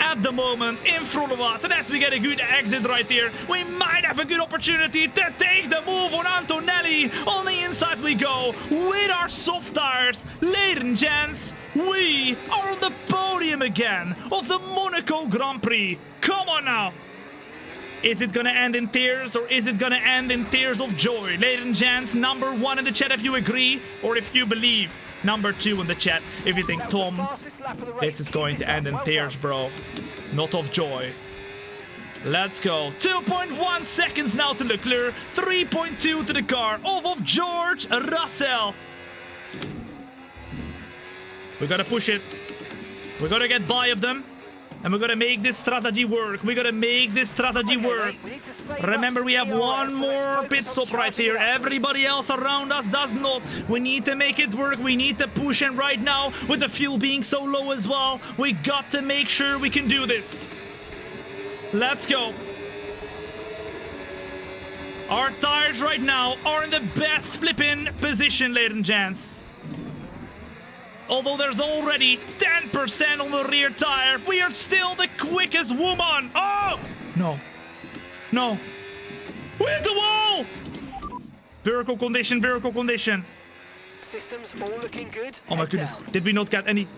at the moment in front of us. And as we get a good exit right here, we might have a good opportunity to take the move on Antonelli. On the inside we go with our soft tires. Ladies and gents, we are on the podium again of the Monaco Grand Prix. Come on now. Is it gonna end in tears, or is it gonna end in tears of joy? Ladies and gents, number 1 in the chat if you agree, or if you believe. Number 2 in the chat if you think, Tom, this is going to end in tears, bro. Not of joy. Let's go. 2.1 seconds now to Leclerc. 3.2 to the car of George Russell. We gotta push it. We gotta get by of them. And we're gonna make this strategy work. We gotta make this strategy work. Remember, we have one more pit stop right here. Everybody else around us does not. We need to make it work. We need to push. And right now, with the fuel being so low as well, we got to make sure we can do this. Let's go. Our tires right now are in the best flipping position, ladies and gents. Although there's already 10% on the rear tire, we are still the quickest woman. Oh! No. No. We hit the wall! Vehicle condition, vehicle condition. Systems all looking good. Oh my Head goodness. down. Did we not get any?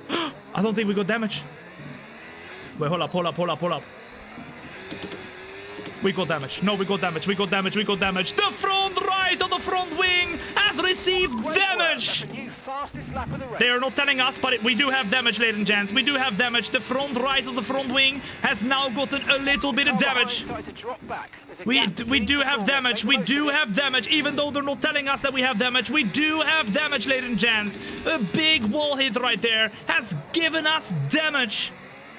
I don't think we got damage. Wait, hold up, hold up, hold up, hold up. We got damage. No, we got damage. We got damage. We got damage. The front right of the front wing has received damage. That's the new fastest lap of the race. They are not telling us, but we do have damage, ladies and gents. We do have damage. The front right of the front wing has now gotten a little bit of damage. Starting to drop back. There's a We gap do between have performance. damage. Stay We close do to it. have damage, even though they're not telling us that we have damage. We do have damage, ladies and gents. A big wall hit right there has given us damage.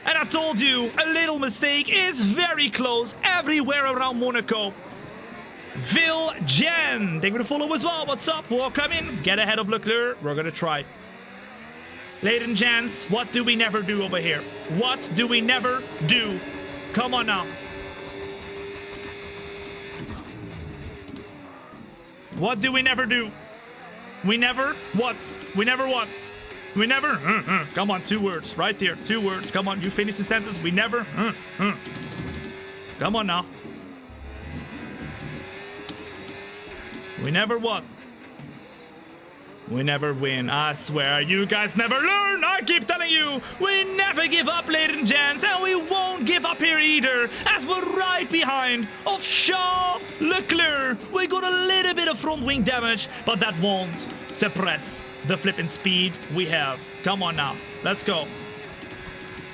And I told you, a little mistake is very close everywhere around Monaco. Vil Jen, thank you for the follow as well. What's up? Welcome in. Get ahead of Leclerc. We're gonna try. Ladies and gents, what do we never do over here? What do we never do? Come on now. What do we never do? We never what? We never what? We never, come on, 2 words, right here, 2 words, come on, you finish the sentence, we never, come on now. We never what? We never win, I swear, you guys never learn, I keep telling you, we never give up, ladies and gents, and we won't give up here either, as we're right behind of Charles Leclerc. We got a little bit of front wing damage, but that won't suppress the flipping speed we have. Come on now. Let's go.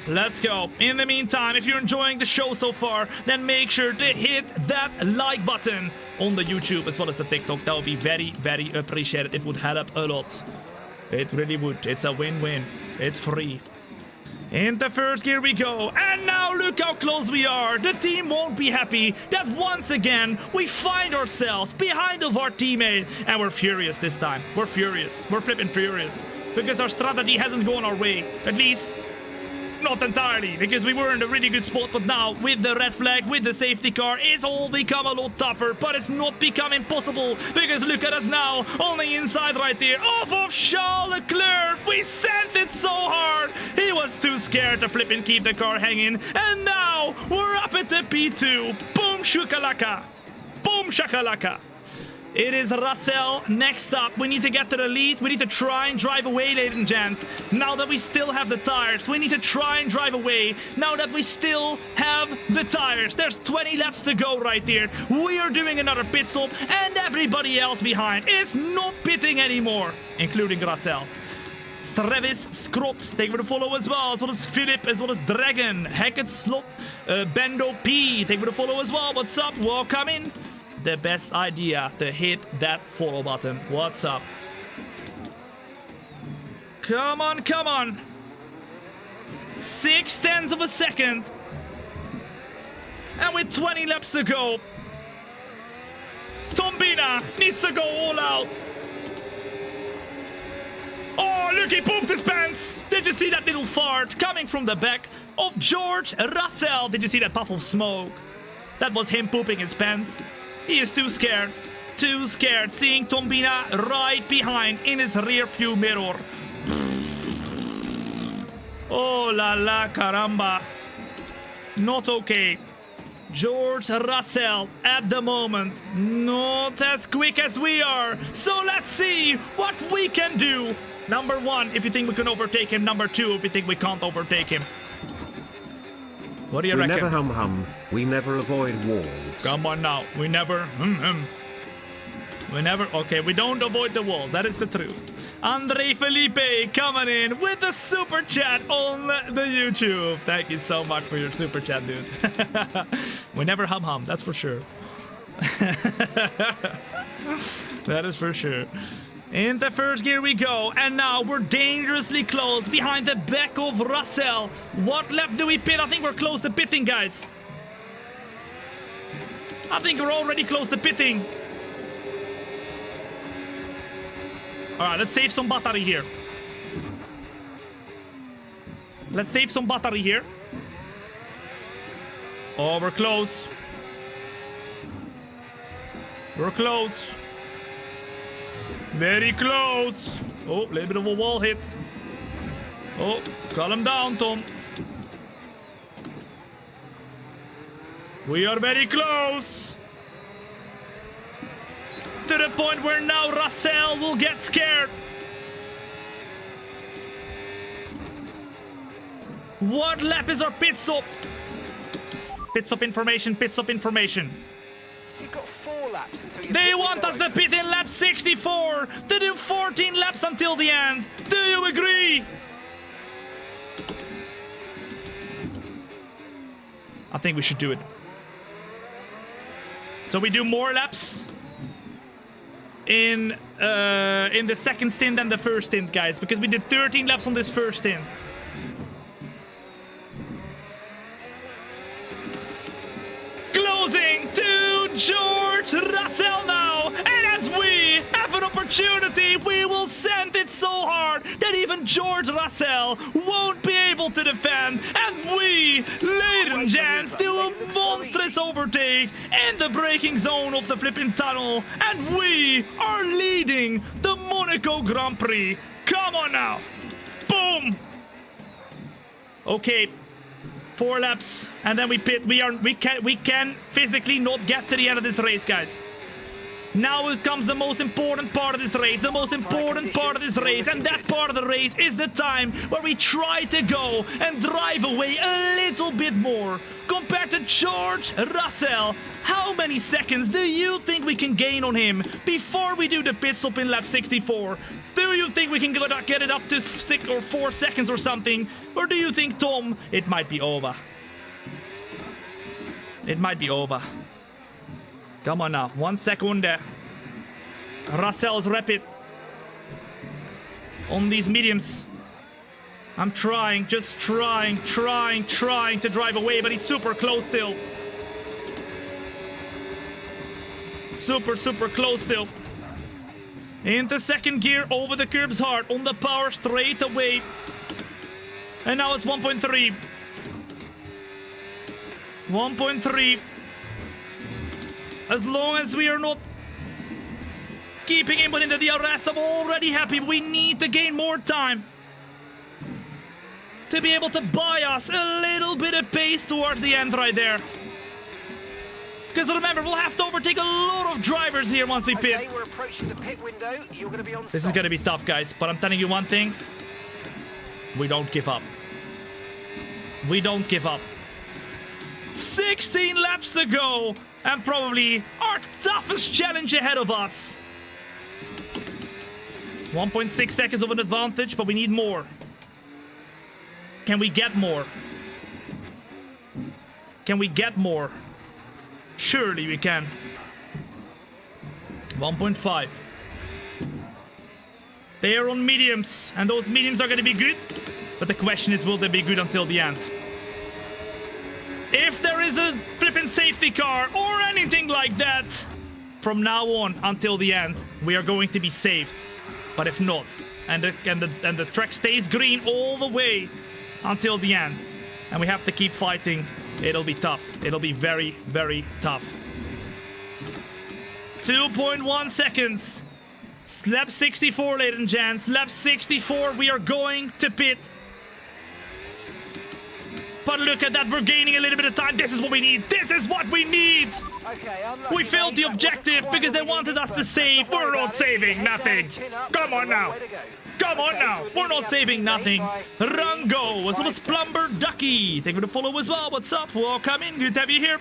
Let's go. In the meantime, if you're enjoying the show so far, then make sure to hit that like button on the YouTube as well as the TikTok. That would be very, very appreciated. It would help a lot. It really would. It's a win-win. It's free. Into first gear we go, and now look how close we are. The team won't be happy that once again we find ourselves behind of our teammate, and we're furious this time. We're furious. We're flipping furious because our strategy hasn't gone our way, at least not entirely, because we were in a really good spot, but now with the red flag, with the safety car, it's all become a lot tougher, but it's not becoming possible, because look at us now on the inside right here, off of Charles Leclerc. We sent it so hard. He was too scared to flip and keep the car hanging. And now we're up at the P2. Boom shakalaka. Boom shakalaka. It is Russell next up. We need to get to the lead. We need to try and drive away, ladies and gents. Now that we still have the tires, we need to try and drive away. Now that we still have the tires. There's 20 laps to go right there. We are doing another pit stop, and everybody else behind is not pitting anymore, including Russell. Travis Scott taking the follow as well as Philip, as well as Dragon, Hackett Slot, Bendo P taking the follow as well. What's up? Welcome in. The best idea to hit that follow button. What's up? Come on, come on. 0.6 of a second. And with 20 laps to go, Thombina needs to go all out. Oh, look, he pooped his pants. Did you see that little fart coming from the back of George Russell? Did you see that puff of smoke? That was him pooping his pants. He is too scared, seeing Thombina right behind in his rear view mirror. Oh la la caramba. Not okay. George Russell at the moment not as quick as we are. So let's see what we can do. Number 1, if you think we can overtake him. Number 2, if you think we can't overtake him. What do you reckon? We never hum. We never avoid walls. Come on now. We never... We never... Okay, we don't avoid the walls. That is the truth. Andre Felipe coming in with the super chat on the YouTube. Thank you so much for your super chat, dude. We never hum. That's for sure. That is for sure. In the first gear we go, and now we're dangerously close behind the back of Russell. What lap do we pit? I think we're close to pitting, guys. I think we're already close to pitting. Alright, let's save some battery here. Let's save some battery here. Oh, we're close. We're close. Very close. Oh, a little bit of a wall hit. Oh, calm down, Tom. We are very close. To the point where now Russell will get scared. What lap is our pit stop? Pit stop information, pit stop information. You've got 4 laps until you... They want us to pit in lap 64 to do 14 laps until the end. Do you agree? I think we should do it. So we do more laps in the second stint than the first stint, guys, because we did 13 laps on this first stint. Closing to George Russell now, and as we have an opportunity, we will send it so hard that even George Russell won't be able to defend, and we, ladies and gents, do a monstrous overtake in the braking zone of the flipping tunnel, and we are leading the Monaco Grand Prix. Come on now. Boom. Okay. 4 laps, and then we pit. We can physically not get to the end of this race, guys. Now it comes the most important part of this race. The most important part of this race, and that part of the race is the time where we try to go and drive away a little bit more compared to George Russell. How many seconds do you think we can gain on him before we do the pit stop in lap 64? Do you think we can get it up to 6 or 4 seconds or something? Or do you think, Tom, it might be over? It might be over. Come on now, 1 second. Russell's rapid on these mediums. I'm trying, just trying to drive away, but he's super close still. Super close still. Into second gear, over the curbs hard, on the power straight away. And now it's 1.3. 1.3. As long as we are not keeping him within the DRS, I'm already happy. We need to gain more time to be able to buy us a little bit of pace towards the end right there. Because remember, we'll have to overtake a lot of drivers here once we pit. Okay, we're approaching the pit window. You're going to be on This is going to be tough, guys. But I'm telling you one thing. We don't give up. We don't give up. 16 laps to go. And probably our toughest challenge ahead of us. 1.6 seconds of an advantage, but we need more. Can we get more? Can we get more? Surely we can. 1.5. They are on mediums, and those mediums are going to be good. But the question is, will they be good until the end? If there is a flippin' safety car or anything like that, from now on until the end, we are going to be saved. But if not, and the track stays green all the way until the end, and we have to keep fighting, it'll be tough. It'll be very, very tough. 2.1 seconds. Lap 64, ladies and gents. Lap 64, we are going to pit. But look at that, we're gaining a little bit of time. This is what we need. This is what we need. Okay, unlucky, We failed the mate. That objective wasn't because quite they what we wanted needed, us to but save. don't worry We're not about it. saving Head down, nothing. chin up, Come on that's the now. right way to go. Come on Okay, now. so We're not leading saving up nothing. by Rango, as well as 3.5 Plumber Ducky. Thank you for the follow as well. What's up? Welcome in. Good to have you here.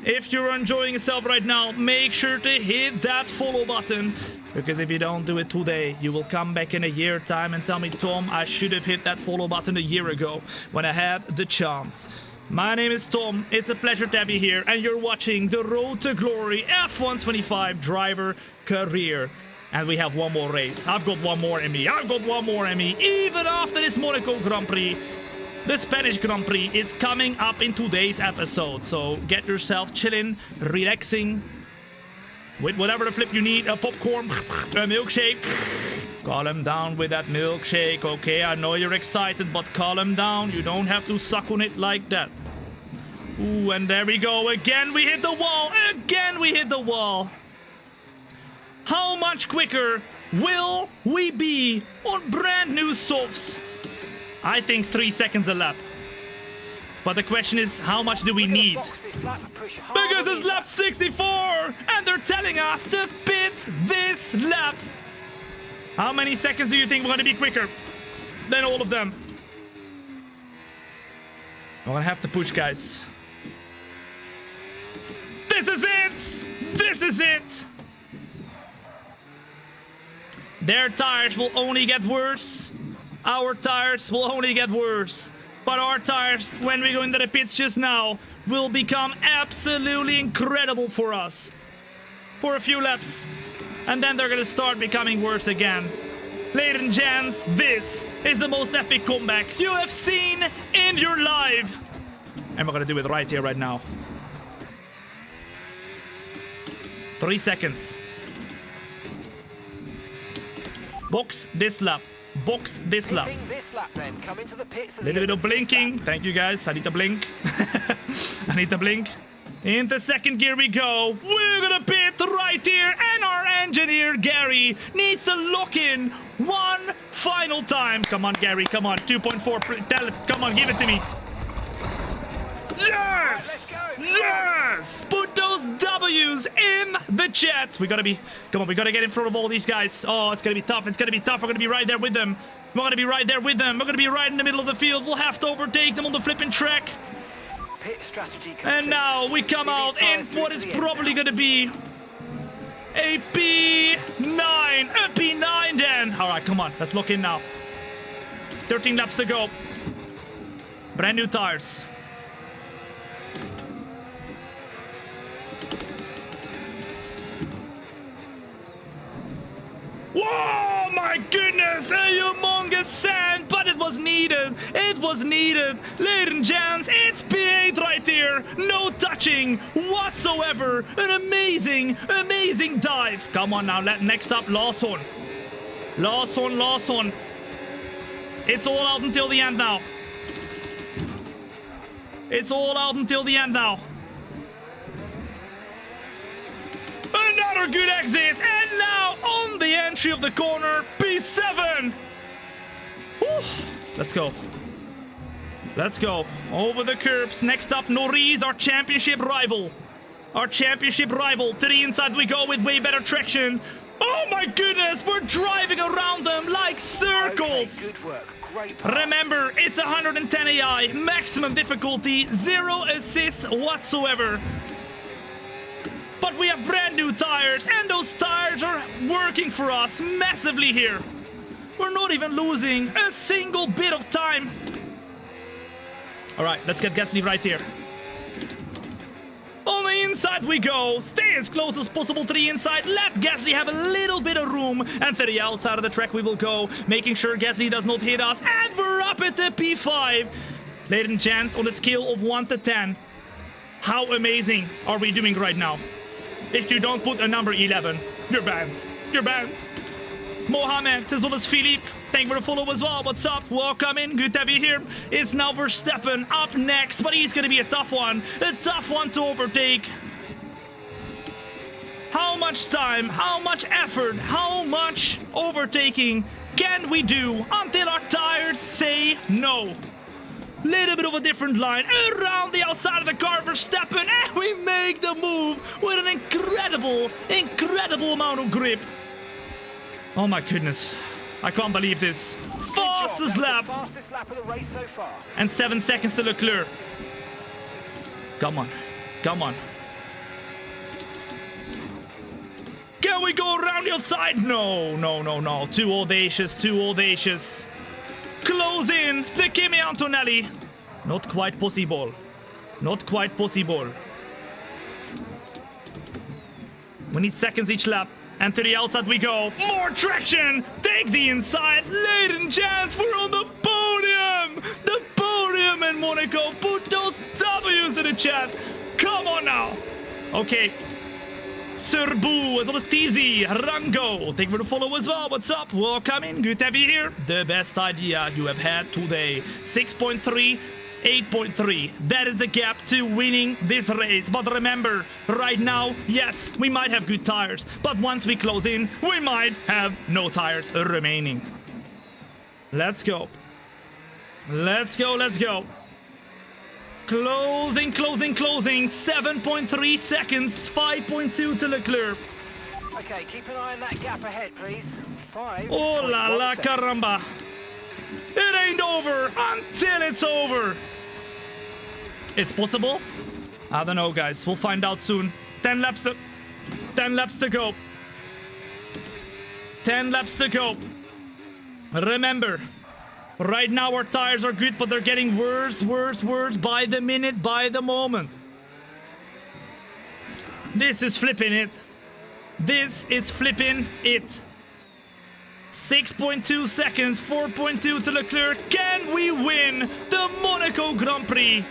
If you're enjoying yourself right now, make sure to hit that follow button. Because if you don't do it today, you will come back in a year time and tell me, Tom, I should have hit that follow button a year ago when I had the chance. My name is Tom. It's a pleasure to have you here. And you're watching the Road to Glory F125 driver career. And we have one more race. I've got one more in me. I've got one more in me. Even after this Monaco Grand Prix, the Spanish Grand Prix is coming up in today's episode. So get yourself chilling, relaxing, with whatever the flip you need. A popcorn, a milkshake. Calm down with that milkshake, okay? I know you're excited, but calm down. You don't have to suck on it like that. Ooh, and there we go. Again, we hit the wall. Again, we hit the wall. How much quicker will we be on brand new softs? I think 3 seconds a lap. But the question is, how much do we need? Box this lap and push hard Because on it's these lap 64, and they're telling us to pit this lap. How many seconds do you think we're going to be quicker than all of them? I'm going to have to push, guys. This is it! This is it! Their tires will only get worse. Our tires will only get worse. But our tires, when we go into the pits just now, will become absolutely incredible for us. For a few laps. And then they're gonna start becoming worse again. Ladies and gents, this is the most epic comeback you have seen in your life. And we're gonna do it right here, right now. 3 seconds. Box this lap. Box this lap. Hitting this lap then. Come into the pits. Little bit of blinking. Thank you, guys. I need to blink. I need to blink. Into second gear we go. We're gonna pit right here, and our engineer Gary needs to lock in one final time. Come on, Gary. Come on. 2.4. Tell it. Come on, give it to me. Yes! Let's go. Yes! Put those W's in the chat. We gotta be. Come on, we gotta get in front of all these guys. Oh, it's gonna be tough. It's gonna be tough. We're gonna be right there with them. We're gonna be right there with them. We're gonna be right in the middle of the field. We'll have to overtake them on the flipping track. Pit strategy complete. And now we come out in what is probably gonna be a P9. A P9 then. All right, come on. Let's lock in now. 13 laps to go. Brand new tires. Whoa, my goodness, a humongous sand, but it was needed. It was needed. Ladies and gents, it's P8 right here. No touching whatsoever. An amazing, amazing dive. Come on now, next up, Lawson. Lawson. It's all out until the end now. It's all out until the end now. Another good exit, and now on the entry of the corner, P7. Whew. Let's go. Let's go. Over the curbs. Next up, Norris, our championship rival. Our championship rival. To the inside we go with way better traction. Oh my goodness, we're driving around them like circles. Okay, good work. Great pass. Remember, it's 110 AI, maximum difficulty, 0 assists whatsoever. But we have brand new tires, and those tires are working for us massively here. We're not even losing a single bit of time. All right, let's get Gasly right here. On the inside we go. Stay as close as possible to the inside. Let Gasly have a little bit of room. And to the outside of the track we will go, making sure Gasly does not hit us. And we're up at the P5. Ladies and gents, on a scale of 1 to 10, how amazing are we doing right now? If you don't put a number 11, you're banned. You're banned. Mohammed, as well as Philippe, thank you for the follow as well. What's up? Welcome in. Good to have you here. It's now Verstappen up next, but he's going to be a tough one. A tough one to overtake. How much time, how much effort, how much overtaking can we do until our tires say no? Little bit of a different line around the outside of the car, Verstappen, and we make the move with an incredible amount of grip. Oh my goodness. I can't believe this. Fastest lap. Fastest lap of the race so far. And 7 seconds to Leclerc. Come on. Come on. Can we go around the outside? No, no, no, no. Too audacious, too audacious. Close in to Kimi Antonelli. Not quite possible. Not quite possible. We need seconds each lap. And to the outside we go. More traction. Take the inside. Ladies and gents, we're on the podium. The podium in Monaco. Put those W's in the chat. Come on now. Okay. Serbu, as well as TZ, Rango. Thank you for the follow as well. What's up? Welcome in. Good to have you here. The best idea you have had today. 6.3. 8.3. That is the gap to winning this race. But remember, right now, yes, we might have good tires. But once we close in, we might have no tires remaining. Let's go. Let's go, let's go. Closing, closing, closing. 7.3 seconds. 5.2 to Leclerc. Okay, keep an eye on that gap ahead, please. 5. Oh la la caramba. It ain't over until it's over. It's possible? I don't know, guys. We'll find out soon. 10 laps to go. 10 laps to go. Remember, right now our tires are good, but they're getting worse, worse, worse by the minute, by the moment. This is flipping it. This is flipping it. 6.2 seconds, 4.2 to Leclerc. Can we win the Monaco Grand Prix?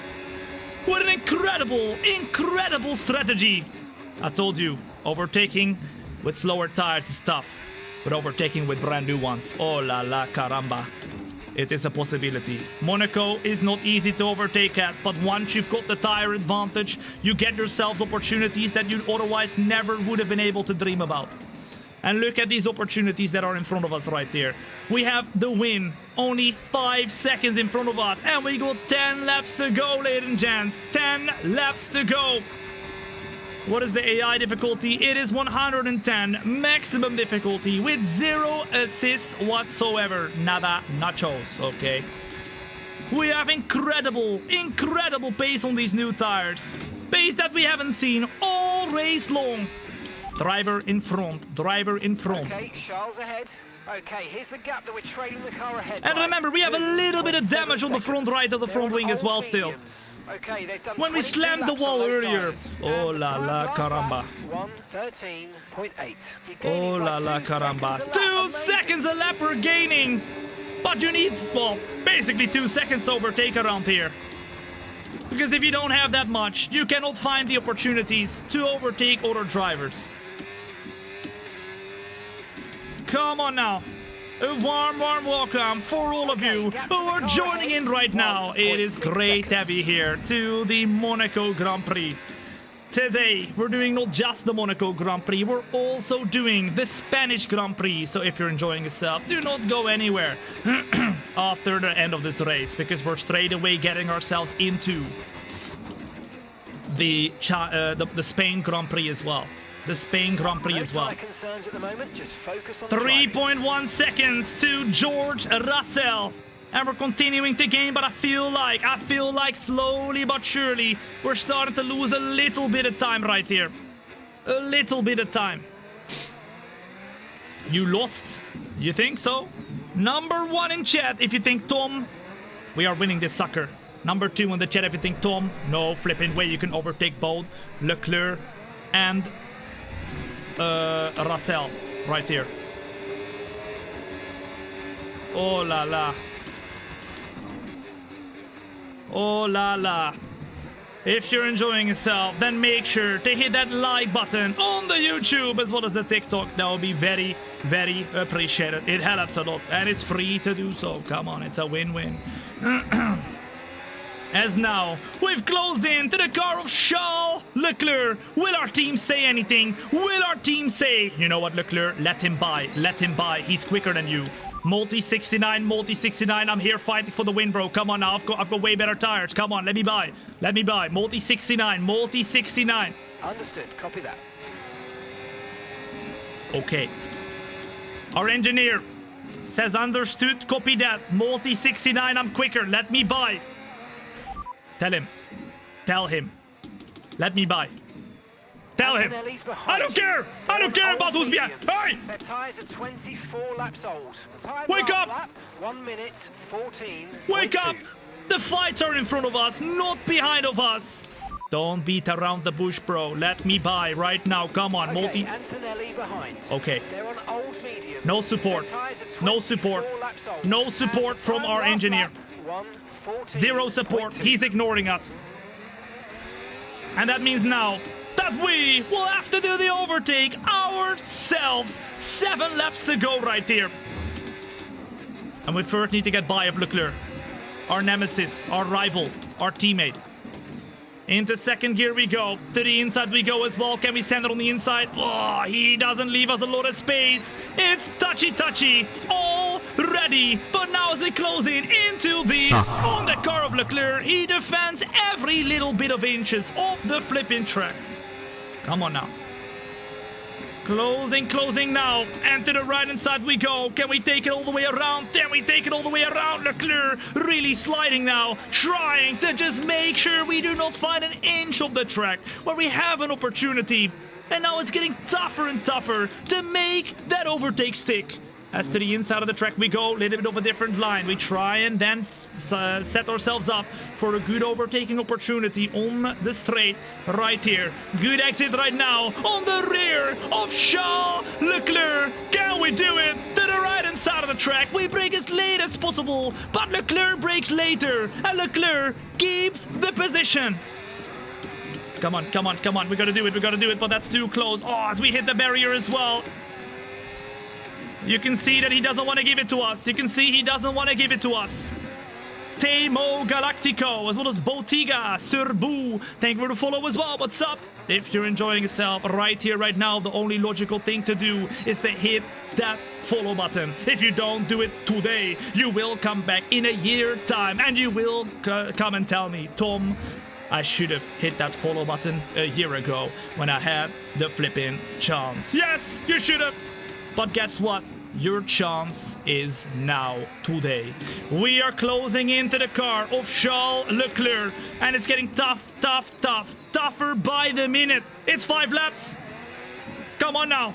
What an incredible strategy. I told you, overtaking with slower tires is tough, but overtaking with brand new ones, oh la la caramba. It is a possibility. Monaco is not easy to overtake at, but once you've got the tire advantage, you get yourselves opportunities that you otherwise never would have been able to dream about. And look at these opportunities that are in front of us right there. We have the win, only 5 seconds in front of us. And we got 10 laps to go, ladies and gents. 10 laps to go. What is the AI difficulty? It is 110, maximum difficulty with 0 assists whatsoever. Nada nachos, okay? We have incredible pace on these new tires. Pace that we haven't seen all race long. Driver in front, driver in front. Okay, Charles ahead. Okay, here's the gap that we're trailing the car ahead. And remember, we have a little bit of damage on the front right of the front wing as well still. Okay, they've done When we 22 slammed the laps wall on those earlier. tires. Oh And la the la last caramba. lap, 1:13.8. You're Oh gaining la by la 2 caramba. seconds a lap. 2 Amazing. seconds a lap we're gaining. But you need, well, basically 2 seconds to overtake around here. Because if you don't have that much, you cannot find the opportunities to overtake other drivers. Come on now. A warm welcome for all of you who are joining in right now. It is great to have you here to the Monaco Grand Prix. today we're doing not just the Monaco Grand Prix, we're also doing the Spanish Grand Prix. So if you're enjoying yourself, do not go anywhere after the end of this race, because we're straight away getting ourselves into the Spain Grand Prix as well. The Spain Grand Prix as well. 3.1 seconds to George Russell. And we're continuing to gain, but I feel like slowly but surely we're starting to lose a little bit of time right here. A little bit of time. You lost? You think so? Number 1 in chat if you think Tom, we are winning this sucker. Number 2 in the chat if you think Tom, no flipping way you can overtake both Leclerc and Russell right here. Oh la la. Oh la la. If you're enjoying yourself, then make sure to hit that like button on the YouTube as well as the TikTok. That would be very, very appreciated. It helps a lot and it's free to do so. Come on, it's a win-win. As now, we've closed in to the car of Charles Leclerc. Will our team say anything? Will our team say, you know what, Leclerc, let him by. Let him by. He's quicker than you. Multi-69, I'm here fighting for the win, bro. Come on now, I've got way better tires. Come on, let me buy. Multi-69. Understood, copy that. Okay. Our engineer says understood, copy that. Multi-69, I'm quicker, let me buy. Tell him. Let me buy. Tell him. I don't care about who's behind. Hey! Their tyres are 24 laps old. Wake up! Lap, 1 minute 14. Wake up! The fights are in front of us, not behind of us. Don't beat around the bush, bro. Let me buy right now. Come on, Okay, Antonelli behind. Okay. They're on old medium. No support. No support. No support from our engineer. 0 support. He's ignoring us. And that means now that we will have to do the overtake ourselves. 7 laps to go right here. And we first need to get by of Leclerc. Our nemesis, our rival, our teammate. Into second gear we go. To the inside we go as well. Can we send it on the inside? Oh, he doesn't leave us a lot of space. It's touchy already. But now as we close in into the on the car of Leclerc, he defends every little bit of inches of the flipping track. Come on now. Closing now. And to the right hand side we go. Can we take it all the way around? Can we take it all the way around? Leclerc really sliding now. Trying to just make sure we do not find an inch of the track where we have an opportunity. And now it's getting tougher and tougher to make that overtake stick. As to the inside of the track we go, a little bit of a different line. We try and then set ourselves up for a good overtaking opportunity on the straight right here. Good exit right now on the rear of Charles Leclerc. Can we do it? To the right hand side of the track. We brake as late as possible, but Leclerc brakes later. And Leclerc keeps the position. Come on. We gotta do it, but that's too close. Oh, as we hit the barrier as well. You can see that he doesn't want to give it to us. Temo Galactico, as well as Botiga, Serbu. Thank you for the follow as well. What's up? If you're enjoying yourself right here, right now, the only logical thing to do is to hit that follow button. If you don't do it today, you will come back in a year time and you will come and tell me, Tom, I should have hit that follow button a year ago when I had the flipping chance. Yes, you should have. But guess what? Your chance is now, today. We are closing into the car of Charles Leclerc. And it's getting tougher by the minute. It's 5 laps. Come on now.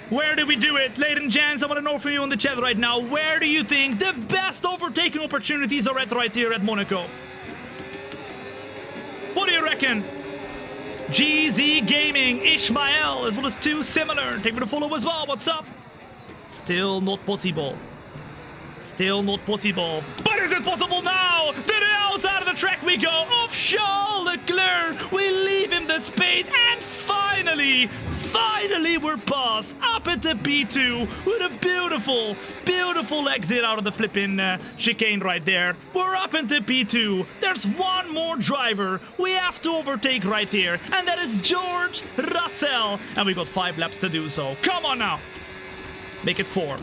Where do we do it? Ladies and gents, I want to know from you in the chat right now. Where do you think the best overtaking opportunities are at right here at Monaco? What do you reckon? GZ Gaming, Ishmael, as well as 2 similar. Take me to follow as well. What's up? Still not possible. But is it possible now? To the outside of the track we go. Of Charles Leclerc. We leave him the ridiculous pace, and finally we're passed up at the P2 with a beautiful exit out of the flipping chicane right there. We're up into P2. There's one more driver we have to overtake right here, and that is George Russell, and we got 5 laps to do so. Come on now, make it 4.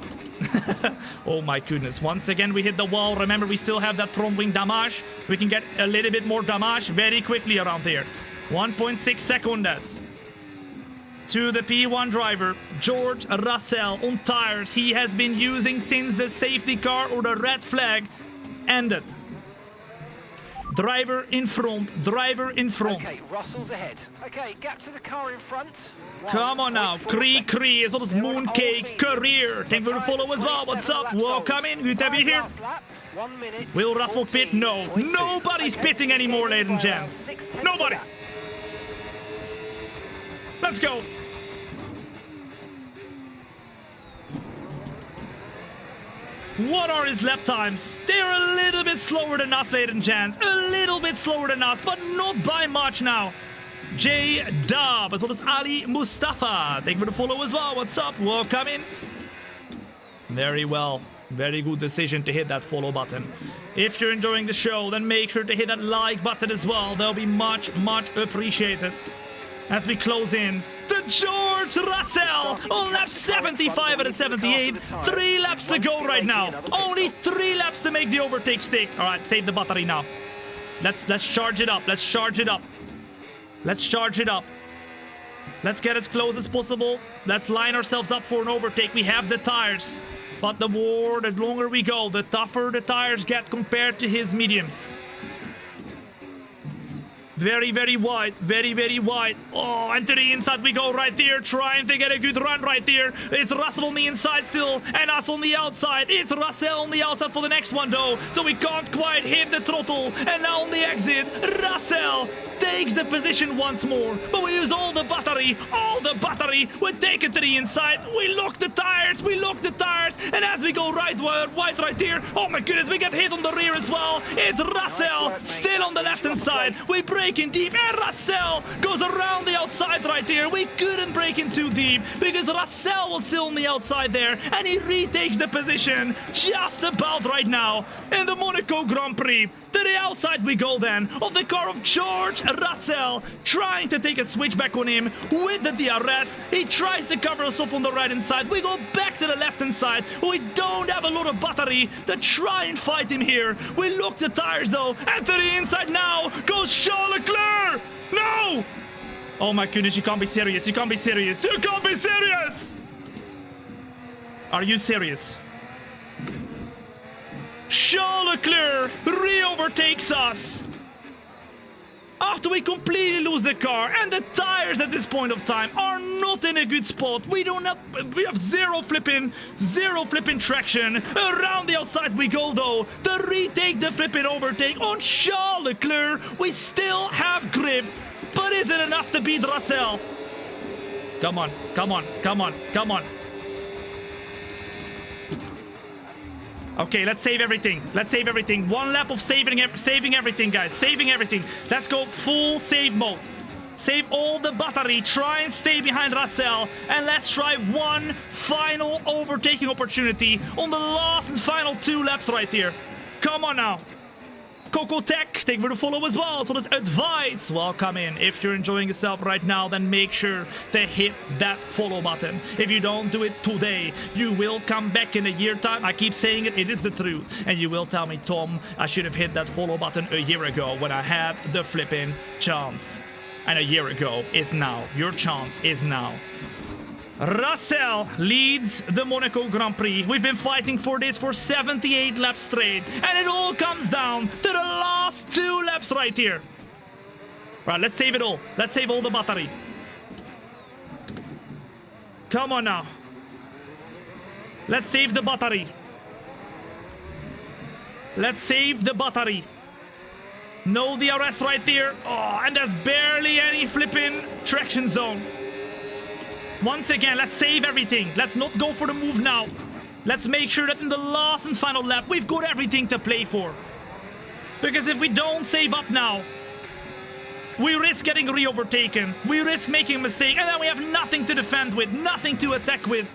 Oh my goodness, once again we hit the wall. Remember, we still have that front wing damage. We can get a little bit more damage very quickly around here. 1.6 seconds to the P1 driver, George Russell, on tires he has been using since the safety car or the red flag ended. Driver in front, driver in front. Okay, Russell's ahead. Okay, gap to the car in front. Come on now, Cree, as well as Mooncake Career. Thank you for the follow as well. What's up? Welcome in. Good to have you here. Will Russell pit? No. Nobody's pitting anymore, ladies and gents. Nobody. Let's go. What are his lap times? They're a little bit slower than us, ladies and gents. A little bit slower than us, but not by much now. J-Dub, as well as Ali Mustafa. Thank you for the follow as well. What's up? Welcome in. Very well. Very good decision to hit that follow button. If you're enjoying the show, then make sure to hit that like button as well. That'll be much appreciated. As we close in to George Russell on lap 75 out of 78. 3 laps to go right now. Only 3 laps to make the overtake stick. All right, save the battery now. Let's charge it up. Let's charge it up. Let's charge it up. Let's get as close as possible. Let's line ourselves up for an overtake. We have the tires. But the longer we go, the tougher the tires get compared to his mediums. Very wide. Very wide. Oh, and to the inside we go right here. Trying to get a good run right here. It's Russell on the inside still, and us on the outside. It's Russell on the outside for the next one, though. So we can't quite hit the throttle. And now on the exit, Russell takes the position once more. But we use all the battery. We take it to the inside. We lock the tires. And as we go right here. Oh my goodness, we get hit on the rear as well. It's Russell still on the left-hand side. We break in deep, and Russell goes around the outside right here. We couldn't break in too deep because Russell was still on the outside there, and he retakes the position just about right now in the Monaco Grand Prix. To the outside we go then, of the car of George Russell, trying to take a switchback on him with the DRS. He tries to cover us off on the right-hand side. We go back to the left-hand side. We don't have a lot of battery to try and fight him here. We lock the tires though, and to the inside now goes Charles Leclerc. No! Oh my goodness, you can't be serious. You can't be serious. You can't be serious! Are you serious? Charles Leclerc re-overtakes us after we completely lose the car, and the tires at this point of time are not in a good spot. We have zero flipping traction. Around the outside we go though to retake the flipping overtake on Charles Leclerc. We still have grip, but is it enough to beat Russell? Come on. Okay, let's save everything. One lap of saving everything, guys. Saving everything. Let's go full save mode. Save all the battery. Try and stay behind Russell. And let's try one final overtaking opportunity on the last and final 2 laps right here. Come on now. Coco Tech, thank you for the follow as well. So this advice, welcome in. If you're enjoying yourself right now, then make sure to hit that follow button. If you don't do it today, you will come back in a year time. I keep saying it, it is the truth. And you will tell me, Tom, I should have hit that follow button a year ago when I had the flipping chance. And a year ago is now. Your chance is now. Russell leads the Monaco Grand Prix. We've been fighting for this for 78 laps straight. And it all comes down to the last 2 laps right here. Right, let's save it all. Let's save all the battery. Come on now. Let's save the battery. Let's save the battery. No DRS right there. Oh, and there's barely any flipping traction zone. Once again, let's save everything. Let's not go for the move now. Let's make sure that in the last and final lap, we've got everything to play for. Because if we don't save up now, We risk getting re-overtaken. We risk making a mistake, and then we have nothing to defend with, nothing to attack with.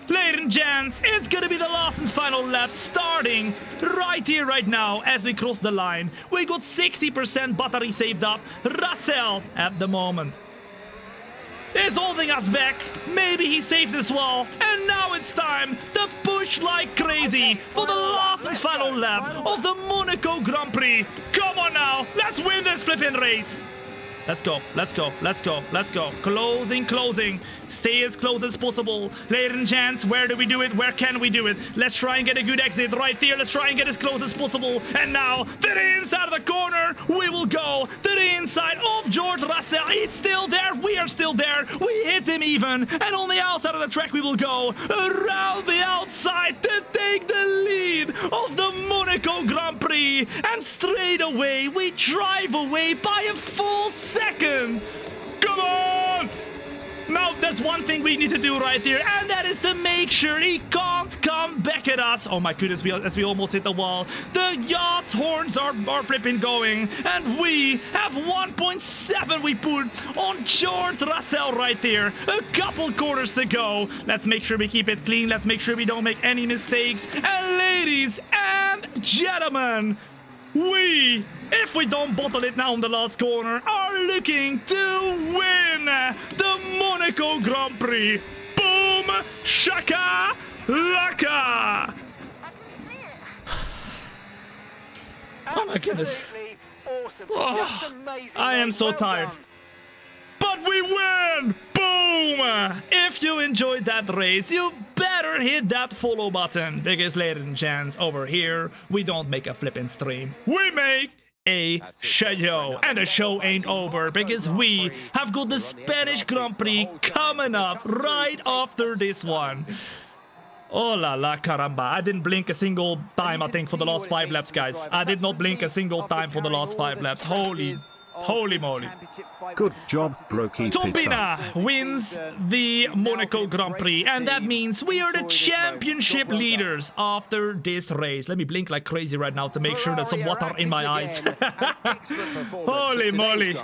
Ladies and gents, it's gonna be the last and final lap starting right here, right now, as we cross the line. We got 60% battery saved up. Russell at the moment is holding us back. Maybe he saves as well. And now it's time to push like crazy for the last and final lap of the Monaco Grand Prix. Come on now, let's win this flipping race. Let's go, let's go, let's go, let's go. Closing, closing. Stay as close as possible. Ladies and gents, where do we do it? Where can we do it? Let's try and get a good exit right there. Let's try and get as close as possible. And now, to the inside of the corner, we will go. To the inside of George Russell. He's still there. We are still there. We hit him even. And on the outside of the track, we will go around the outside to take the lead of the Monaco Grand Prix. And straight away, we drive away by a full second. Come on! Now, there's one thing we need to do right here, and that is to make sure he can't come back at us. Oh my goodness, as we almost hit the wall. The yacht's horns are flipping going, and we have 1.7 we put on George Russell right there. A couple quarters to go. Let's make sure we keep it clean. Let's make sure we don't make any mistakes. And ladies and gentlemen, we, if we don't bottle it now in the last corner, are looking to win the Monaco Grand Prix. Boom! Shaka! Laka! Oh my goodness. Awesome. Oh, Just amazing. I am so Well tired. done. But we win! Boom! If you enjoyed that race, you better hit that follow button. Because ladies and gents, over here, we don't make a flipping stream. We make a show. And the show ain't over because we have got the Spanish Grand Prix coming up right after this one. Oh la la caramba. I didn't blink a single time, I think, for the last 5 laps, guys. I did not blink a single time for the last 5 laps. Holy moly. Good job, Brokey. Thombina wins the Monaco Grand Prix, and that means we are the championship leaders after this race. Let me blink like crazy right now to make sure there's some water in my eyes. Holy moly.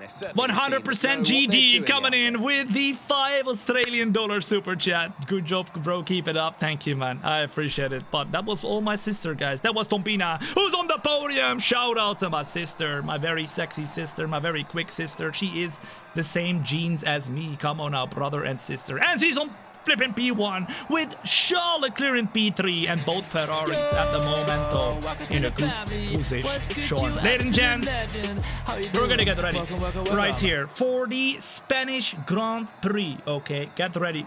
100% GD coming in with the $5 Australian super chat. Good job, bro. Keep it up. Thank you, man. I appreciate it. But that was all my sister, guys. That was Thombina, who's on the podium. Shout out to my sister, my very sexy sister, my very quick sister. She is the same genes as me. Come on now, brother and sister. And she's on flipping P1 with Charles Leclerc in P3 and both Ferraris at the momento in a good position. Ladies and gents, we're gonna get ready right here for the Spanish Grand Prix. Okay, get ready,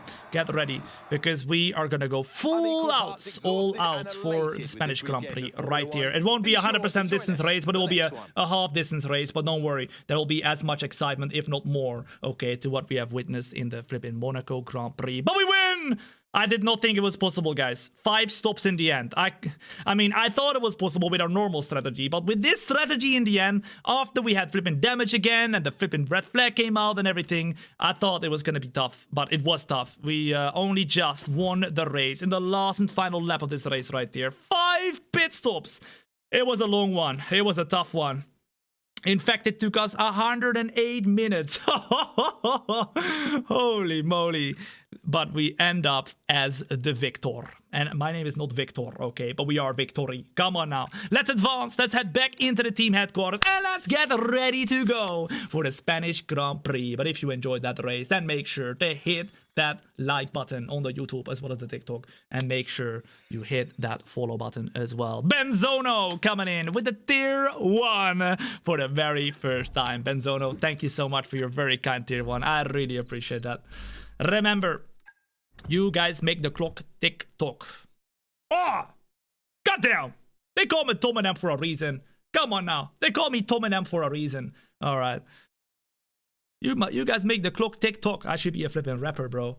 because we are gonna go full outs, all out for the Spanish Grand Prix right here. It won't be a 100% distance race, but it will be a half distance race. But don't worry, there will be as much excitement, if not more, okay, to what we have witnessed in the flipping Monaco Grand Prix. But we win! I did not think it was possible, guys. 5 stops in the end. I mean, I thought it was possible with our normal strategy, but with this strategy in the end, after we had flipping damage again and the flipping red flag came out and everything, I thought it was gonna be tough, but it was tough. We only just won the race in the last and final lap of this race right there. 5 pit stops. It was a long one. It was a tough one. In fact, it took us 108 minutes. Holy moly. But we end up as the victor. And my name is not Victor, okay? But we are Victory. Come on now. Let's advance. Let's head back into the team headquarters. And let's get ready to go for the Spanish Grand Prix. But if you enjoyed that race, then make sure to hit that like button on the YouTube as well as the TikTok. And make sure you hit that follow button as well. Benzono coming in with the tier 1 for the very first time. Benzono, thank you so much for your very kind tier 1. I really appreciate that. Remember, you guys make the clock tick-tock. Oh! Goddamn! They call me Tom and M for a reason. Come on now. They call me Tom and M for a reason. Alright. You guys make the clock tick-tock. I should be a flipping rapper, bro.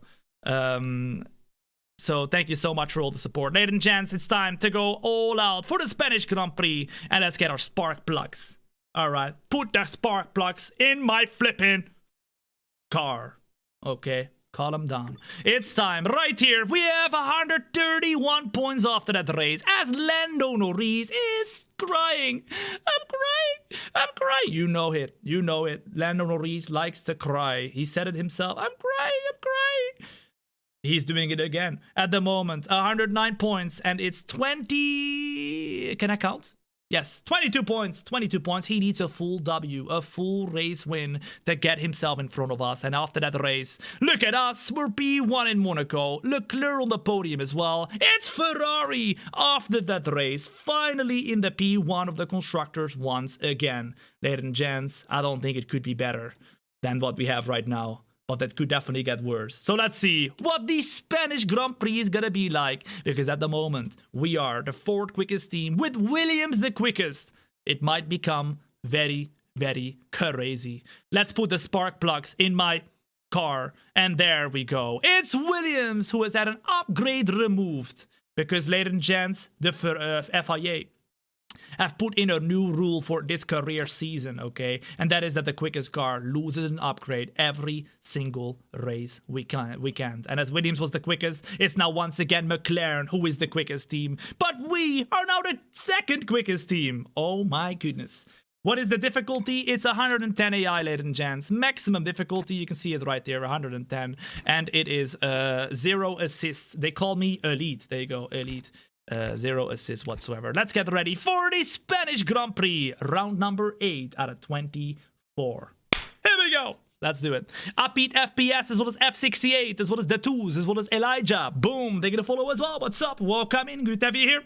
So thank you so much for all the support. Ladies and gents, it's time to go all out for the Spanish Grand Prix. And let's get our spark plugs. Alright. Put the spark plugs in my flipping car. Okay. Calm down. It's time. Right here, we have 131 points after that race as Lando Norris is crying. I'm crying. I'm crying. You know it. You know it. Lando Norris likes to cry. He said it himself. I'm crying. I'm crying. He's doing it again. At the moment, 109 points, and it's 20... Can I count? Yes, 22 points. 22 points. He needs a full W, a full race win to get himself in front of us. And after that race, look at us. We're P1 in Monaco. Leclerc on the podium as well. It's Ferrari after that race. Finally in the P1 of the constructors once again. Ladies and gents, I don't think it could be better than what we have right now. But that could definitely get worse. So let's see what the Spanish Grand Prix is gonna be like. Because at the moment, we are the 4th quickest team with Williams the quickest. It might become very, very crazy. Let's put the spark plugs in my car. And there we go. It's Williams who has had an upgrade removed. Because, ladies and gents, the FIA have put in a new rule for this career season, okay? And that is that the quickest car loses an upgrade every single race weekend. And as Williams was the quickest, it's now once again McLaren who is the quickest team. But we are now the 2nd quickest team. Oh my goodness. What is the difficulty? It's 110 AI, ladies and gents. Maximum difficulty, you can see it right there, 110. And it is 0 assists. They call me elite. There you go, elite. 0 assists whatsoever. Let's get ready for the Spanish Grand Prix. Round number 8 out of 24. Here we go. Let's do it. Upbeat FPS as well as F68, as well as the 2s, as well as Elijah. Boom. They're going to follow as well. What's up? Welcome in. Good to have you here.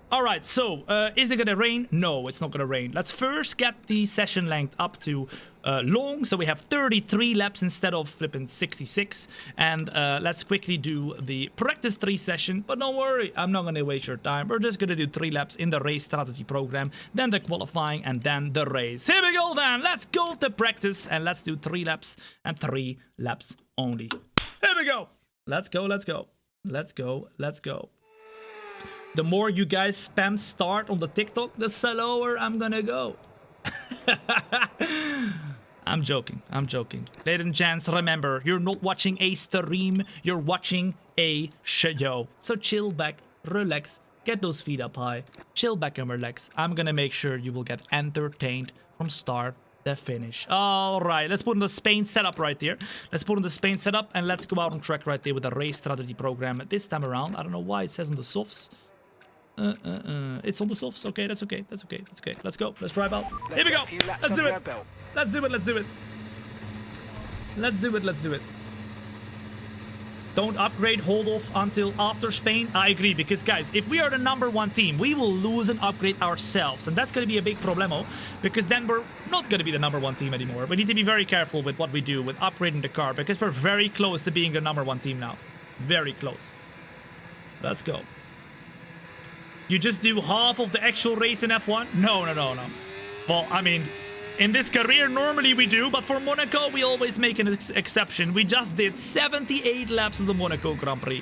Alright, so, is it gonna rain? No, it's not gonna rain. Let's first get the session length up to long, so we have 33 laps instead of flipping 66. And let's quickly do the practice 3 session, but don't worry, I'm not gonna waste your time. We're just gonna do 3 laps in the race strategy program, then the qualifying, and then the race. Here we go then, let's go to practice, and let's do 3 laps, and 3 laps only. Here we go. Let's go, let's go. Let's go, let's go. The more you guys spam start on the TikTok, the slower I'm gonna go. I'm joking. I'm joking. Ladies and gents, remember, you're not watching a stream, you're watching a show. So chill back, relax, get those feet up high, chill back and relax. I'm gonna make sure you will get entertained from start to finish. All right, let's put in the Spain setup right there. Let's put in the Spain setup and let's go out on track right there with the race strategy program. This time around, I don't know why it says on the softs. It's on the softs. Okay, that's okay. That's okay. That's okay. Let's go. Let's drive out. Here we go. Let's do it. Let's do it. Let's do it. Let's do it. Let's do it. Don't upgrade. Hold off until after Spain. I agree, because guys, if we are the #1 team, we will lose an upgrade ourselves, and that's going to be a big problemo, because then we're not going to be the #1 team anymore. We need to be very careful with what we do with upgrading the car, because we're very close to being the #1 team now. Very close. Let's go. You just do half of the actual race in F1? No, no, no, no. Well, I mean, in this career, normally we do, but for Monaco, we always make an exception. We just did 78 laps of the Monaco Grand Prix,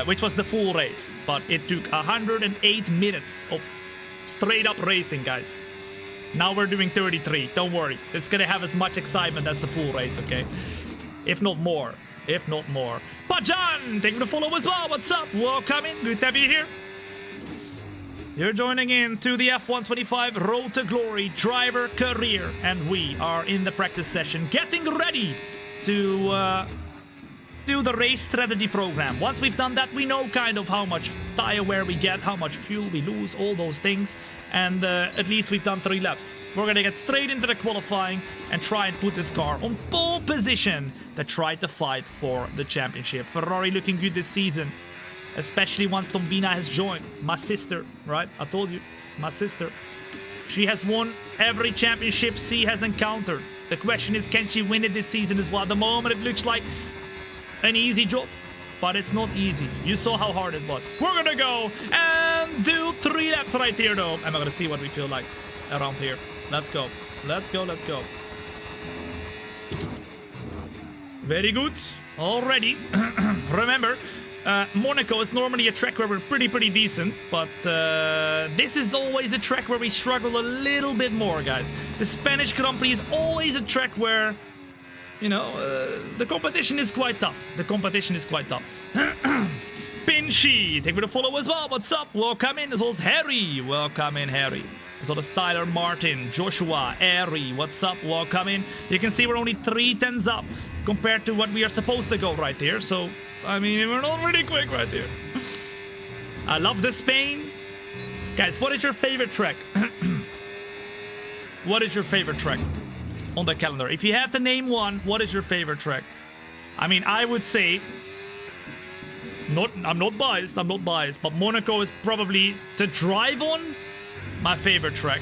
which was the full race. But it took 108 minutes of straight-up racing, guys. Now we're doing 33. Don't worry. It's going to have as much excitement as the full race, okay? If not more. If not more. Pajan, thank you to follow as well. What's up? Welcome in. Good to have you here. You're joining in to the F125 Road to Glory driver career, and we are in the practice session getting ready to do the race strategy program. Once we've done that, we know kind of how much tire wear we get, how much fuel we lose, all those things, and at least we've done 3 laps. We're gonna get straight into the qualifying and try and put this car on pole position to try to fight for the championship. Ferrari looking good this season. Especially once Thombina has joined. My sister, right? I told you, my sister. She has won every championship she has encountered. The question is, can she win it this season as well? At the moment, it looks like an easy job, but it's not easy. You saw how hard it was. We're gonna go and do 3 laps right here, though. And we're gonna see what we feel like around here. Let's go. Let's go, let's go. Very good. Already. Remember, Monaco is normally a track where we're pretty decent, but this is always a track where we struggle a little bit more, guys. The Spanish Grand Prix is always a track where, you know, the competition is quite tough. The competition is quite tough. Pinchy, thank you for the follow as well. What's up? Welcome in. It was Harry. Welcome in, Harry. as well as Tyler Martin, Joshua, Airy. What's up? Welcome in. You can see we're only 3 tenths up compared to what we are supposed to go right here. So, I mean, we're not really quick right here. I love the Spain. Guys, what is your favorite track? What is your favorite track on the calendar? If you had to name one, what is your favorite track? I mean, I would say, I'm not biased, but Monaco is probably, to drive on, my favorite track.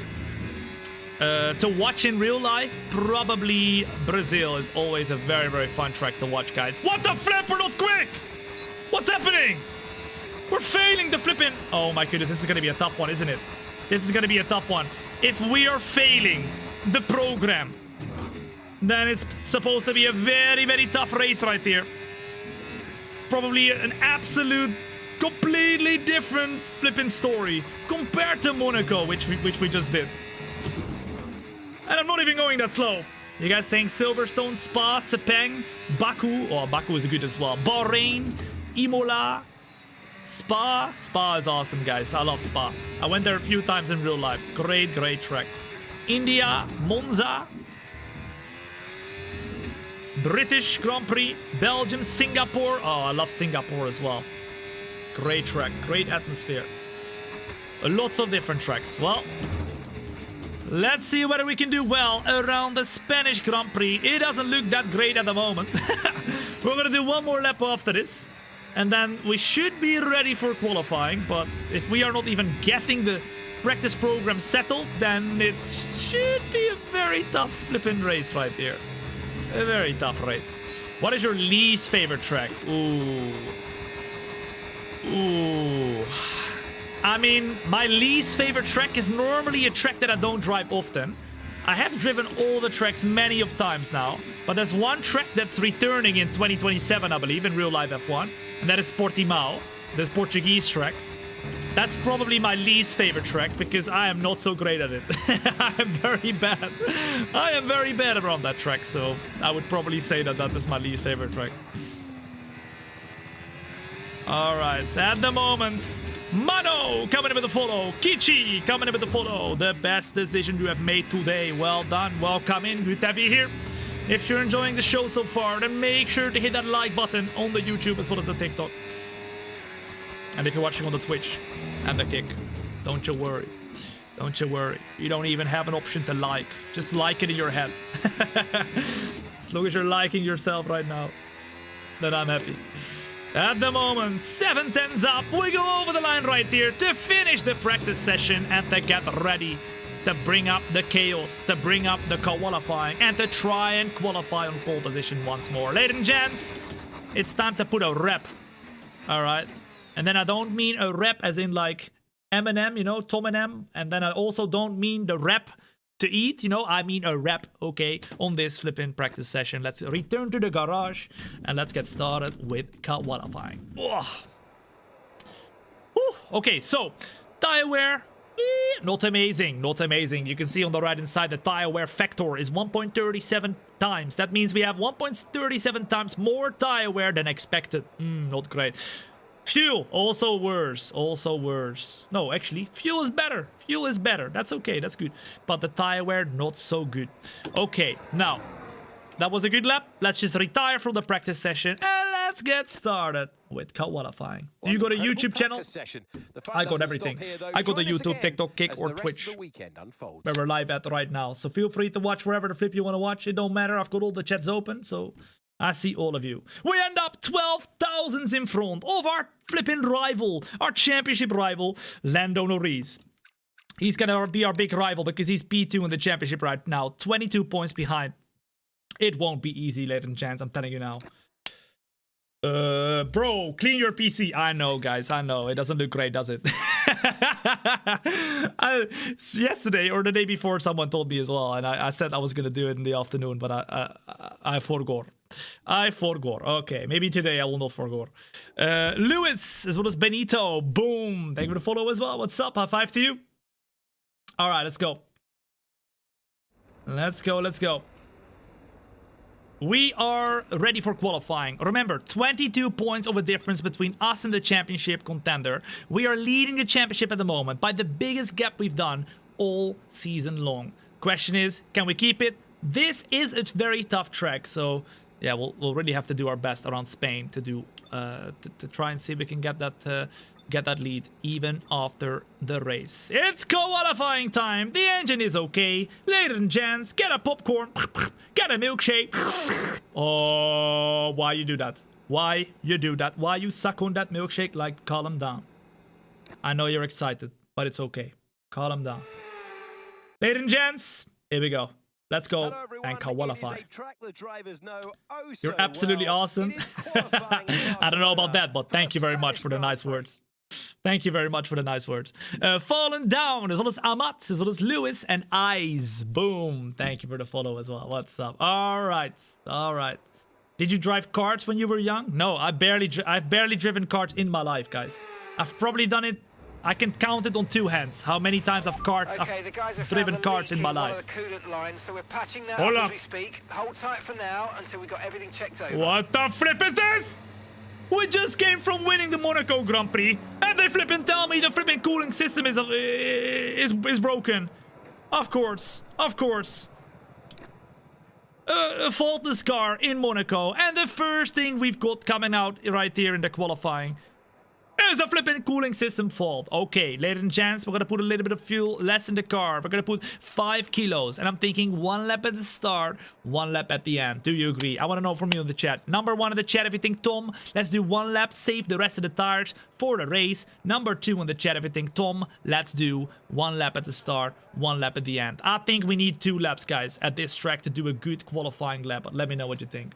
To watch in real life, probably Brazil is always a very, very fun track to watch, guys. What the flip? We're not quick! What's happening? We're failing the flipping. Oh my goodness, this is gonna be a tough one, isn't it? This is gonna be a tough one. If we are failing the program, then it's supposed to be a very, very tough race right here. Probably an absolute, completely different flipping story compared to Monaco, which we just did. And I'm not even going that slow. You guys saying Silverstone, Spa, Sepang, Baku. Oh, Baku is good as well. Bahrain, Imola, Spa. Spa is awesome, guys. I love Spa. I went there a few times in real life. Great, great track. India, Monza, British Grand Prix, Belgium, Singapore. Oh, I love Singapore as well. Great track, great atmosphere. Lots of different tracks. Well, let's see whether we can do well around the Spanish Grand Prix. It doesn't look that great at the moment. We're gonna do one more lap after this, and then we should be ready for qualifying. But if we are not even getting the practice program settled, then it should be a very tough flipping race right here. A very tough race. What is your least favorite track? Ooh. I mean, my least favorite track is normally a track that I don't drive often. I have driven all the tracks many of times now, but there's one track that's returning in 2027, I believe, in real life F1, and that is Portimao, the Portuguese track. That's probably my least favorite track because I am not so great at it. I am very bad. I am very bad around that track, so I would probably say that that is my least favorite track. Alright, at the moment, Mano coming in with the follow. Kichi coming in with the follow. The best decision you have made today. Well done. Welcome in. Good to have you here. If you're enjoying the show so far, then make sure to hit that like button on the YouTube as well as the TikTok. And if you're watching on the Twitch and the Kick, don't you worry. Don't you worry. You don't even have an option to like. Just like it in your head. As long as you're liking yourself right now, then I'm happy. At the moment, 7 tenths up. We go over the line right here to finish the practice session and to get ready to bring up the chaos, to bring up the qualifying, and to try and qualify on pole position once more. Ladies and gents, it's time to put a rep. Alright? And then I don't mean a rep as in like Eminem, you know, Tom and M. And then I also don't mean the rep to eat, you know, I mean a rep, okay, on this flipping practice session. Let's return to the garage and let's get started with qualifying. Okay, so tire wear, not amazing, not amazing. You can see on the right hand side the tire wear factor is 1.37 times. That means we have 1.37 times more tire wear than expected. Not great. Fuel, also worse, also worse. No, actually, fuel is better. Fuel is better. That's okay, that's good. But the tire wear, not so good. Okay, now, that was a good lap. Let's just retire from the practice session and let's get started with qualifying. Do you got a YouTube channel? I got everything. I got the YouTube, TikTok, Kick, or Twitch, where we're live at right now. So feel free to watch wherever the flip you want to watch. It don't matter. I've got all the chats open, so I see all of you. We end up 12,000s in front of our flipping rival, our championship rival, Lando Norris. He's gonna be our big rival because he's P2 in the championship right now, 22 points behind. It won't be easy, ladies and gents, I'm telling you now. Bro, clean your PC. I know, guys, I know. It doesn't look great, does it? Yesterday or the day before, someone told me as well, and I said I was gonna do it in the afternoon, but I forgot. I forgot. Okay, maybe today I will not forget. Lewis, as well as Benito. Boom. Thank you for the follow as well. What's up? High five to you. All right, let's go. Let's go, let's go. We are ready for qualifying. Remember, 22 points of a difference between us and the championship contender. We are leading the championship at the moment by the biggest gap we've done all season long. Question is, can we keep it? This is a very tough track, so yeah, we'll really have to do our best around Spain to do to try and see if we can get that lead even after the race. It's qualifying time. The engine is okay. Ladies and gents, get a popcorn, get a milkshake. Oh, why you do that? Why you do that? Why you suck on that milkshake? Like, calm down. I know you're excited, but it's okay. Calm down. Ladies and gents, here we go. Let's go and qualify. You're absolutely awesome. I don't know about that, but thank you very much for the nice words. Thank you very much for the nice words. Fallen Down, as well as Amat, as well as Lewis and Eyes. Boom. Thank you for the follow as well. What's up? All right. All right. Did you drive karts when you were young? No, I've barely driven karts in my life, guys. I've probably done it. I can count it on two hands. How many times I've driven karts in my life. Line, so we're patching that up as we speak. Hold tight for now until we got everything checked over. What the flip is this? We just came from winning the Monaco Grand Prix, and they flipping tell me the flipping cooling system is broken. Of course, of course. A faultless car in Monaco, and the first thing we've got coming out right here in the qualifying is a flipping cooling system fault. Okay, ladies and gents, we're gonna put a little bit of fuel less in the car. We're gonna put 5 kilos, and I'm thinking 1 lap at the start, 1 lap at the end. Do you agree? I want to know from you in the chat. Number 1 in the chat if you think Tom, let's do 1 lap, save the rest of the tires for the race. Number 2 in the chat if you think Tom, let's do 1 lap at the start, 1 lap at the end. I think we need 2 laps, guys, at this track to do a good qualifying lap. But let me know what you think.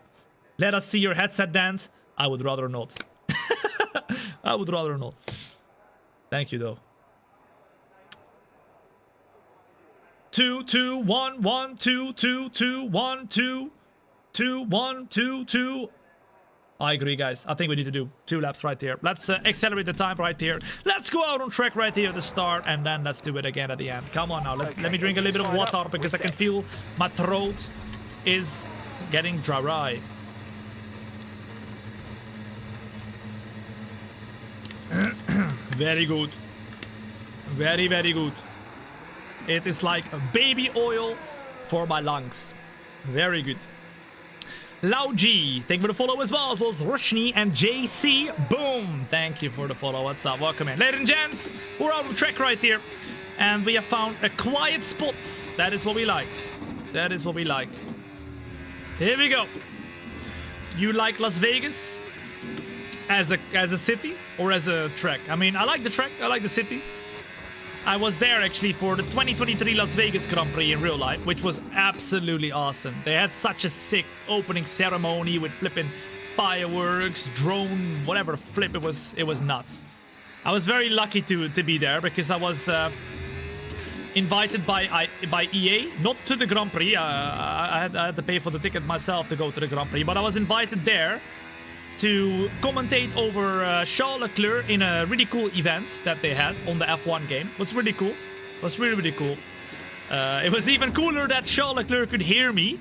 Let us see your headset, Dan. I would rather not. I would rather not. Thank you, though. 2, 2, 1, 1, 2, 2, 2, 1, 2, 2, 1, 2, 2. I agree, guys. I think we need to do 2 laps right here. Let's accelerate the time right here. Let's go out on track right here at the start, and then let's do it again at the end. Come on now. Let me drink a little bit of water because I can feel my throat is getting dry. Very good. Very, very good. It is like baby oil for my lungs. Very good. Lau G, thank you for the follow as well as Roshni and JC. Boom. Thank you for the follow. What's up? Welcome in. Ladies and gents, we're out of track right here. And we have found a quiet spot. That is what we like. That is what we like. Here we go. You like Las Vegas? As a city or as a track? I mean, I like the track, I like the city. I was there actually for the 2023 Las Vegas Grand Prix in real life, which was absolutely awesome. They had such a sick opening ceremony with flipping fireworks, drone, whatever flip it was nuts. I was very lucky to be there because I was invited by EA, not to the Grand Prix. I had to pay for the ticket myself to go to the Grand Prix, but I was invited there to commentate over Charles Leclerc in a really cool event that they had on the F1 game. It was really cool. It was really, really cool. It was even cooler that Charles Leclerc could hear me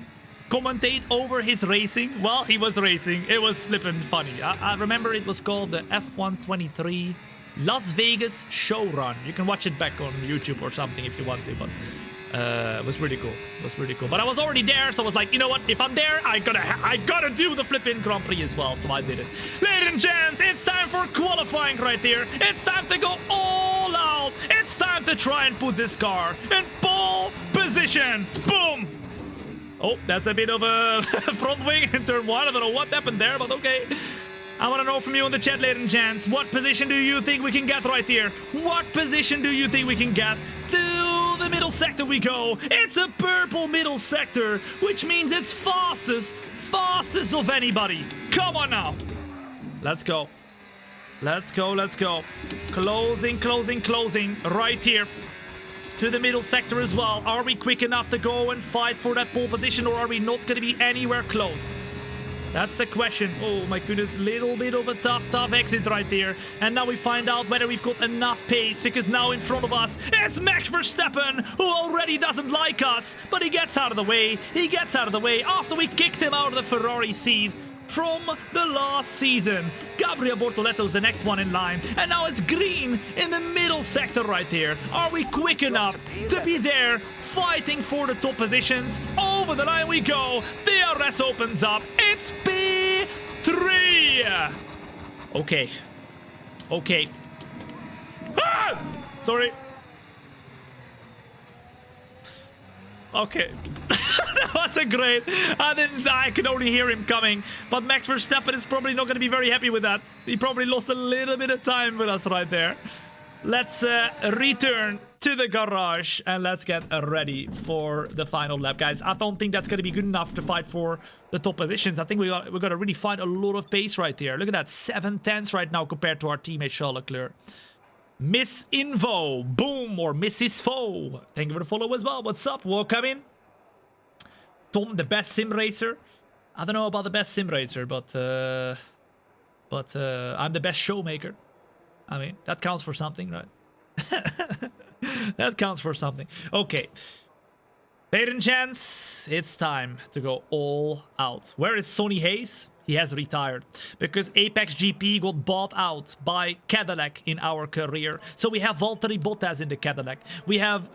commentate over his racing while he was racing. It was flippin' funny. I remember it was called the F1 23 Las Vegas Show Run. You can watch it back on YouTube or something if you want to, but it was really cool. It was really cool. But I was already there, so I was like, you know what? If I'm there, I gotta do the flipping Grand Prix as well. So I did it. Ladies and gents, it's time for qualifying right here. It's time to go all out. It's time to try and put this car in pole position. Boom. Oh, that's a bit of a front wing in turn 1. I don't know what happened there, but okay. I want to know from you in the chat, ladies and gents, what position do you think we can get right here? What position do you think we can get? To the middle sector we go. It's a purple middle sector, which means it's fastest of anybody. Come on now. Let's go. Let's go, let's go. Closing, closing, closing. Right here. To the middle sector as well. Are we quick enough to go and fight for that pole position, or are we not going to be anywhere close? That's the question. Oh my goodness, little bit of a tough exit right there. And now we find out whether we've got enough pace, because now in front of us, it's Max Verstappen, who already doesn't like us, but he gets out of the way. He gets out of the way after we kicked him out of the Ferrari seat from the last season. Gabriel Bortoletto's the next one in line. And now it's green in the middle sector right here. Are we quick enough to be there fighting for the top positions? Over the line we go. DRS opens up. It's P3. Okay. Okay. Ah! Sorry. Okay. That wasn't great. I could only hear him coming. But Max Verstappen is probably not going to be very happy with that. He probably lost a little bit of time with us right there. Let's return to the garage and let's get ready for the final lap, guys. I don't think that's going to be good enough to fight for the top positions. I think we're going to really find a lot of pace right here. Look at that, 7/10 right now compared to our teammate Charles Leclerc. Miss Invo, boom, or Mrs. Foe. Thank you for the follow as well. What's up? Welcome in. Tom, the best sim racer. I don't know about the best sim racer, but I'm the best showmaker. I mean, that counts for something, right? That counts for something. Okay. Ladies and gents, it's time to go all out. Where is Sonny Hayes? He has retired because Apex GP got bought out by Cadillac in our career. So we have Valtteri Bottas in the Cadillac. We have,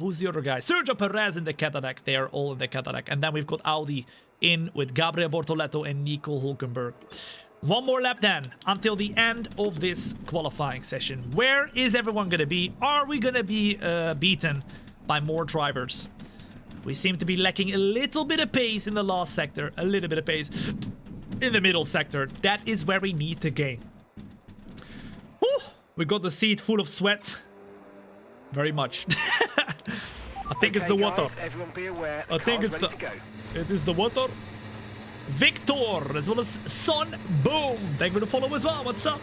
who's the other guy? Sergio Perez in the Cadillac. They are all in the Cadillac. And then we've got Audi in with Gabriel Bortoletto and Nico Hulkenberg. One more lap then until the end of this qualifying session. Where is everyone going to be? Are we going to be beaten by more drivers? We seem to be lacking a little bit of pace in the last sector. A little bit of pace in the middle sector. That is where we need to gain. Whew. We got the seat full of sweat. Very much. I think it's the water. Guys, everyone be aware, I think it's the... It is the water. Victor, as well as Son Boom. Thank you for the follow as well. What's up?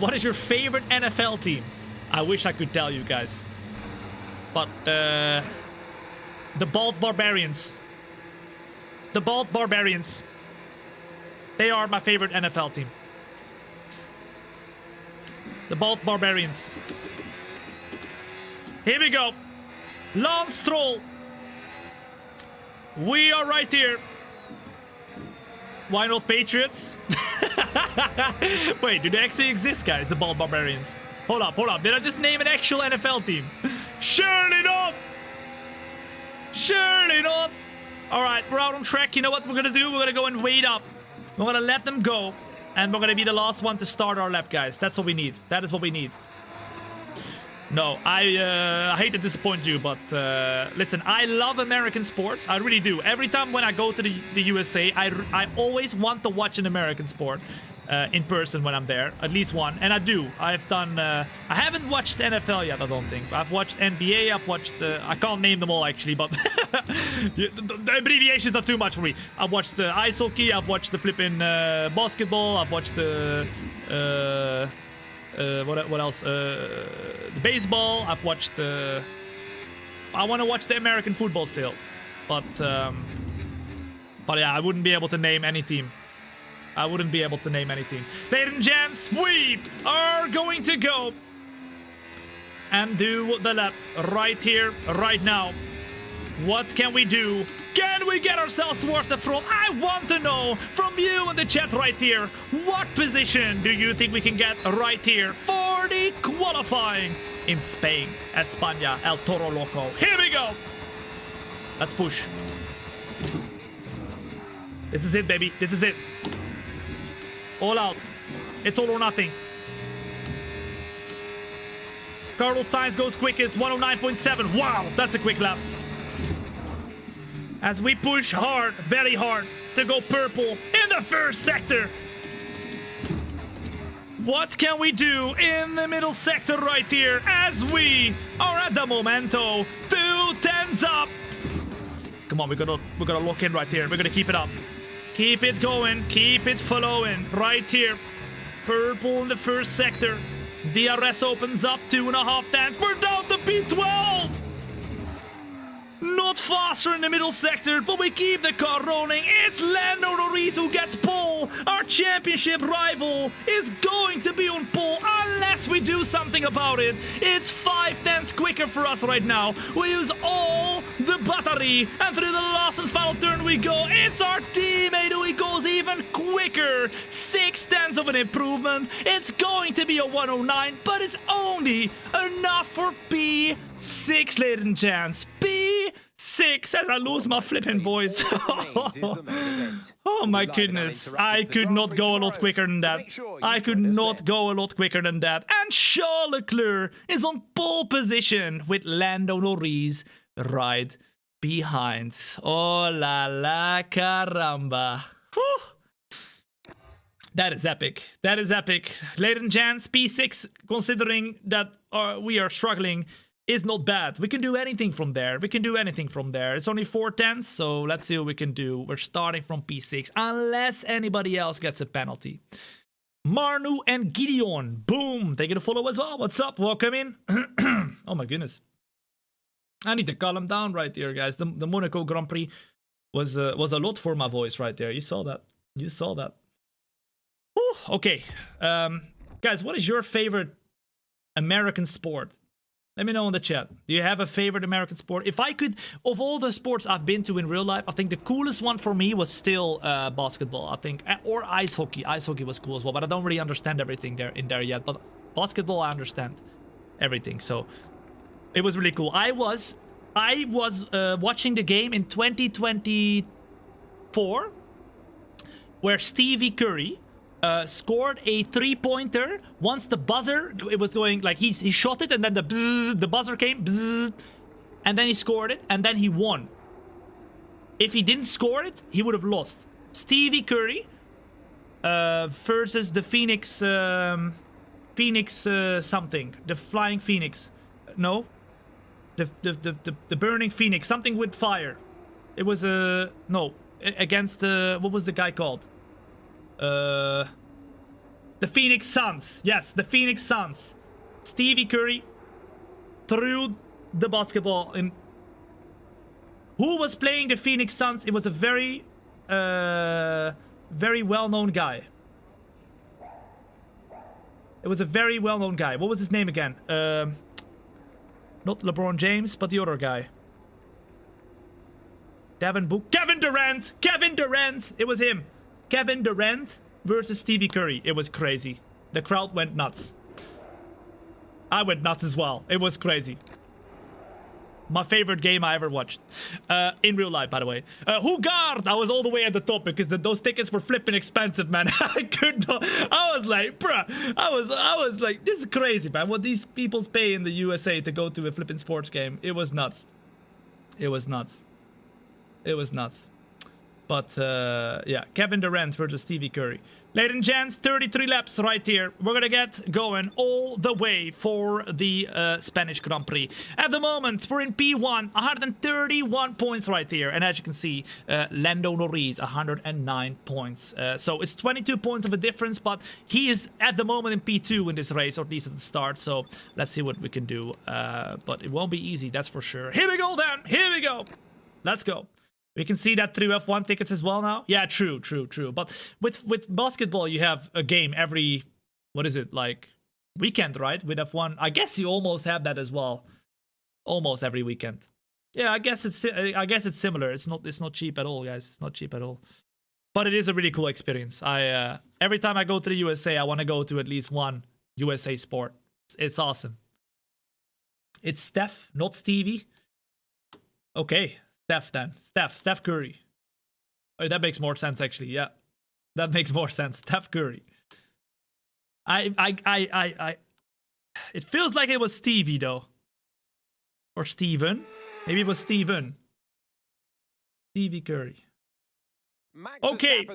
What is your favorite NFL team? I wish I could tell you guys. But, the Bald Barbarians. The Bald Barbarians. They are my favorite NFL team. The Bald Barbarians. Here we go. Lance Stroll. We are right here. Why not Patriots? Wait, do they actually exist, guys? The Bald Barbarians. Hold up, hold up. Did I just name an actual NFL team? Surely not! Surely not! Alright, we're out on track. You know what we're gonna do? We're gonna go and wait up. We're gonna let them go. And we're gonna be the last one to start our lap, guys. That's what we need. That is what we need. No, I hate to disappoint you, but listen, I love American sports. I really do. Every time when I go to the USA, I always want to watch an American sport in person when I'm there. At least one. And I do. I've done... I haven't watched NFL yet, I don't think. I've watched NBA, I've watched... I can't name them all, actually, but... the abbreviations are too much for me. I've watched the ice hockey, I've watched the flipping basketball, I've watched the... what else? The baseball. I've watched the... I want to watch the American football still. But yeah, I wouldn't be able to name any team. I wouldn't be able to name any team. Ladies and gents, we are going to go and do the lap right here, right now. What can we do? Can we get ourselves towards the front? I want to know from you in the chat right here. What position do you think we can get right here for the qualifying in Spain? España, El Toro Loco. Here we go. Let's push. This is it, baby. This is it. All out. It's all or nothing. Carlos Sainz goes quickest, 109.7. Wow, that's a quick lap. As we push hard, very hard, to go purple in the first sector. What can we do in the middle sector right here as we are at the momento? 2 up. Come on, we're gonna lock in right here. We're gonna keep it up. Keep it going, keep it flowing right here. Purple in the first sector. DRS opens up 2.5 tenths. We're down to P12. Not faster in the middle sector, but we keep the car rolling. It's Lando Norris who gets pole. Our championship rival is going to be on pole unless we do something about it. It's 5 tenths quicker for us right now. We use all the battery, and through the last and final turn we go. It's our teammate who goes even quicker. 0.6 of an improvement. It's going to be a 109, but it's only enough for P6, ladies and gents. P6 as I lose my flipping voice. Oh my goodness. I could not go a lot quicker than that. I could not go a lot quicker than that. And Charles Leclerc is on pole position with Lando Norris right behind. Oh la la caramba. Whew. That is epic. That is epic. Ladies and gents, P6, considering that we are struggling, is not bad. We can do anything from there. We can do anything from there. It's only 4/10, so let's see what we can do. We're starting from P6, unless anybody else gets a penalty. Marnu and Gideon, boom, taking a follow as well. What's up? Welcome in. Oh my goodness. I need to calm down right here, guys. The Monaco Grand Prix was a lot for my voice right there. You saw that. You saw that. Whew, okay. Guys, what is your favorite American sport? Let me know in the chat. Do you have a favorite American sport? If I could, of all the sports I've been to in real life, I think the coolest one for me was still basketball, I think. Or ice hockey. Ice hockey was cool as well, but I don't really understand everything in there yet. But basketball, I understand everything. So it was really cool. I was watching the game in 2024 where Stevie Curry scored a 3-pointer. Once the buzzer, it was going like he shot it, and then the buzzer came, and then he scored it, and then he won. If he didn't score it, he would have lost. Stevie Curry versus the Phoenix something, the Flying Phoenix. No, the Burning Phoenix, something with fire. It was no, against what was the guy called? The Phoenix Suns. Yes, the Phoenix Suns. Stevie Curry threw the basketball in. Who was playing the Phoenix Suns? It was a very well-known guy. It was a very well-known guy. What was his name again? Not LeBron James, but the other guy. Kevin Durant! Kevin Durant! It was him. Kevin Durant versus Stevie Curry. It was crazy. The crowd went nuts. I went nuts as well. It was crazy. My favorite game I ever watched. In real life, by the way. Hugard! I was all the way at the top because those tickets were flipping expensive, man. I could not. I was like, bruh. I was like, this is crazy, man. What these people pay in the USA to go to a flipping sports game. It was nuts. It was nuts. It was nuts. But, yeah, Kevin Durant versus Stevie Curry. Ladies and gents, 33 laps right here. We're gonna get going all the way for the Spanish Grand Prix. At the moment, we're in P1, 131 points right here. And as you can see, Lando Norris, 109 points. So it's 22 points of a difference, but he is at the moment in P2 in this race, or at least at the start. So let's see what we can do. But it won't be easy, that's for sure. Here we go then, here we go. Let's go. We can see that through F1 tickets as well now. Yeah, true. But with basketball, you have a game every, what is it, like weekend, right? With F1, I guess you almost have that as well. Almost every weekend. Yeah, I guess it's similar. It's not cheap at all, guys. It's not cheap at all. But it is a really cool experience. Every time I go to the USA, I want to go to at least one USA sport. It's awesome. It's Steph, not Stevie. Okay. Steph then. Steph Curry. Oh, that makes more sense actually. Yeah. That makes more sense. Steph Curry. It feels like it was Stevie though. Or Steven. Maybe it was Steven. Stevie Curry. Okay,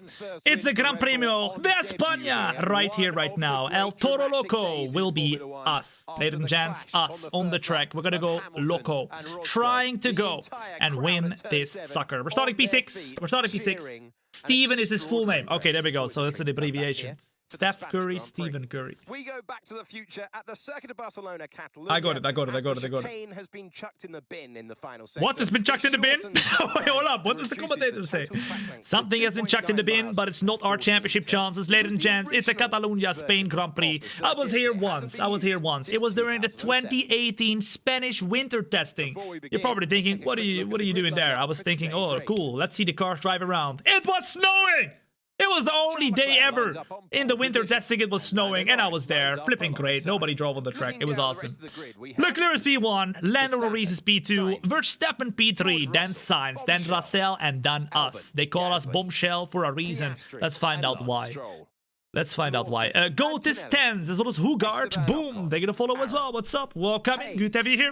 it's the Gran Premio de España right here, right now. El Toro Loco will be us. Ladies and gents, us on the track. We're gonna go loco. Trying to go and win this sucker. We're starting P6. We're starting P6. Steven is his full name. Okay, there we go. So that's an abbreviation. for the Steph Spanish Curry, Grand Prix. Stephen Curry. We go back to the future at the Circuit of Barcelona, Catalunya. I got it. The chicane has been chucked in the bin in the final sector. What has been chucked in the bin? It shortens Wait, hold up. What and does the reduces commentator say? total track length Something to has been chucked in the 2.9 bin, miles but it's not our 14 championship meters. chances. Ladies and This was the gents, it's the original Catalunya Spain version Grand Prix. of the I was circuit. here It hasn't once. been I was here used once. It since was during the 2007. 2018 Spanish winter testing. Before we You're begin, probably thinking, let's take a what are quick you look what at are you the doing grid there? lineup I was for thinking, today's oh, race. cool. Let's see the cars drive around. It was snowing. It was the only day ever in the winter testing it was snowing, and I was there, flipping great. Nobody drove on the track. It was awesome. Leclerc P1, Lando Norris is P2, Verstappen P3, then Sainz, then Russell, and then us. They call us Bombshell for a reason. Let's find out why. Let's find out why. Goat is 10s, as well as Hugart. Boom! They're gonna follow as well. What's up? Welcome in. Good to have you here.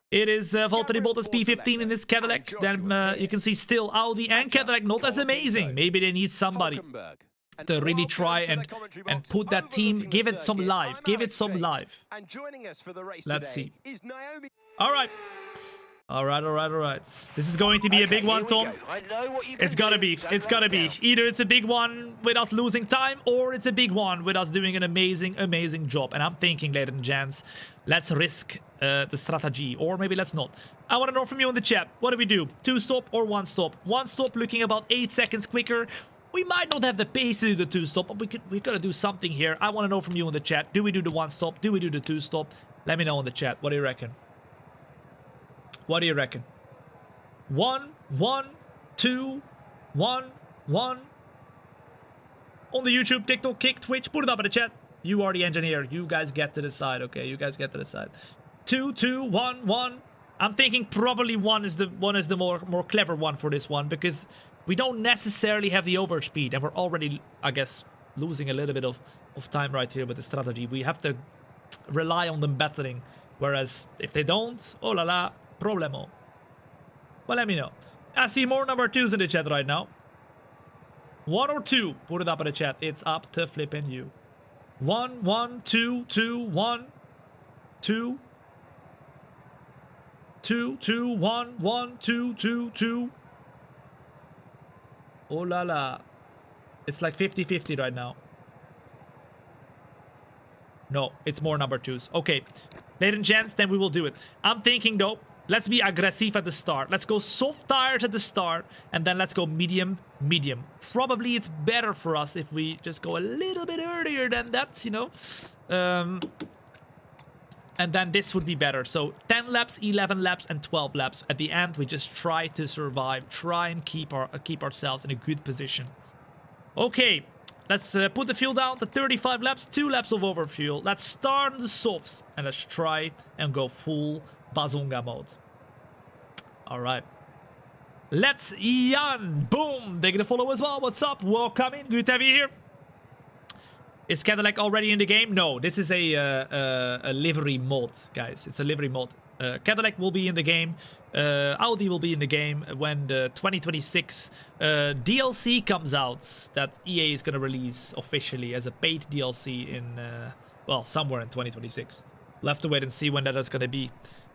It is Valtteri Bottas P15 in his Cadillac. Then you can see still Audi and Cadillac not as amazing. Maybe they need somebody to really try and put that team, give it some life. Give it some life. Let's see. All right. All right. This is going to be a big one, Tom. It's gotta be. It's gotta be. Either it's a big one with us losing time, or it's a big one with us doing an amazing job. And I'm thinking, ladies and gents, let's risk the strategy, or maybe let's not. I want to know from you in the chat. What do we do? 2-stop or 1-stop? 1-stop looking about 8 seconds quicker. We might not have the pace to do the 2-stop, but we gotta do something here. I want to know from you in the chat. Do we do the 1-stop? Do we do the 2-stop? Let me know in the chat. What do you reckon? What do you reckon? 1, 1, 2, 1, 1. On the YouTube, TikTok, Kick, Twitch, put it up in the chat. You are the engineer. You guys get to decide, okay? You guys get to decide. 2, 2, 1, 1. I'm thinking probably one is the more clever one for this one, because we don't necessarily have the overspeed, and we're already, I guess, losing a little bit of time right here with the strategy. We have to rely on them battling, whereas if they don't, oh la la, problemo. Well, let me know. I see more number 2s in the chat right now. 1 or 2, put it up in the chat. It's up to flipping you. 1, 1, 2, 2, 1, 2. 2, 2, 1, 1, 2, 2, 2. Oh la la. It's like 50-50 right now. No, it's more number 2s. Okay. Ladies and gents, then we will do it. I'm thinking though, let's be aggressive at the start. Let's go soft tires at the start, and then let's go medium. Probably it's better for us if we just go a little bit earlier than that, you know. And then this would be better. So 10 laps, 11 laps, and 12 laps. At the end, we just try to survive, try and keep ourselves in a good position. Okay, let's put the fuel down to 35 laps, 2 laps of overfuel. Let's start the softs, and let's try and go full Bazonga mode. All right. Let's Ian. Boom. They're gonna follow as well. What's up? Welcome in. Good to have you here. Is Cadillac already in the game? No, this is a livery mod, guys. It's a livery mod. Cadillac will be in the game. Audi will be in the game when the 2026 DLC comes out that EA is going to release officially as a paid DLC in, well, somewhere in 2026. We'll have to wait and see when that is going to be.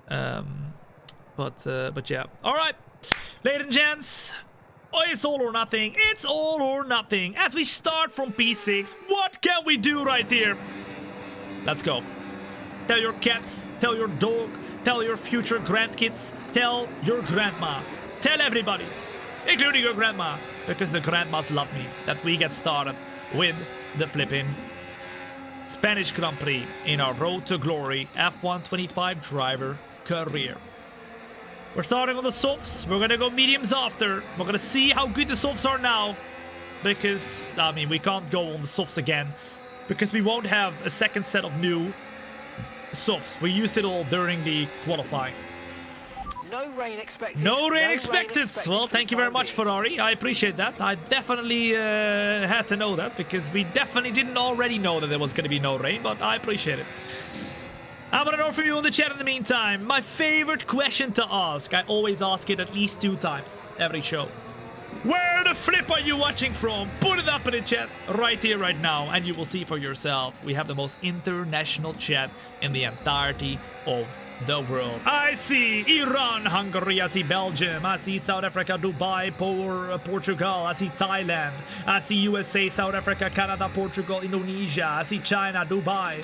But yeah. All right, ladies and gents. Oh, it's all or nothing. It's all or nothing. As we start from P6, what can we do right here? Let's go. Tell your cats, tell your dog, tell your future grandkids, tell your grandma. Tell everybody, including your grandma, because the grandmas love me, that we get started with the flipping Spanish Grand Prix in our Road to Glory F1 25 driver career. We're starting on the softs. We're gonna go mediums after. We're gonna see how good the softs are now, because I mean we can't go on the softs again because we won't have a second set of new softs. We used it all during the qualifying. No rain expected. No rain expected. Well, thank you very much, Ferrari. I appreciate that. I definitely had to know that, because we definitely didn't already know that there was gonna be no rain, but I appreciate it. I want to know from you in the chat in the meantime. My favorite question to ask. I always ask it at least 2 times every show. Where the flip are you watching from? Put it up in the chat right here, right now, and you will see for yourself. We have the most international chat in the entirety of the world. I see Iran, Hungary, I see Belgium, I see South Africa, Dubai, Portugal, I see Thailand, I see USA, South Africa, Canada, Portugal, Indonesia, I see China, Dubai,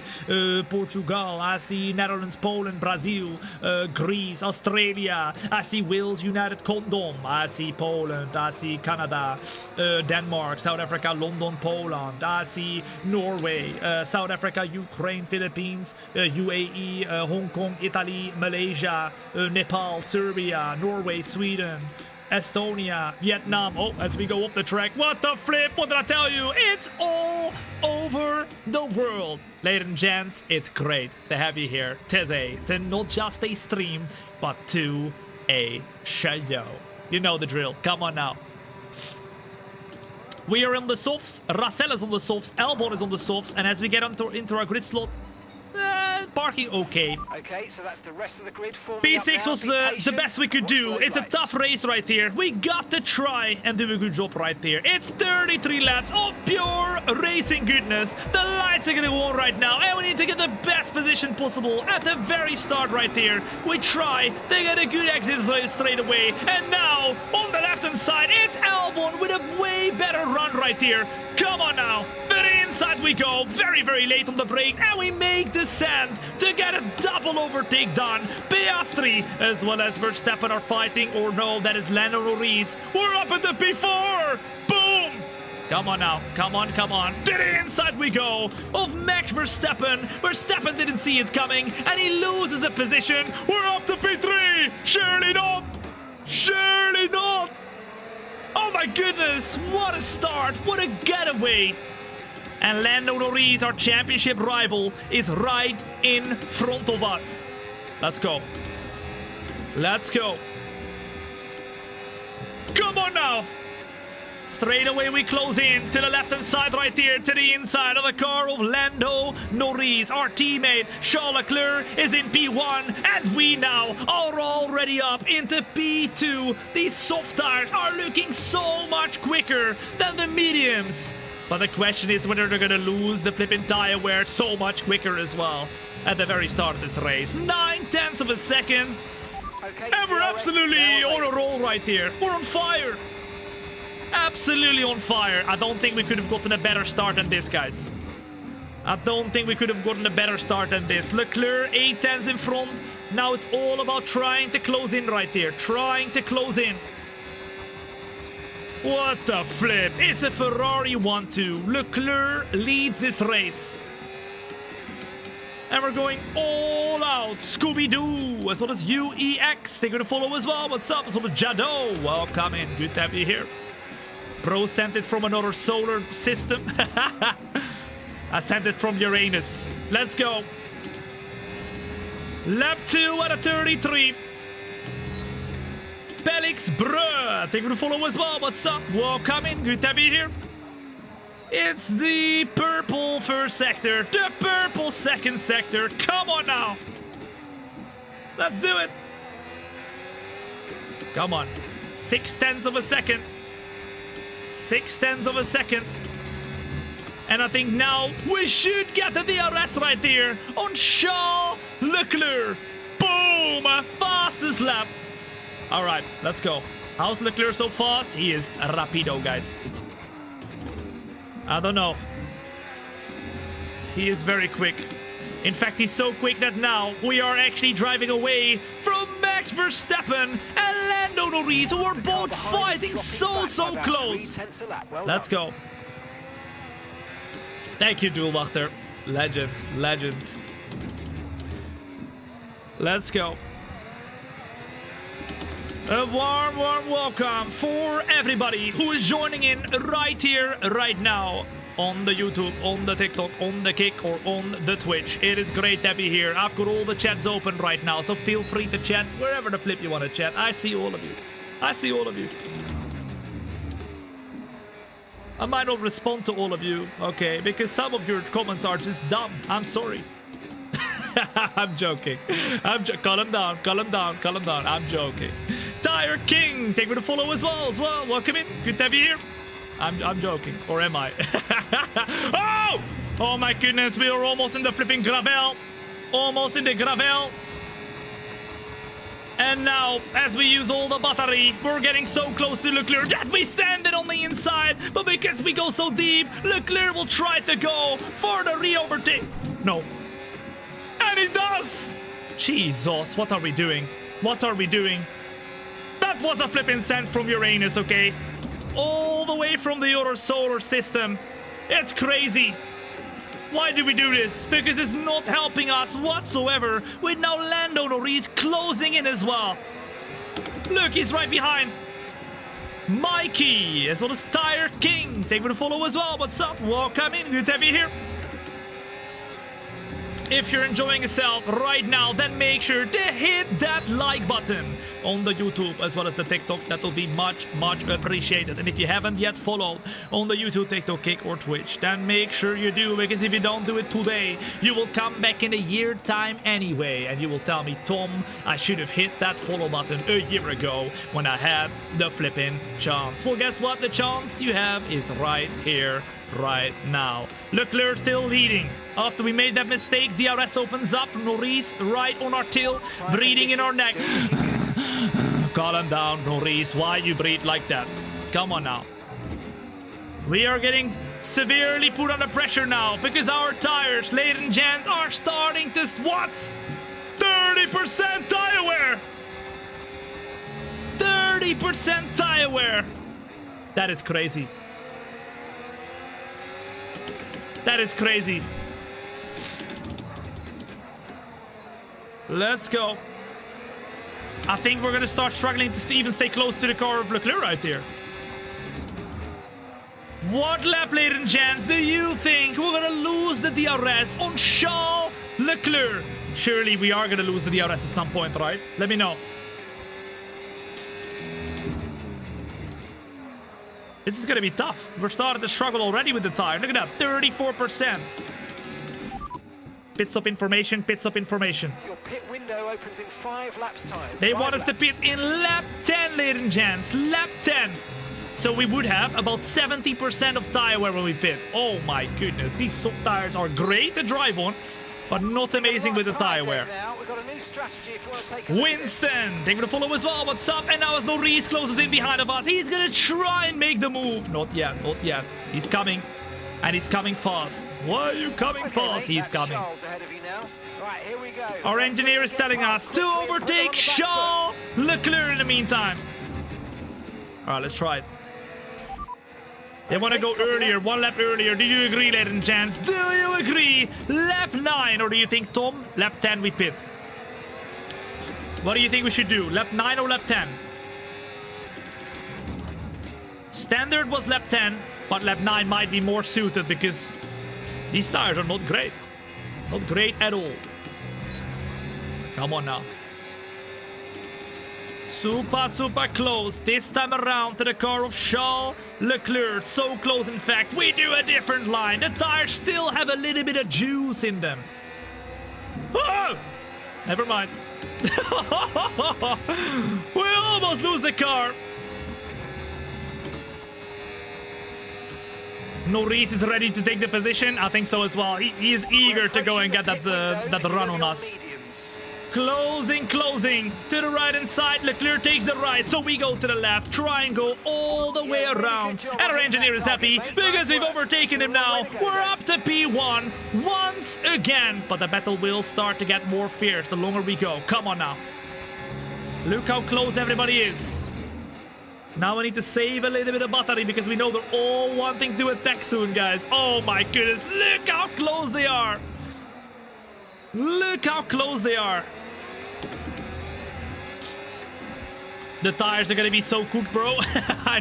Portugal, I see Netherlands, Poland, Brazil, Greece, Australia, I see Wales, United Kingdom, I see Poland, I see Canada, Denmark, South Africa, London, Poland, I see Norway, South Africa, Ukraine, Philippines, UAE, Hong Kong, Italy, Malaysia, Nepal, Serbia, Norway, Sweden, Estonia, Vietnam. Oh, as we go off the track, what the flip? What did I tell you? It's all over the world. Ladies and gents, it's great to have you here today to not just a stream, but to a show. You know the drill. Come on now. We are on the softs, Russell is on the softs, Albon is on the softs, and as we get into our grid slot, parking okay. Okay, so that's the rest of the grid. P6 was the best we could do. It's a tough race right here. We got to try and do a good job right there. It's 33 laps of pure racing goodness. The lights are gonna go on right now, and we need to get the best position possible at the very start right there. We try to get a good exit straight away, and now on the left-hand side, it's Albon with a way better run right here. Come on now. Very inside we go. Very, very late on the brakes, and we make the sand to get a double overtake done. Piastri as well as Verstappen are fighting, or no, that is Lando Norris. We're up at the P4. Boom. Come on now. Come on, come on. To the inside we go of Max Verstappen. Verstappen didn't see it coming, and he loses a position. We're up to P3. Surely not. Surely not. Oh my goodness, what a start, what a getaway. And Lando Norris, our championship rival, is right in front of us. Let's go. Let's go. Come on now. Straight away we close in to the left-hand side right here, to the inside of the car of Lando Norris. Our teammate Charles Leclerc is in P1, and we now are already up into P2. These soft tires are looking so much quicker than the mediums. But the question is whether they're gonna lose the flipping tire wear so much quicker as well at the very start of this race. 9/10 of a second. Okay, And we're absolutely on a roll right here. We're on fire. Absolutely on fire. I don't think we could have gotten a better start than this, guys. I don't think we could have gotten a better start than this. Leclerc, 8/10 in front. Now it's all about trying to close in right there. Trying to close in. What the flip. It's a Ferrari 1-2. Leclerc leads this race. And we're going all out. Scooby-Doo, as well as UEX. They're going to follow as well. What's up? As well as Jado. Welcome in. Good to have you here. Bro sent it from another solar system. I sent it from Uranus. Let's go. Lap 2 at a 33. Pelix Brö. They're going to follow as well. What's up? Welcome in. Good to have you here. It's the purple first sector. The purple second sector. Come on now. Let's do it. Come on. 6/10 of a second. 6/10 of a second. And I think now we should get the DRS right there on Charles Leclerc. Boom! Fastest lap. All right, let's go. How's Leclerc so fast? He is rapido, guys. I don't know. He is very quick. In fact, he's so quick that now we are actually driving away from Max Verstappen and Lando Norris, who are both fighting so close. Let's go. Thank you, Duelwachter. Legend, legend. Let's go. A warm welcome for everybody who is joining in right here, right now. On the YouTube, on the TikTok, on the Kick, or on the Twitch. It is great to be here. I've got all the chats open right now, so feel free to chat wherever the flip you want to chat. I see all of you. I see all of you. I might not respond to all of you, okay, because some of your comments are just dumb. I'm sorry. I'm joking. Calm down, calm down, calm down. I'm joking. Tire King, thank you to follow as well. Welcome in. Good to have you here. I'm joking, or am I? Oh! Oh my goodness, we are almost in the flipping gravel. Almost in the gravel. And now, as we use all the battery, we're getting so close to Leclerc that we send it on the inside. But because we go so deep, Leclerc will try to go for the re-overtake. No. And he does! Jesus, what are we doing? What are we doing? That was a flipping send from Uranus, okay? All the way from the other solar system. It's crazy. Why do we do this? Because it's not helping us whatsoever. With now Lando Norris closing in as well. Look, he's right behind. Mikey, as well as Tire King. Thank you for the follow as well. What's up? Welcome in. Good to have you here. If you're enjoying yourself right now, then make sure to hit that like button on the YouTube as well as the TikTok. That will be much appreciated. And if you haven't yet followed on the YouTube, TikTok, Kick or Twitch, then make sure you do, because if you don't do it today, you will come back in a year time anyway, and you will tell me, Tom, I should have hit that follow button a year ago when I had the flipping chance. Well, guess what? The chance you have is right here, right now. Leclerc still leading. After we made that mistake, DRS opens up. Norris right on our tail, breathing in our neck. Calm down, Norris. Why you breathe like that? Come on now. We are getting severely put under pressure now because our tires, ladies and gents, are starting to what? 30% tire wear. 30% tire wear. That is crazy. That is crazy. Let's go. I think we're going to start struggling to even stay close to the car of Leclerc right here. What lap, ladies and gents, do you think we're going to lose the DRS on Charles Leclerc? Surely we are going to lose the DRS at some point, right? Let me know. This is going to be tough. We're starting to struggle already with the tire. Look at that, 34%. Pit stop information, pit stop information. Your pit window opens in 5 laps time. They want us to pit in lap 10, ladies and gents. Lap 10. So we would have about 70% of tire wear when we pit. Oh my goodness. These soft tires are great to drive on, but not amazing with the tire wear. We've got a new strategy if you want to take a Winston, thank you for the follow as well. What's up? And now as Norris closes in behind of us, he's gonna try and make the move. Not yet, not yet. He's coming. And he's coming fast. Why are you coming fast? He's coming. Right, here we go. Our engineer is telling us to overtake Charles Leclerc in the meantime. All right, let's try it. They want to go earlier, 1 lap earlier. Do you agree, ladies and gents? Do you agree? Lap 9, or do you think, Tom, lap 10 we pit? What do you think we should do? Lap 9 or lap 10? Standard was lap 10, but lap 9 might be more suited because these tires are not great. Not great at all. Come on now. Super close this time around to the car of Charles Leclerc. So close, in fact. We do a different line. The tires still have a little bit of juice in them. Oh! Never mind. We almost lose the car. Norris is ready to take the position. I think so as well. He is eager to go and get that run on us. Closing to the right hand side. Leclerc takes the right, so we go to the left. Try and go all the way around. And our engineer is happy because we've overtaken him now. We're up to P1 once again. But the battle will start to get more fierce the longer we go. Come on now. Look how close everybody is. Now we need to save a little bit of battery because we know they're all wanting to attack soon, guys. Oh my goodness. Look how close they are. Look how close they are. The tires are going to be so cooked, bro. I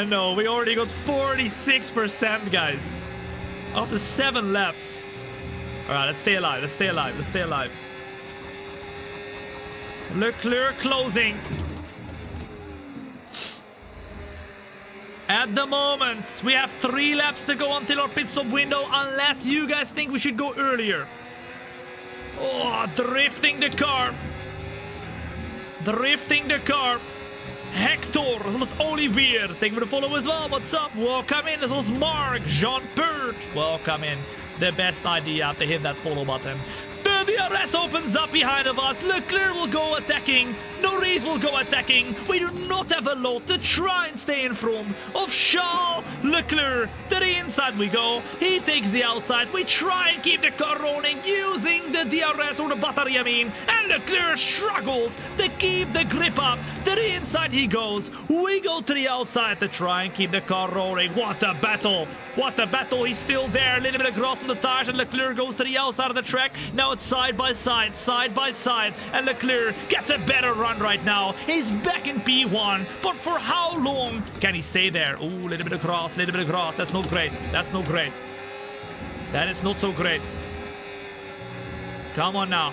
know. We already got 46%, guys. After 7 laps. All right, let's stay alive. Leclerc closing. At the moment, we have 3 laps to go until our pit stop window, unless you guys think we should go earlier. Oh, drifting the car. Hector, that was Olivier. Thank you for the follow as well. What's up? Welcome in. That was Mark. Jean-Pert. Welcome in. The best idea to hit that follow button. The DRS opens up behind of us. Leclerc will go attacking. Norris will go attacking. We do not have a lot to try and stay in front of Charles Leclerc. To the inside we go. He takes the outside. We try and keep the car rolling using the DRS or the battery, I mean. And Leclerc struggles to keep the grip up. To the inside he goes. We go to the outside to try and keep the car rolling. What a battle. What a battle. He's still there. A little bit of grass on the tires and Leclerc goes to the outside of the track. Now it's side by side. And Leclerc gets a better run right now. He's back in P1. But for how long can he stay there? Ooh, a little bit of grass. That's not great. That's not great. That is not so great. Come on now.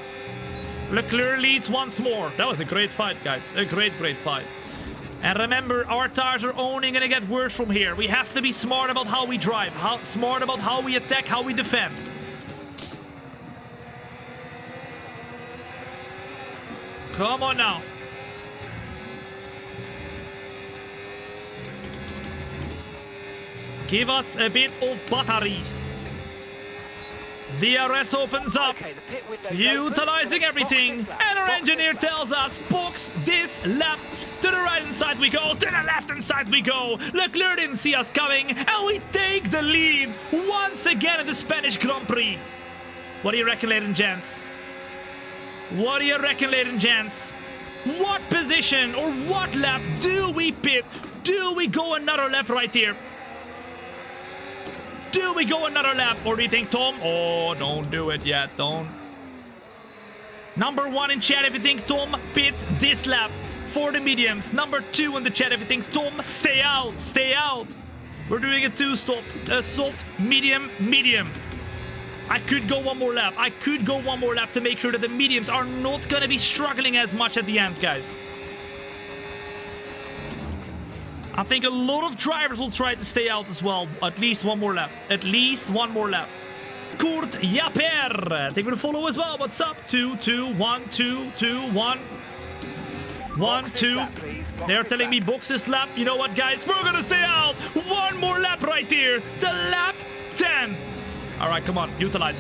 Leclerc leads once more. That was a great fight, guys. A great fight. And remember, our tires are only going to get worse from here. We have to be smart about how we drive. Smart about how we attack, how we defend. Come on now. Give us a bit of battery. DRS opens up, Okay, the pit window's utilizing open. everything, Box this lap. and our Box engineer this lap. tells us, box this lap. To the right hand side we go, to the left hand side we go. Leclerc didn't see us coming, and we take the lead once again at the Spanish Grand Prix. What do you reckon, ladies and gents? What do you reckon, ladies and gents? What position or what lap do we pit? Do we go another lap right here? Do we go another lap? Or do you think, Tom? Oh, don't do it yet. Don't. Number 1 in chat if you think Tom, pit this lap for the mediums. Number 2 in the chat if you think Tom, stay out. Stay out. We're doing a 2-stop. A soft, medium, medium. I could go one more lap. I could go one more lap to make sure that the mediums are not going to be struggling as much at the end, guys. I think a lot of drivers will try to stay out as well. At least one more lap. At least one more lap. Kurt Japper. Thank you for the follow as well. What's up? 2, 2, 1, 2, 2, 1. 1, 2. They're telling me box this lap. You know what, guys? We're going to stay out. One more lap right here. To lap 10. All right, come on. Utilize.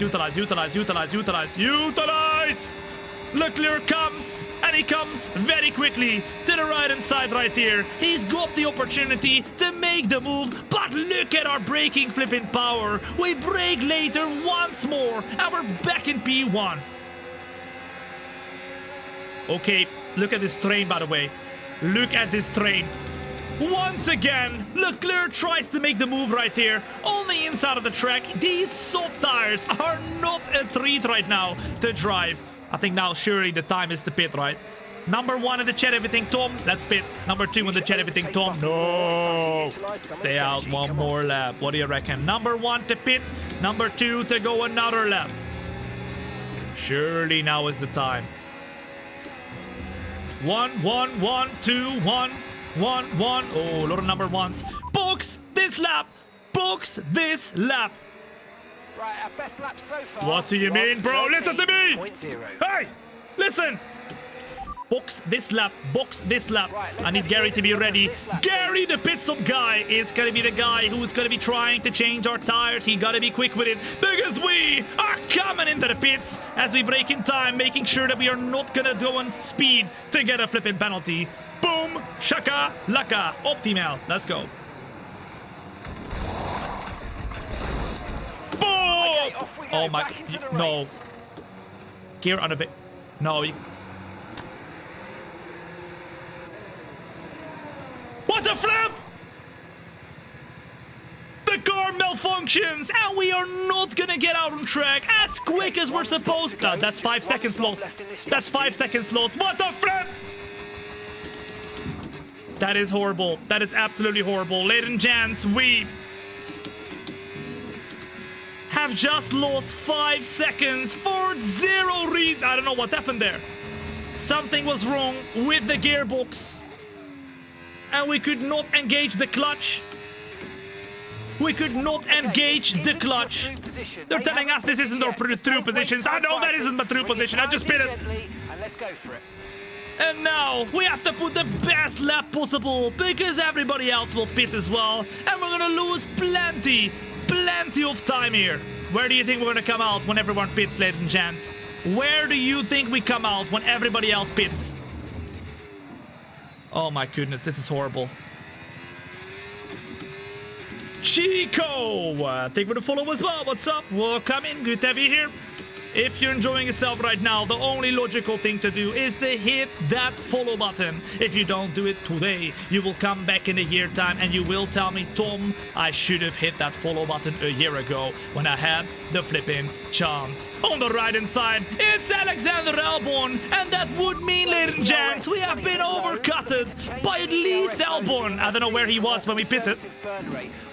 Leclerc comes, and he comes very quickly to the right-hand side right here. He's got the opportunity to make the move, but look at our braking flipping power. We brake later once more, and we're back in P1. Okay, look at this train, by the way. Look at this train. Once again, Leclerc tries to make the move right here on the inside of the track. These soft tires are not a treat right now to drive. I think now surely the time is to pit, right? Number 1 in the chat, everything Tom. Let's pit. Number 2 in the chat, everything Tom. No. Stay out one more lap. What do you reckon? Number 1 to pit. Number 2 to go another lap. Surely now is the time. 1, 1, 1, 2, 1, 1, 1. Oh, a lot of number 1s. Box this lap. Box this lap. Right, our best lap so far. What do you mean, bro? Listen to me! 1:0. Hey! Listen! Box this lap. Box this lap. Right, let's I need have Gary the to be lap ready. this lap, Gary, the pit stop guy, is going to be the guy who's going to be trying to change our tires. He got to be quick with it because we are coming into the pits as we break in time, making sure that we are not going to go on speed to get a flipping penalty. Boom! Shaka laka. Optimal. Let's go. Okay, off we go, Oh my, back into the no. race. Gear out of it. No. What the flip? The car malfunctions and we are not gonna get out on track as quick as we're supposed to. That's 5 seconds lost. That's 5 seconds lost. What the flip? That is horrible. That is absolutely horrible. Ladies and gents, we have just lost 5 seconds for 0 reason. I don't know what happened there. Something was wrong with the gearbox. And we could not engage the clutch. We could not engage the clutch. They're telling us this isn't our true positions. I know that isn't my true position. I just pit it. And let's go for it. And now we have to put the best lap possible because everybody else will pit as well. And we're gonna lose plenty of time here. Where do you think we're gonna come out when everyone pits, ladies and gents? Where do you think we come out when everybody else pits? Oh my goodness, this is horrible. Chico! Thank you for the follow as well. What's up? Welcome in. Good to have you here. If you're enjoying yourself right now, the only logical thing to do is to hit that follow button. If you don't do it today, you will come back in a year time and you will tell me, Tom, I should have hit that follow button a year ago when I had the flipping chance. On the right hand side, it's Alexander Albon, and that would mean, ladies and gents, we have been overcutted by at least Albon. I don't know where he was when we pitted,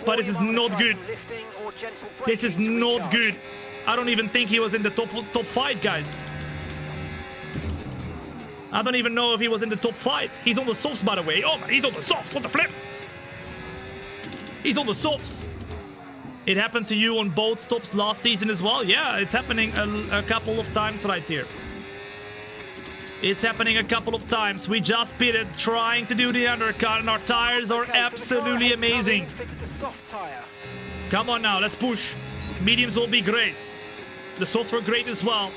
but this is not good. This is not good. I don't even think he was in the top 5, guys. I don't even know if he was in the top 5. He's on the softs, by the way. Oh, he's on the softs. What the flip? He's on the softs. It happened to you on both stops last season as well. Yeah, it's happening a couple of times right here. It's happening a couple of times. We just pitted trying to do the undercut, and our tires are absolutely amazing. Come on now, let's push. Mediums will be great. The softs were great as well.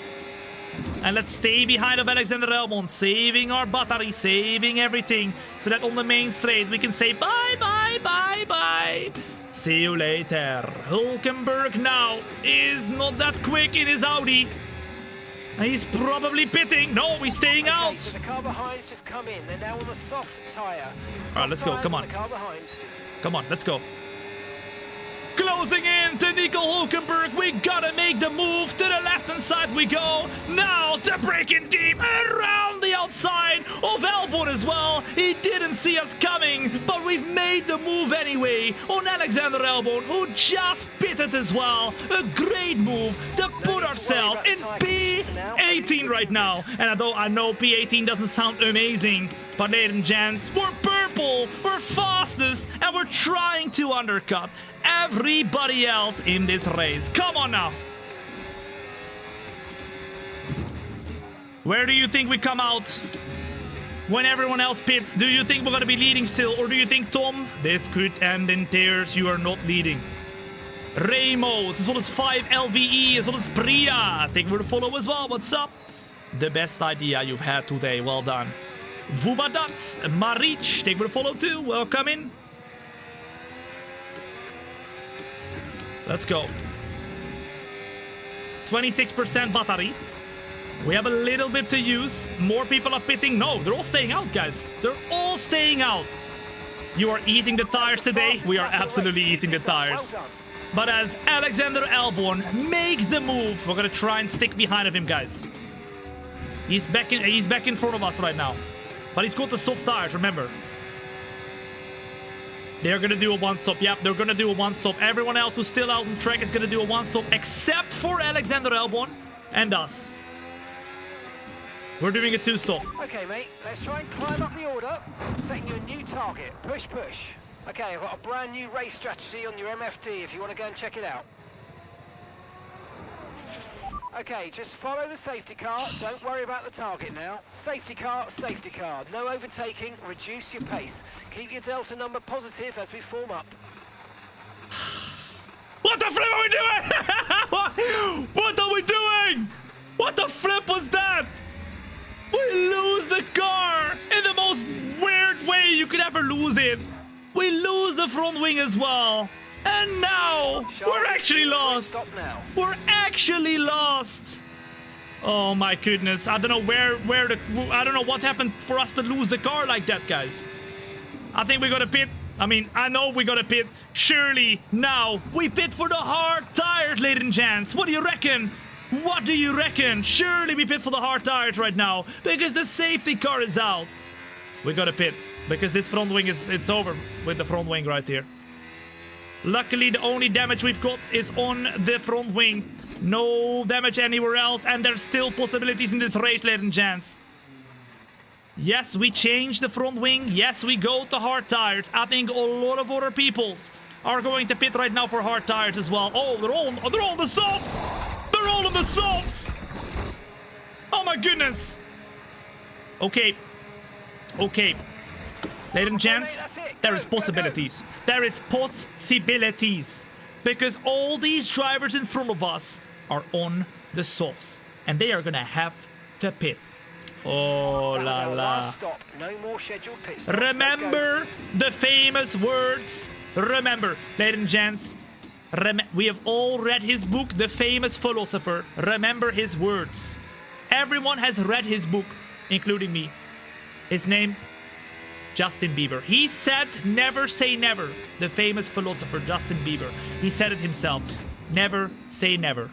And let's stay behind of Alexander Albon, saving our battery, saving everything, so that on the main straight we can say bye, bye, bye, bye. See you later. Hulkenberg now is not that quick in his Audi. He's probably pitting. No, he's staying out. So the car behind's just come in. They're now on the soft tyre. All right, let's go. Come on. Come on, let's go. Closing in to Nico Hulkenberg. We gotta make the move. To the left-hand side we go. Now the braking team around the outside of Albon as well. He didn't see us coming, but we've made the move anyway on Alexander Albon, who just pitted as well. A great move to put ourselves in P18 right now. And although I know P18 doesn't sound amazing, but ladies and gents, we're purple, we're fastest, and we're trying to undercut everybody else in this race. Come on now. Where do you think we come out when everyone else pits? Do you think we're going to be leading still? Or do you think, Tom, this could end in tears? You are not leading. Ramos, as well as 5 LVE, as well as Priya. Thank you for the follow as well. What's up? The best idea you've had today. Well done. Vubadats, Maric, thank you for the follow too. Welcome in. Let's go. 26% battery. We have a little bit to use. More people are pitting. No, they're all staying out, guys. They're all staying out. You are eating the tires today. We are absolutely eating the tires. But as Alexander Albon makes the move, we're gonna try and stick behind of him, guys. He's back in front of us right now. But he's got the soft tires, remember. They're gonna do a one-stop. Yep, they're gonna do a one-stop. Everyone else who's still out on track is gonna do a one-stop, except for Alexander Albon and us. We're doing a two-stop. Okay, mate, let's try and climb up the order. I'm setting you a new target. Push, push. Okay, I've got a brand new race strategy on your MFD if you want to go and check it out. Okay, just follow the safety car. Don't worry about the target now. Safety car, safety car. No overtaking. Reduce your pace. Keep your delta number positive as we form up. What the flip are we doing? What are we doing? What the flip was that? We lose the car in the most weird way you could ever lose it. We lose the front wing as well. And now, we're actually lost. We're actually lost. Oh my goodness. I don't know I don't know what happened for us to lose the car like that, guys. I think we gotta pit. I mean, I know we gotta pit. Surely now we pit for the hard tires, ladies and gents. What do you reckon? What do you reckon? Surely we pit for the hard tires right now because the safety car is out. We gotta pit because this front wing it's over with the front wing right here. Luckily, the only damage we've got is on the front wing. No damage anywhere else, and there's still possibilities in this race, ladies and gents. Yes, we changed the front wing. Yes, we go to hard tires. I think a lot of other peoples are going to pit right now for hard tires as well. Oh, they're all on the softs. They're all on the softs. Oh my goodness. Okay. Okay. Ladies and gents, there is possibilities. There is possibilities. Because all these drivers in front of us are on the softs. and they are gonna have to pit. Oh That was la our la. last stop. No more scheduled pit stops. Let's go. Remember the famous words. Remember, ladies and gents, we have all read his book, The Famous Philosopher. Remember his words. Everyone has read his book, including me. His name, Justin Bieber. He said, never say never. The famous philosopher, Justin Bieber. He said it himself. Never say never.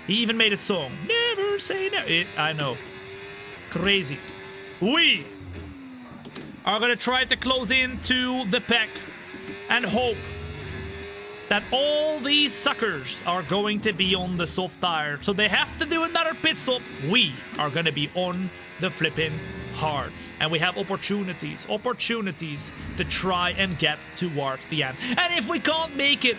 He even made a song. Never say never. I know. Crazy. We are gonna try to close into the pack and hope that all these suckers are going to be on the soft tire. So they have to do another pit stop. We are gonna be on the flipping hards. And we have opportunities to try and get toward the end. And if we can't make it,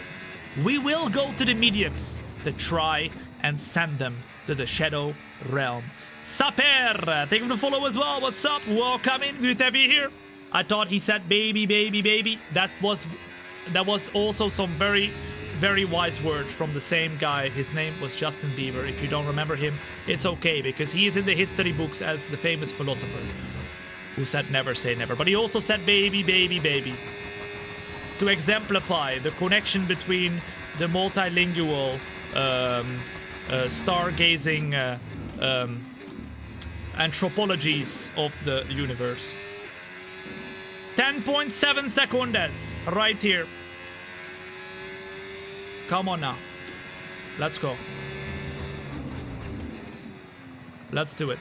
we will go to the mediums to try and send them to the shadow realm. Saper, thank you for the follow as well. What's up? Welcome in. Good to have you here. I thought he said baby, baby, baby. That was also some very, very wise words from the same guy. His name was Justin Bieber. If you don't remember him, it's okay, because he is in the history books as the famous philosopher who said never say never. But he also said baby, baby, baby, to exemplify the connection between the multilingual stargazing anthropologies of the universe. 10.7 seconds right here. Come on now. Let's go. Let's do it.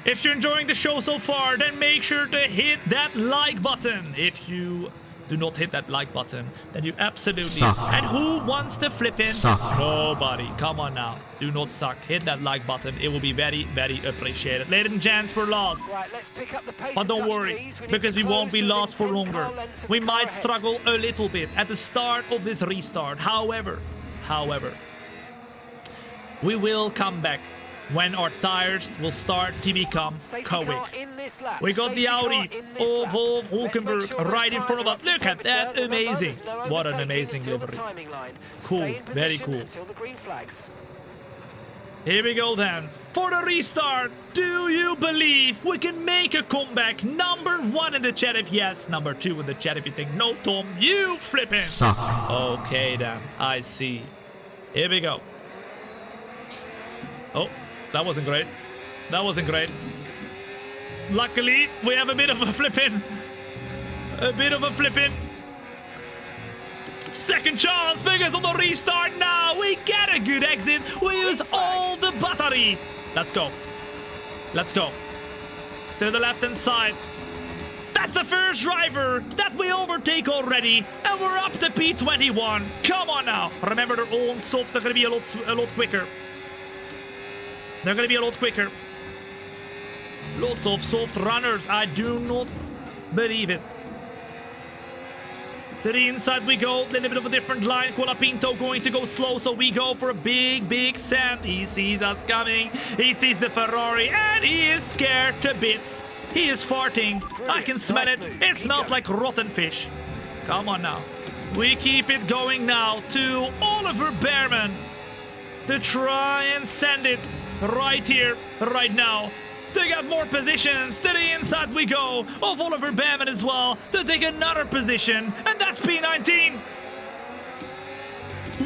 If you're enjoying the show so far, then make sure to hit that like button. If you do not hit that like button, then you absolutely suck. And who wants to flip in? Suck. Nobody. Come on now. Do not suck. Hit that like button. It will be very, very appreciated. Ladies and gents, we're lost. Right, let's pick up the pace But a don't touch, worry, please. We need because to we won't close be to lost for within 10 longer. car lengths of We the might car ahead. struggle a little bit at the start of this restart. However, we will come back when our tires will start to become Safety quick. car in this lap. We got Safety the car Audi in this of lap. Wolf Let's make Hulkenberg sure those right in tyres front of are us. up to Look at that, temperature. Remember, amazing. there's no What an overtaking amazing until the livery. timing line. Cool, Stay in very position cool. until the green flags. Here we go then. For the restart, do you believe we can make a comeback? Number 1 in the chat if yes, number 2 in the chat if you think no, Tom, you flipping. Suck. Okay then, I see. Here we go. Oh, that wasn't great. That wasn't great. Luckily, we have a bit of a flipping. Second chance, because on the restart now, we get a good exit. We use all the battery. Let's go. Let's go. To the left-hand side. That's the first driver that we overtake already. And we're up to P21. Come on now. Remember, they're all on softs. They're going to be a lot quicker. They're going to be a lot quicker. Lots of soft runners. I do not believe it. To the inside we go. A little bit of a different line. Colapinto going to go slow, so we go for a big sand. He sees us coming. He sees the Ferrari, and he is scared to bits. He is farting. I can smell it. It smells like rotten fish. Come on now. We keep it going now to Oliver Bearman to try and send it right here, right now. To get more positions. To the inside we go of Oliver Bearman as well to take another position, and that's P19.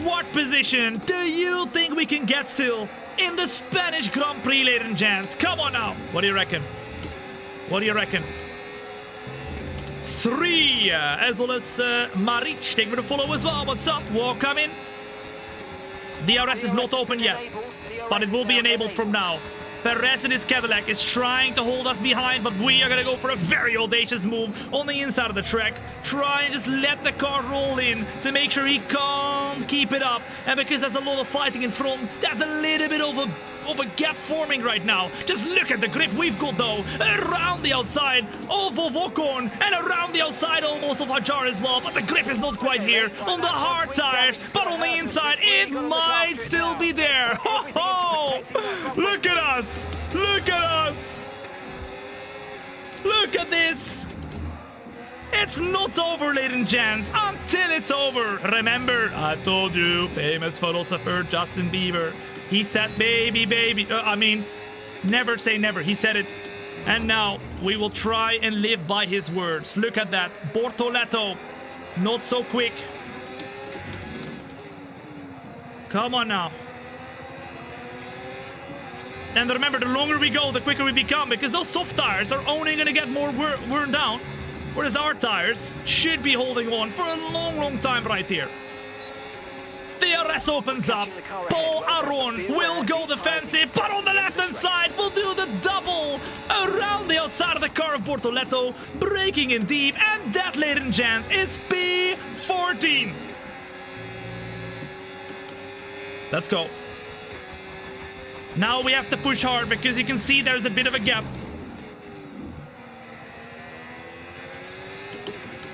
What position do you think we can get still in the Spanish Grand Prix, ladies and gents? Come on now. What do you reckon? What do you reckon? 3, as well as Maric. Thank you for the follow as well. What's up? Welcome in. DRS is not open yet, but it will be enabled from now. Perez in his Cadillac is trying to hold us behind, but we are going to go for a very audacious move on the inside of the track. Try and just let the car roll in to make sure he can't keep it up. And because there's a lot of fighting in front, there's a little bit of a gap forming right now. Just look at the grip we've got though. Around the outside of Ocon and around the outside almost of Hajar as well. But the grip is not quite here on the hard tires. But on the inside, it might still be there. Ho ho! Look at us! Look at us! Look at this! It's not over, ladies and gents, until it's over. Remember, I told you, famous philosopher Justin Bieber. He said, baby, baby. I mean, never say never. He said it. And now we will try and live by his words. Look at that. Bortoletto. Not so quick. Come on now. And remember, the longer we go, the quicker we become, because those soft tires are only going to get more worn down, whereas our tires should be holding on for a long, long time right here. DRS opens up. Paul Aron will go defensive, but on the left-hand side, will do the double around the outside of the car of Bortoletto, braking in deep, and that, ladies and gents, is P14. Let's go. Now we have to push hard because you can see there's a bit of a gap.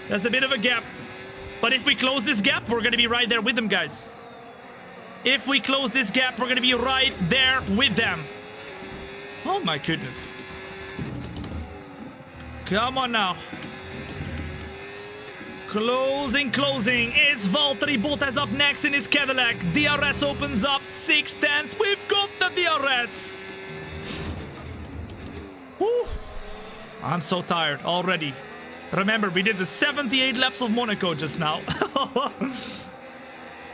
There's a bit of a gap. But if we close this gap, we're going to be right there with them, guys. If we close this gap, we're going to be right there with them. Oh my goodness. Come on now. Closing, closing. It's Valtteri Bottas up next in his Cadillac. DRS opens up 6/10. We've got the DRS. Whew. I'm so tired already. Remember, we did the 78 laps of Monaco just now.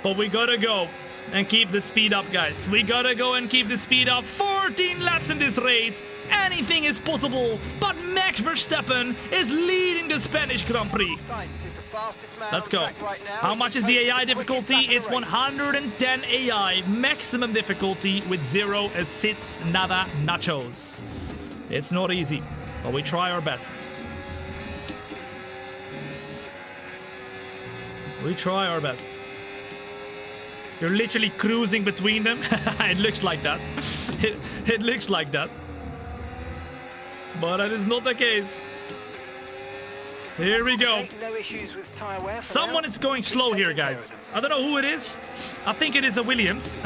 But we gotta go and keep the speed up, guys. We gotta go and keep the speed up. 14 laps in this race. Anything is possible. But Max Verstappen is leading the Spanish Grand Prix. Let's go. How much is the AI difficulty? It's 110 AI. Maximum difficulty with 0 assists, nada nachos. It's not easy, but we try our best. We try our best. You're literally cruising between them. It looks like that. It looks like that. But that is not the case. Here we go. Someone is going slow here, guys. I don't know who it is. I think it is a Williams.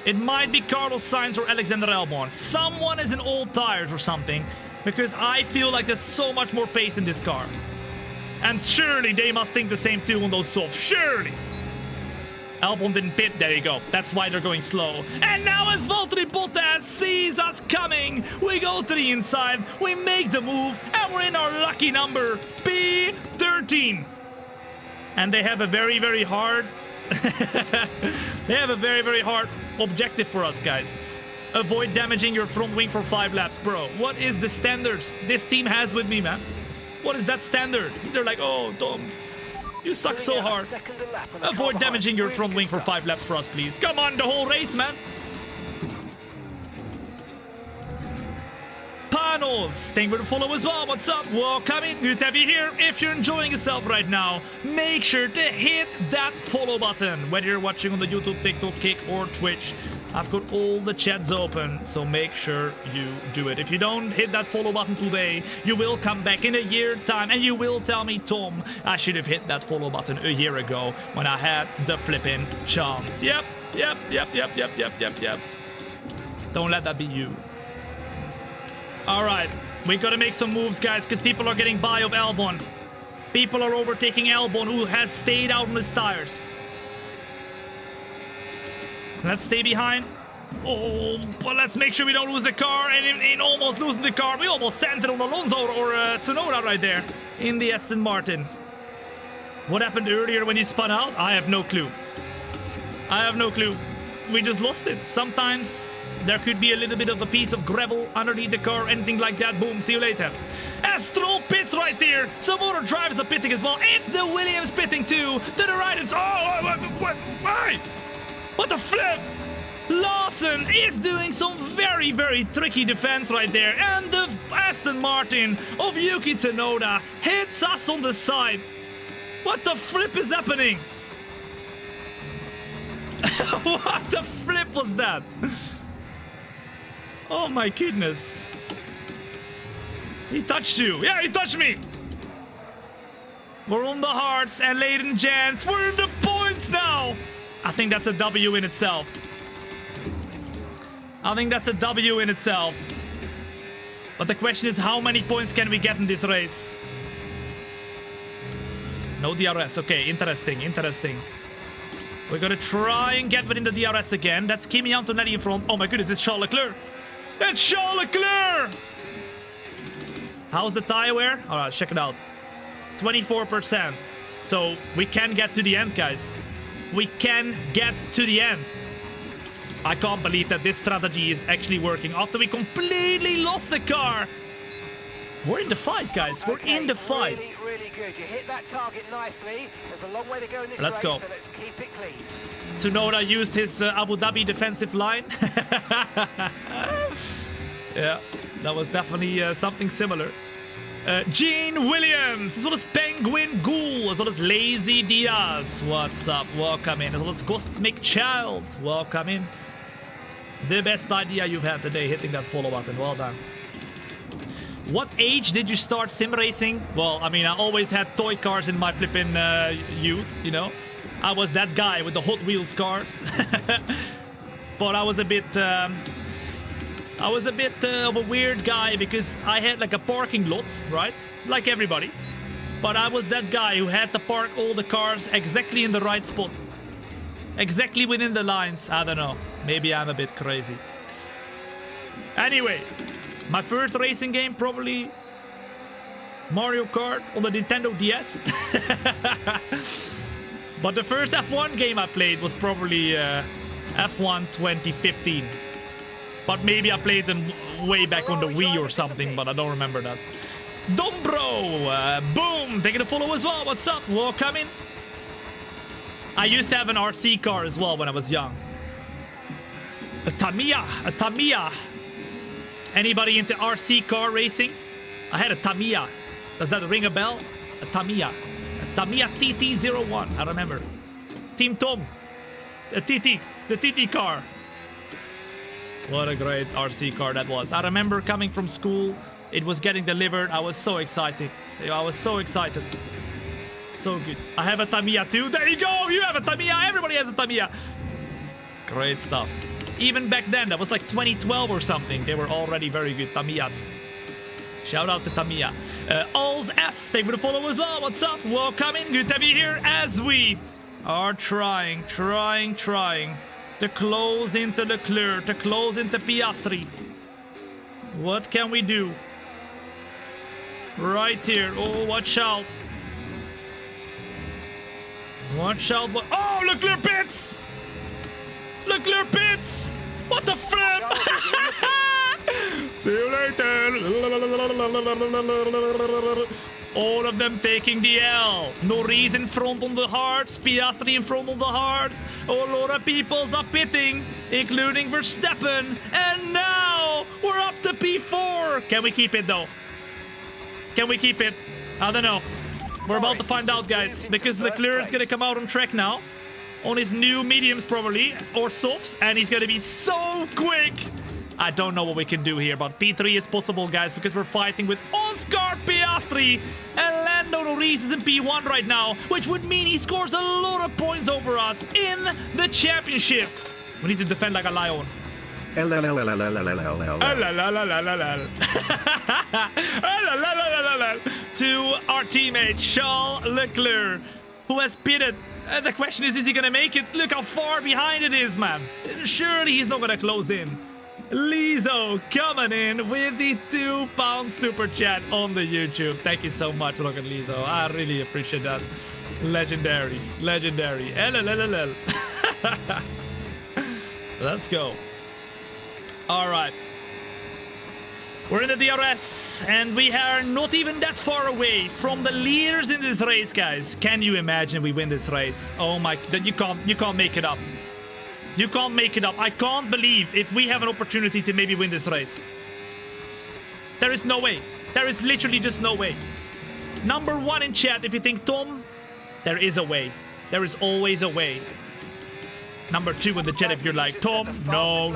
It might be Carlos Sainz or Alexander Albon. Someone is in old tires or something, because I feel like there's so much more pace in this car. And surely they must think the same too on those softs. Surely. Albon didn't pit. There you go. That's why they're going slow. And now as Valtteri Bottas sees us coming, we go to the inside, we make the move, and we're in our lucky number, P13. And they have a very, very hard... they have a very, very hard objective for us, guys. Avoid damaging your front wing for 5 laps. Bro, what is the standards this team has with me, man? What is that standard? They're like, oh, Tom, you suck so hard. Avoid damaging your front wing for 5 laps for us, please. Come on, the whole race, man. Panos, thank you for the follow as well. What's up? Welcome in. Good to have you here. If you're enjoying yourself right now, make sure to hit that follow button. Whether you're watching on the YouTube, TikTok, Kick, or Twitch, I've got all the chats open, so make sure you do it. If you don't hit that follow button today, you will come back in a year's time and you will tell me, Tom, I should have hit that follow button a year ago when I had the flipping chance. Yep. Don't let that be you. All right, we gotta make some moves, guys, because people are getting by of Albon. People are overtaking Albon, who has stayed out on his tires. Let's stay behind. Oh, but let's make sure we don't lose the car. And in almost losing the car, we almost sent it on Alonso or Tsunoda right there in the Aston Martin. What happened earlier when he spun out? I have no clue. I have no clue. We just lost it. Sometimes there could be a little bit of a piece of gravel underneath the car, anything like that. Boom, see you later. Stroll pits right there. Some other drivers are pitting as well. It's the Williams pitting too. To the right, it's... Oh, why? What the flip? Lawson is doing some very, very tricky defense right there. And the Aston Martin of Yuki Tsunoda hits us on the side. What the flip is happening? What the flip was that? Oh my goodness. He touched you. Yeah, he touched me. We're on the hearts, and ladies and gents, we're in the points now. I think that's a W in itself. I think that's a W in itself. But the question is, how many points can we get in this race? No DRS. Okay, interesting, interesting. We're gonna try and get within the DRS again. That's Kimi Antonelli in front. Oh my goodness, it's Charles Leclerc. It's Charles Leclerc! How's the tire wear? Alright, check it out. 24%. So we can get to the end, guys. We can get to the end. I can't believe that this strategy is actually working after we completely lost the car. We're in the fight, guys. We're in the fight. Really, really good. You hit that target nicely. There's a long way to go in this Let's race, go. so let's keep it clean. Tsunoda used his Abu Dhabi defensive line. Yeah, that was definitely something similar. Gene Williams, as well as Penguin Ghoul, as well as Lazy Diaz. What's up? Welcome in. As well as Cosmic Child. Welcome in. The best idea you've had today, hitting that follow button. Well done. What age did you start sim racing? Well, I mean, I always had toy cars in my flipping youth, you know. I was that guy with the Hot Wheels cars. But I was a bit of a weird guy because I had like a parking lot, right? Like everybody. But I was that guy who had to park all the cars exactly in the right spot. Exactly within the lines. I don't know. Maybe I'm a bit crazy. Anyway, my first racing game probably Mario Kart on the Nintendo DS. But the first F1 game I played was probably F1 2015. But maybe I played them way back on the Wii or something, but I don't remember that. Dombro, boom, taking a follow as well. What's up? Welcome in. I used to have an RC car as well when I was young. A Tamiya. Anybody into RC car racing? I had a Tamiya. Does that ring a bell? A Tamiya. A Tamiya TT01, I remember. Team Tom. A TT, the TT car. What a great RC car that was. I remember coming from school. It was getting delivered. I was so excited. I was so excited. So good. I have a Tamiya too. There you go. You have a Tamiya. Everybody has a Tamiya. Great stuff. Even back then, that was like 2012 or something. They were already very good Tamiyas. Shout out to Tamiya. Alls F, thank you for the follow as well. What's up? Welcome in. Good to have you here as we are trying to close into Leclerc, to close into Piastri. What can we do? Right here. Oh, watch out. Watch out. Oh, Leclerc pits! Leclerc pits! What the flip? See you later. All of them taking the L. Norris in front on the hards. Piastri in front on the hards. A lot of people are pitting, including Verstappen. And now we're up to P4. Can we keep it though? Can we keep it? I don't know. We're about to find out, guys, because Leclerc is going to come out on track now. On his new mediums probably, or softs, and he's going to be so quick. I don't know what we can do here, but P3 is possible, guys, because we're fighting with Oscar Piastri, and Lando Norris is in P1 right now, which would mean he scores a lot of points over us in the championship. We need to defend like a lion. To our teammate Charles Leclerc, who has pitted. The question is he gonna make it? Look how far behind it is, man. Surely he's not gonna close in. Lizo coming in with the £2 super chat on the YouTube. Thank you so much, Rocket Lizo. I really appreciate that. Legendary. Legendary. LLLL. Let's go. All right. We're in the DRS, and we are not even that far away from the leaders in this race, guys. Can you imagine we win this race? Oh my, you can't make it up. You can't make it up. I can't believe if we have an opportunity to maybe win this race. There is no way. There is literally just no way. Number one in chat, if you think Tom, there is a way. There is always a way. Number two in the chat if you're like, Tom, no.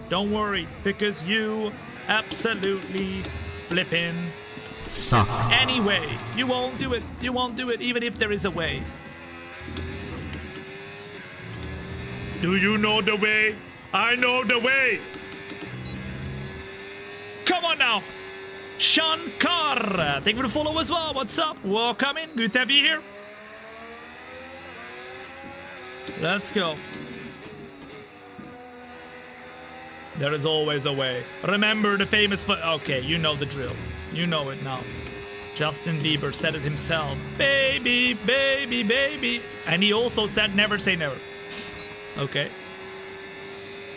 Don't worry, because you absolutely flippin' suck. Anyway, you won't do it. You won't do it, even if there is a way. Do you know the way? I know the way. Come on now. Shankar, thank you for the follow as well. What's up? Welcome in. Good to have you here. Let's go. There is always a way. Remember the famous okay, you know the drill. You know it now. Justin Bieber said it himself. Baby, baby, baby. And he also said never say never. Okay.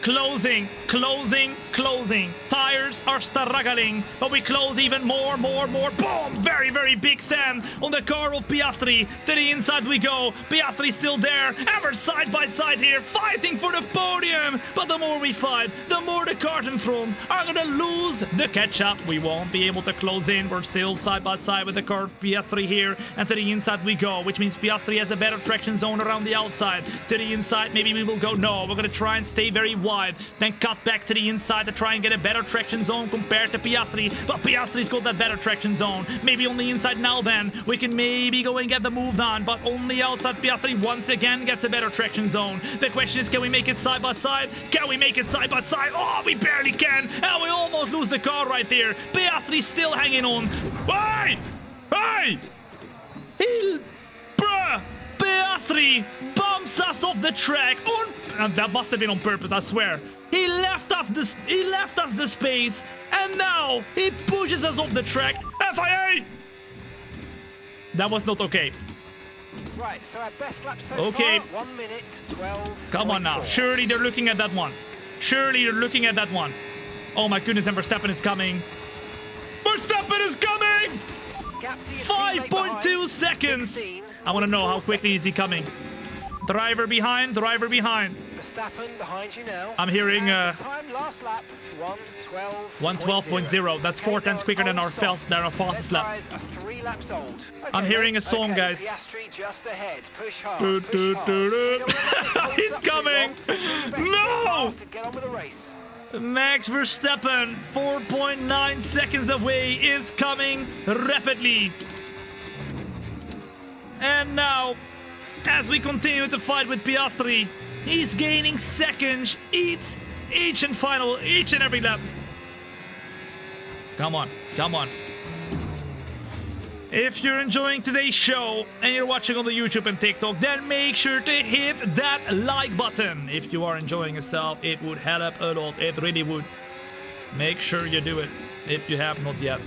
Closing, closing, closing. Tires are struggling, but we close even more. Boom! Very, very big sand on the car of Piastri. To the inside we go. Piastri's still there. And we're side by side here, fighting for the podium. But the more we fight, the more the cars in front are gonna lose the catch-up. We won't be able to close in. We're still side by side with the car of Piastri here. And to the inside we go, which means Piastri has a better traction zone around the outside. To the inside, maybe we will go. No, we're gonna try and stay very wide. Then cut back to the inside to try and get a better traction zone compared to Piastri. But Piastri's got that better traction zone. Maybe on the inside now then. We can maybe go and get the move done. But on the outside, Piastri once again gets a better traction zone. The question is, can we make it side by side? Can we make it side by side? Oh, we barely can. And we almost lose the car right there. Piastri's still hanging on. Hey! Hey! Bruh! Piastri bumps us off the track and that must have been on purpose, I swear. He left us the space, and now he pushes us off the track. FIA! That was not okay. Right, so our best lap so okay. far, 1 minute 12. Come on now. Surely they're looking at that one. Surely they're looking at that one. Oh my goodness, and Verstappen is coming. Verstappen is coming! 5.2 seconds. 16. I want to know how quickly is he coming. Driver behind, driver behind. Verstappen behind you now. I'm hearing time last lap 112.0. That's 4 tenths quicker than our fastest lap. 3 laps old. Okay, I'm hearing a song, guys. Piastri just ahead. Push hard. Push hard. He's coming. No! Get on with the race. Max Verstappen, 4.9 seconds away, is coming rapidly. And now, as we continue to fight with Piastri, he's gaining seconds each and every lap. Come on, come on. If you're enjoying today's show and you're watching on the YouTube and TikTok, then make sure to hit that like button. If you are enjoying yourself, it would help a lot. It really would. Make sure you do it if you have not yet.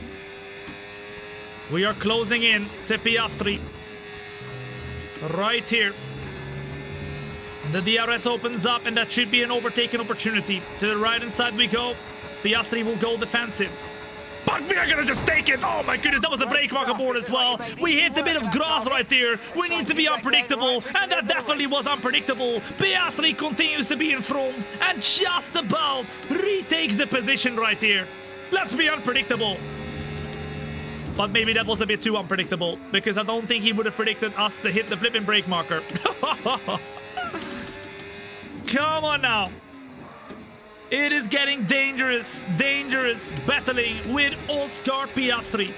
We are closing in to Piastri. Right here. The DRS opens up and that should be an overtaking opportunity. To the right hand side we go. Piastri will go defensive. But we are gonna just take it. Oh my goodness, that was a brake mark aboard as well. We hit a bit of grass right there. We need to be unpredictable, and that definitely was unpredictable. Piastri continues to be in front and just about retakes the position right here. Let's be unpredictable. But maybe that was a bit too unpredictable, because I don't think he would have predicted us to hit the flipping brake marker. Come on now. It is getting dangerous, battling with Oscar Piastri.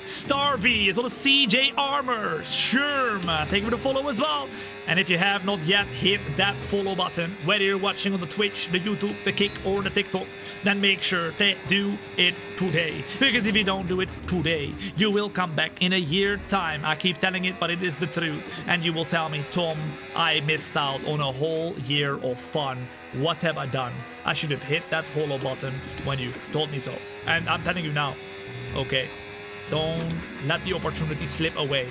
Starvey is on the CJ Armor. Sherm, thank you for the follow as well. And if you have not yet hit that follow button, whether you're watching on the Twitch, the YouTube, the Kick, or the TikTok, then make sure to do it today. Because if you don't do it today, you will come back in a year time. I keep telling it, but it is the truth. And you will tell me, Tom, I missed out on a whole year of fun. What have I done? I should have hit that follow button when you told me so. And I'm telling you now, okay, don't let the opportunity slip away.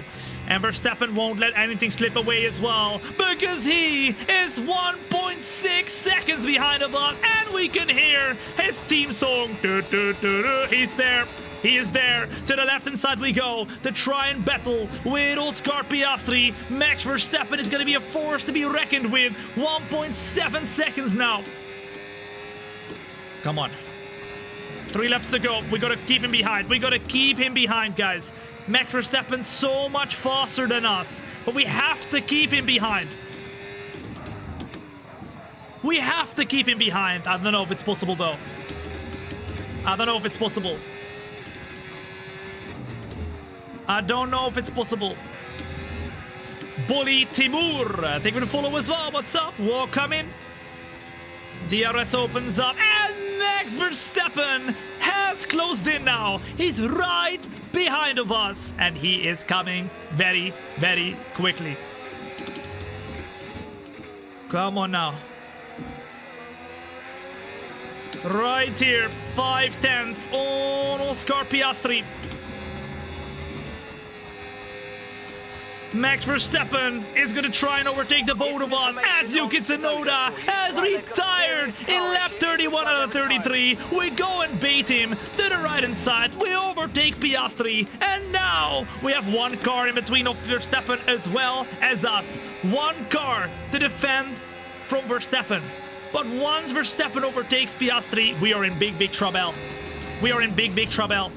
And Verstappen won't let anything slip away as well, because he is 1.6 seconds behind of us, and we can hear his team song. He's there. He is there. To the left-hand side we go to try and battle with Oscar Piastri. Max Verstappen is going to be a force to be reckoned with. 1.7 seconds now. Come on. 3 laps to go. We got to keep him behind. We got to keep him behind, guys. Max Verstappen so much faster than us, but we have to keep him behind. We have to keep him behind. I don't know if it's possible, though. I don't know if it's possible. I don't know if it's possible. Bully Timur, thank you for the follow as well. What's up? Welcome in. DRS opens up, and Max Verstappen has closed in now. He's right behind of us, and he is coming very, very quickly. Come on now. Right here, 5/10 on Oscar Piastri. Max Verstappen is gonna try and overtake the both of us as Yuki Tsunoda has retired in lap 31 out of 33. We go and bait him to the right-hand side. We overtake Piastri, and now we have one car in between of Verstappen as well as us. One car to defend from Verstappen. But once Verstappen overtakes Piastri, we are in big trouble. We are in big trouble.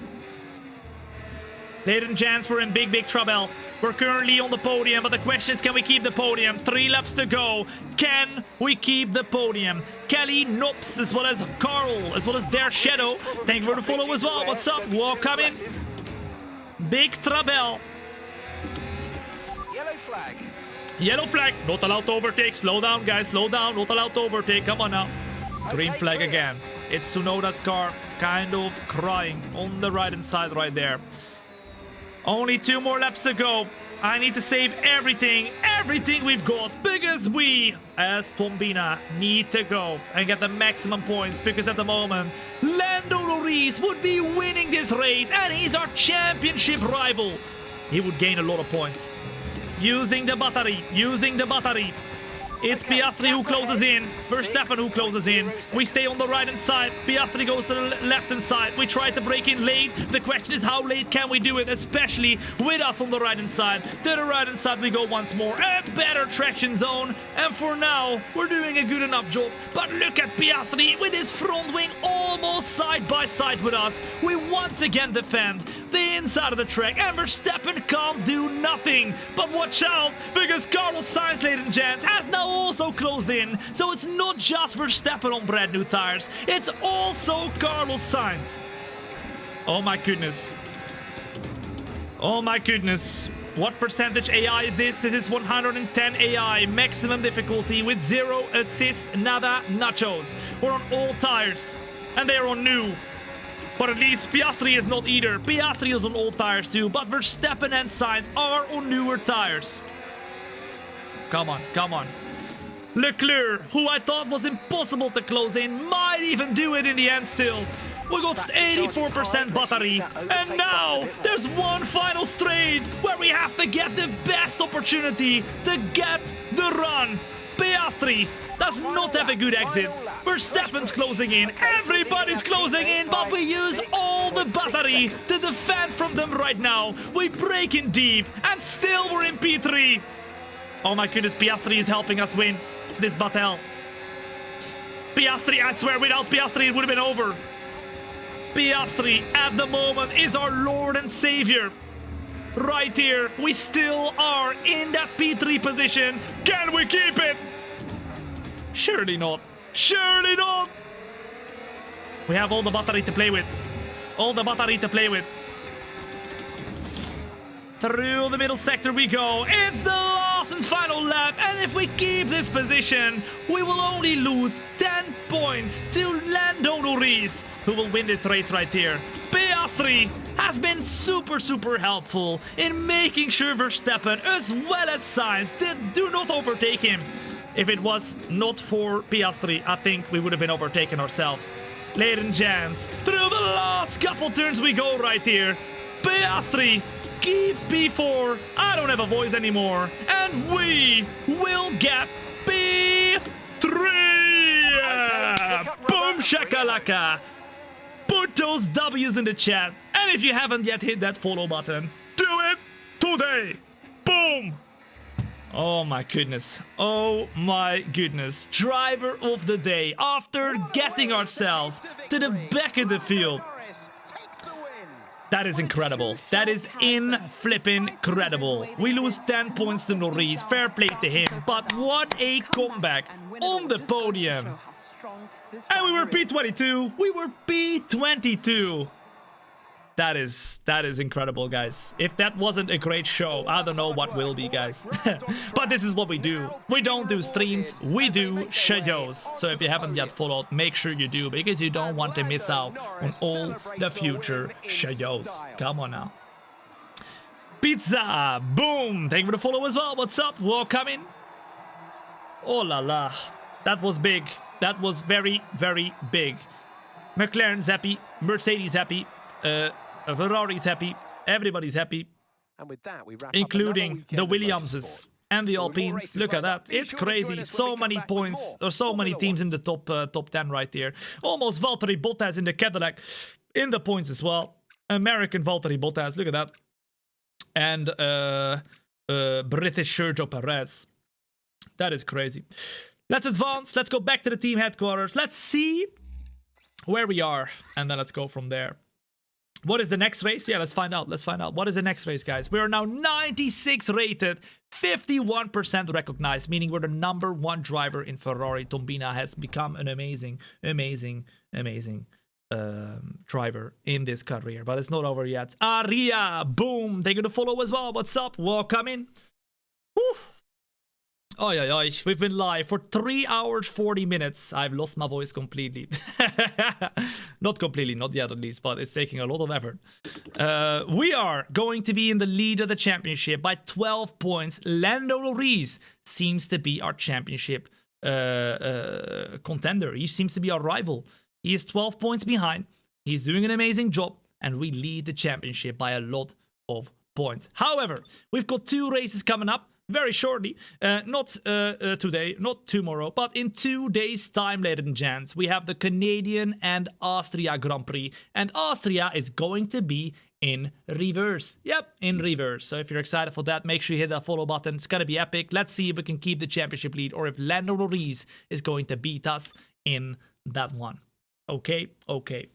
Ladies and gents, we're in big trouble. We're currently on the podium, but the question is, can we keep the podium? 3 laps to go. Can we keep the podium? Kelly, Nops, as well as Carl, as well as their Shadow. Thank you for the follow as well. What's up? Welcome in. Big trouble. Yellow flag. Yellow flag. Not allowed to overtake. Slow down, guys. Slow down. Not allowed to overtake. Come on now. Green flag clear. again. It's Tsunoda's car kind of crying on the right-hand side right there. Only 2 more laps to go. I need to save everything we've got, because we, as Thombina, need to go and get the maximum points, because at the moment, Lando Norris would be winning this race, and he's our championship rival. He would gain a lot of points. Using the battery. It's Piastri who closes in, Verstappen who closes in. We stay on the right-hand side. Piastri goes to the left-hand side. We try to break in late. The question is, how late can we do it, especially with us on the right-hand side. To the right-hand side we go once more. A better traction zone. And for now, we're doing a good enough job. But look at Piastri with his front wing almost side by side with us. We once again defend the inside of the track, and Verstappen can't do nothing. But watch out, because Carlos Sainz, ladies and gents, has now also closed in. So it's not just Verstappen on brand new tires, it's also Carlos Sainz. Oh my goodness. Oh my goodness. What percentage AI is this? This is 110 AI, maximum difficulty with 0 assist, nada nachos. We're on all tires, and they're on new. But at least Piastri is not either. Piastri is on old tires too, but Verstappen and Sainz are on newer tires. Come on, come on. Leclerc, who I thought was impossible to close in, might even do it in the end still. We got 84% battery, and now there's one final straight where we have to get the best opportunity to get the run. Piastri does not have a good exit. Verstappen's closing in, everybody's closing in, but we use all the battery to defend from them right now. We break in deep, and still we're in P3. Oh my goodness, Piastri is helping us win this battle. Piastri, I swear, without Piastri it would have been over. Piastri, at the moment, is our Lord and Savior. Right here, we still are in that P3 position. Can we keep it? Surely not. Surely not! We have all the battery to play with. All the battery to play with. Through the middle sector we go. It's the last and final lap, and if we keep this position, we will only lose 10 points to Lando Norris, who will win this race right here. Piastri has been super helpful in making sure Verstappen as well as Sainz do not overtake him. If it was not for Piastri, I think we would have been overtaken ourselves. Ladies and gents, through the last couple turns we go right here. Piastri keeps P4. I don't have a voice anymore. And we will get P3. Boom shakalaka. Put those W's in the chat. And if you haven't yet hit that follow button, do it today. Boom. Oh my goodness. Oh my goodness. Driver of the day after getting ourselves to the back of the field. That is incredible. That is in-flipping-credible. We lose 10 points to Norris. Fair play to him. But what a comeback on the podium. And we were P22. We were P22. That is incredible, guys. If that wasn't a great show, I don't know what will be, guys. But this is what we do. We don't do streams, we do shows. So if you haven't yet followed, make sure you do, because you don't want to miss out on all the future shows. Come on now. Pizza, boom. Thank you for the follow as well. What's up? Welcome in. Oh la la. That was big. That was very, very big. McLaren's happy. Mercedes happy. Ferrari's happy. Everybody's happy. And with that, we wrap Including up the another weekend of Williamses motorsport. and the For more Alpines. races Look at like that. be It's sure to join crazy. us So when we come many back with points. more There's so many Formula teams One. in the top 10 right there. Almost Valtteri Bottas in the Cadillac in the points as well. American Valtteri Bottas. Look at that. And British Sergio Perez. That is crazy. Let's advance. Let's go back to the team headquarters. Let's see where we are. And then let's go from there. What is the next race? Yeah, let's find out. Let's find out. What is the next race, guys? We are now 96 rated, 51% recognized, meaning we're the #1 driver in Ferrari. Thombina has become an amazing driver in this career. But it's not over yet. Aria, boom. They're going to follow as well. What's up? Welcome in. Whew. Oh, yeah, we've been live for 3 hours, 40 minutes. I've lost my voice completely. Not completely, not yet at least, but it's taking a lot of effort. We are going to be in the lead of the championship by 12 points. Lando Norris seems to be our championship contender. He seems to be our rival. He is 12 points behind. He's doing an amazing job, and we lead the championship by a lot of points. However, we've got 2 races coming up very shortly. Not today, not tomorrow, but in 2 days' time, ladies and gents, we have the Canadian and Austria Grand Prix. And Austria is going to be in reverse. Yep, in reverse. So if you're excited for that, make sure you hit that follow button. It's going to be epic. Let's see if we can keep the championship lead or if Lando Norris is going to beat us in that one. Okay.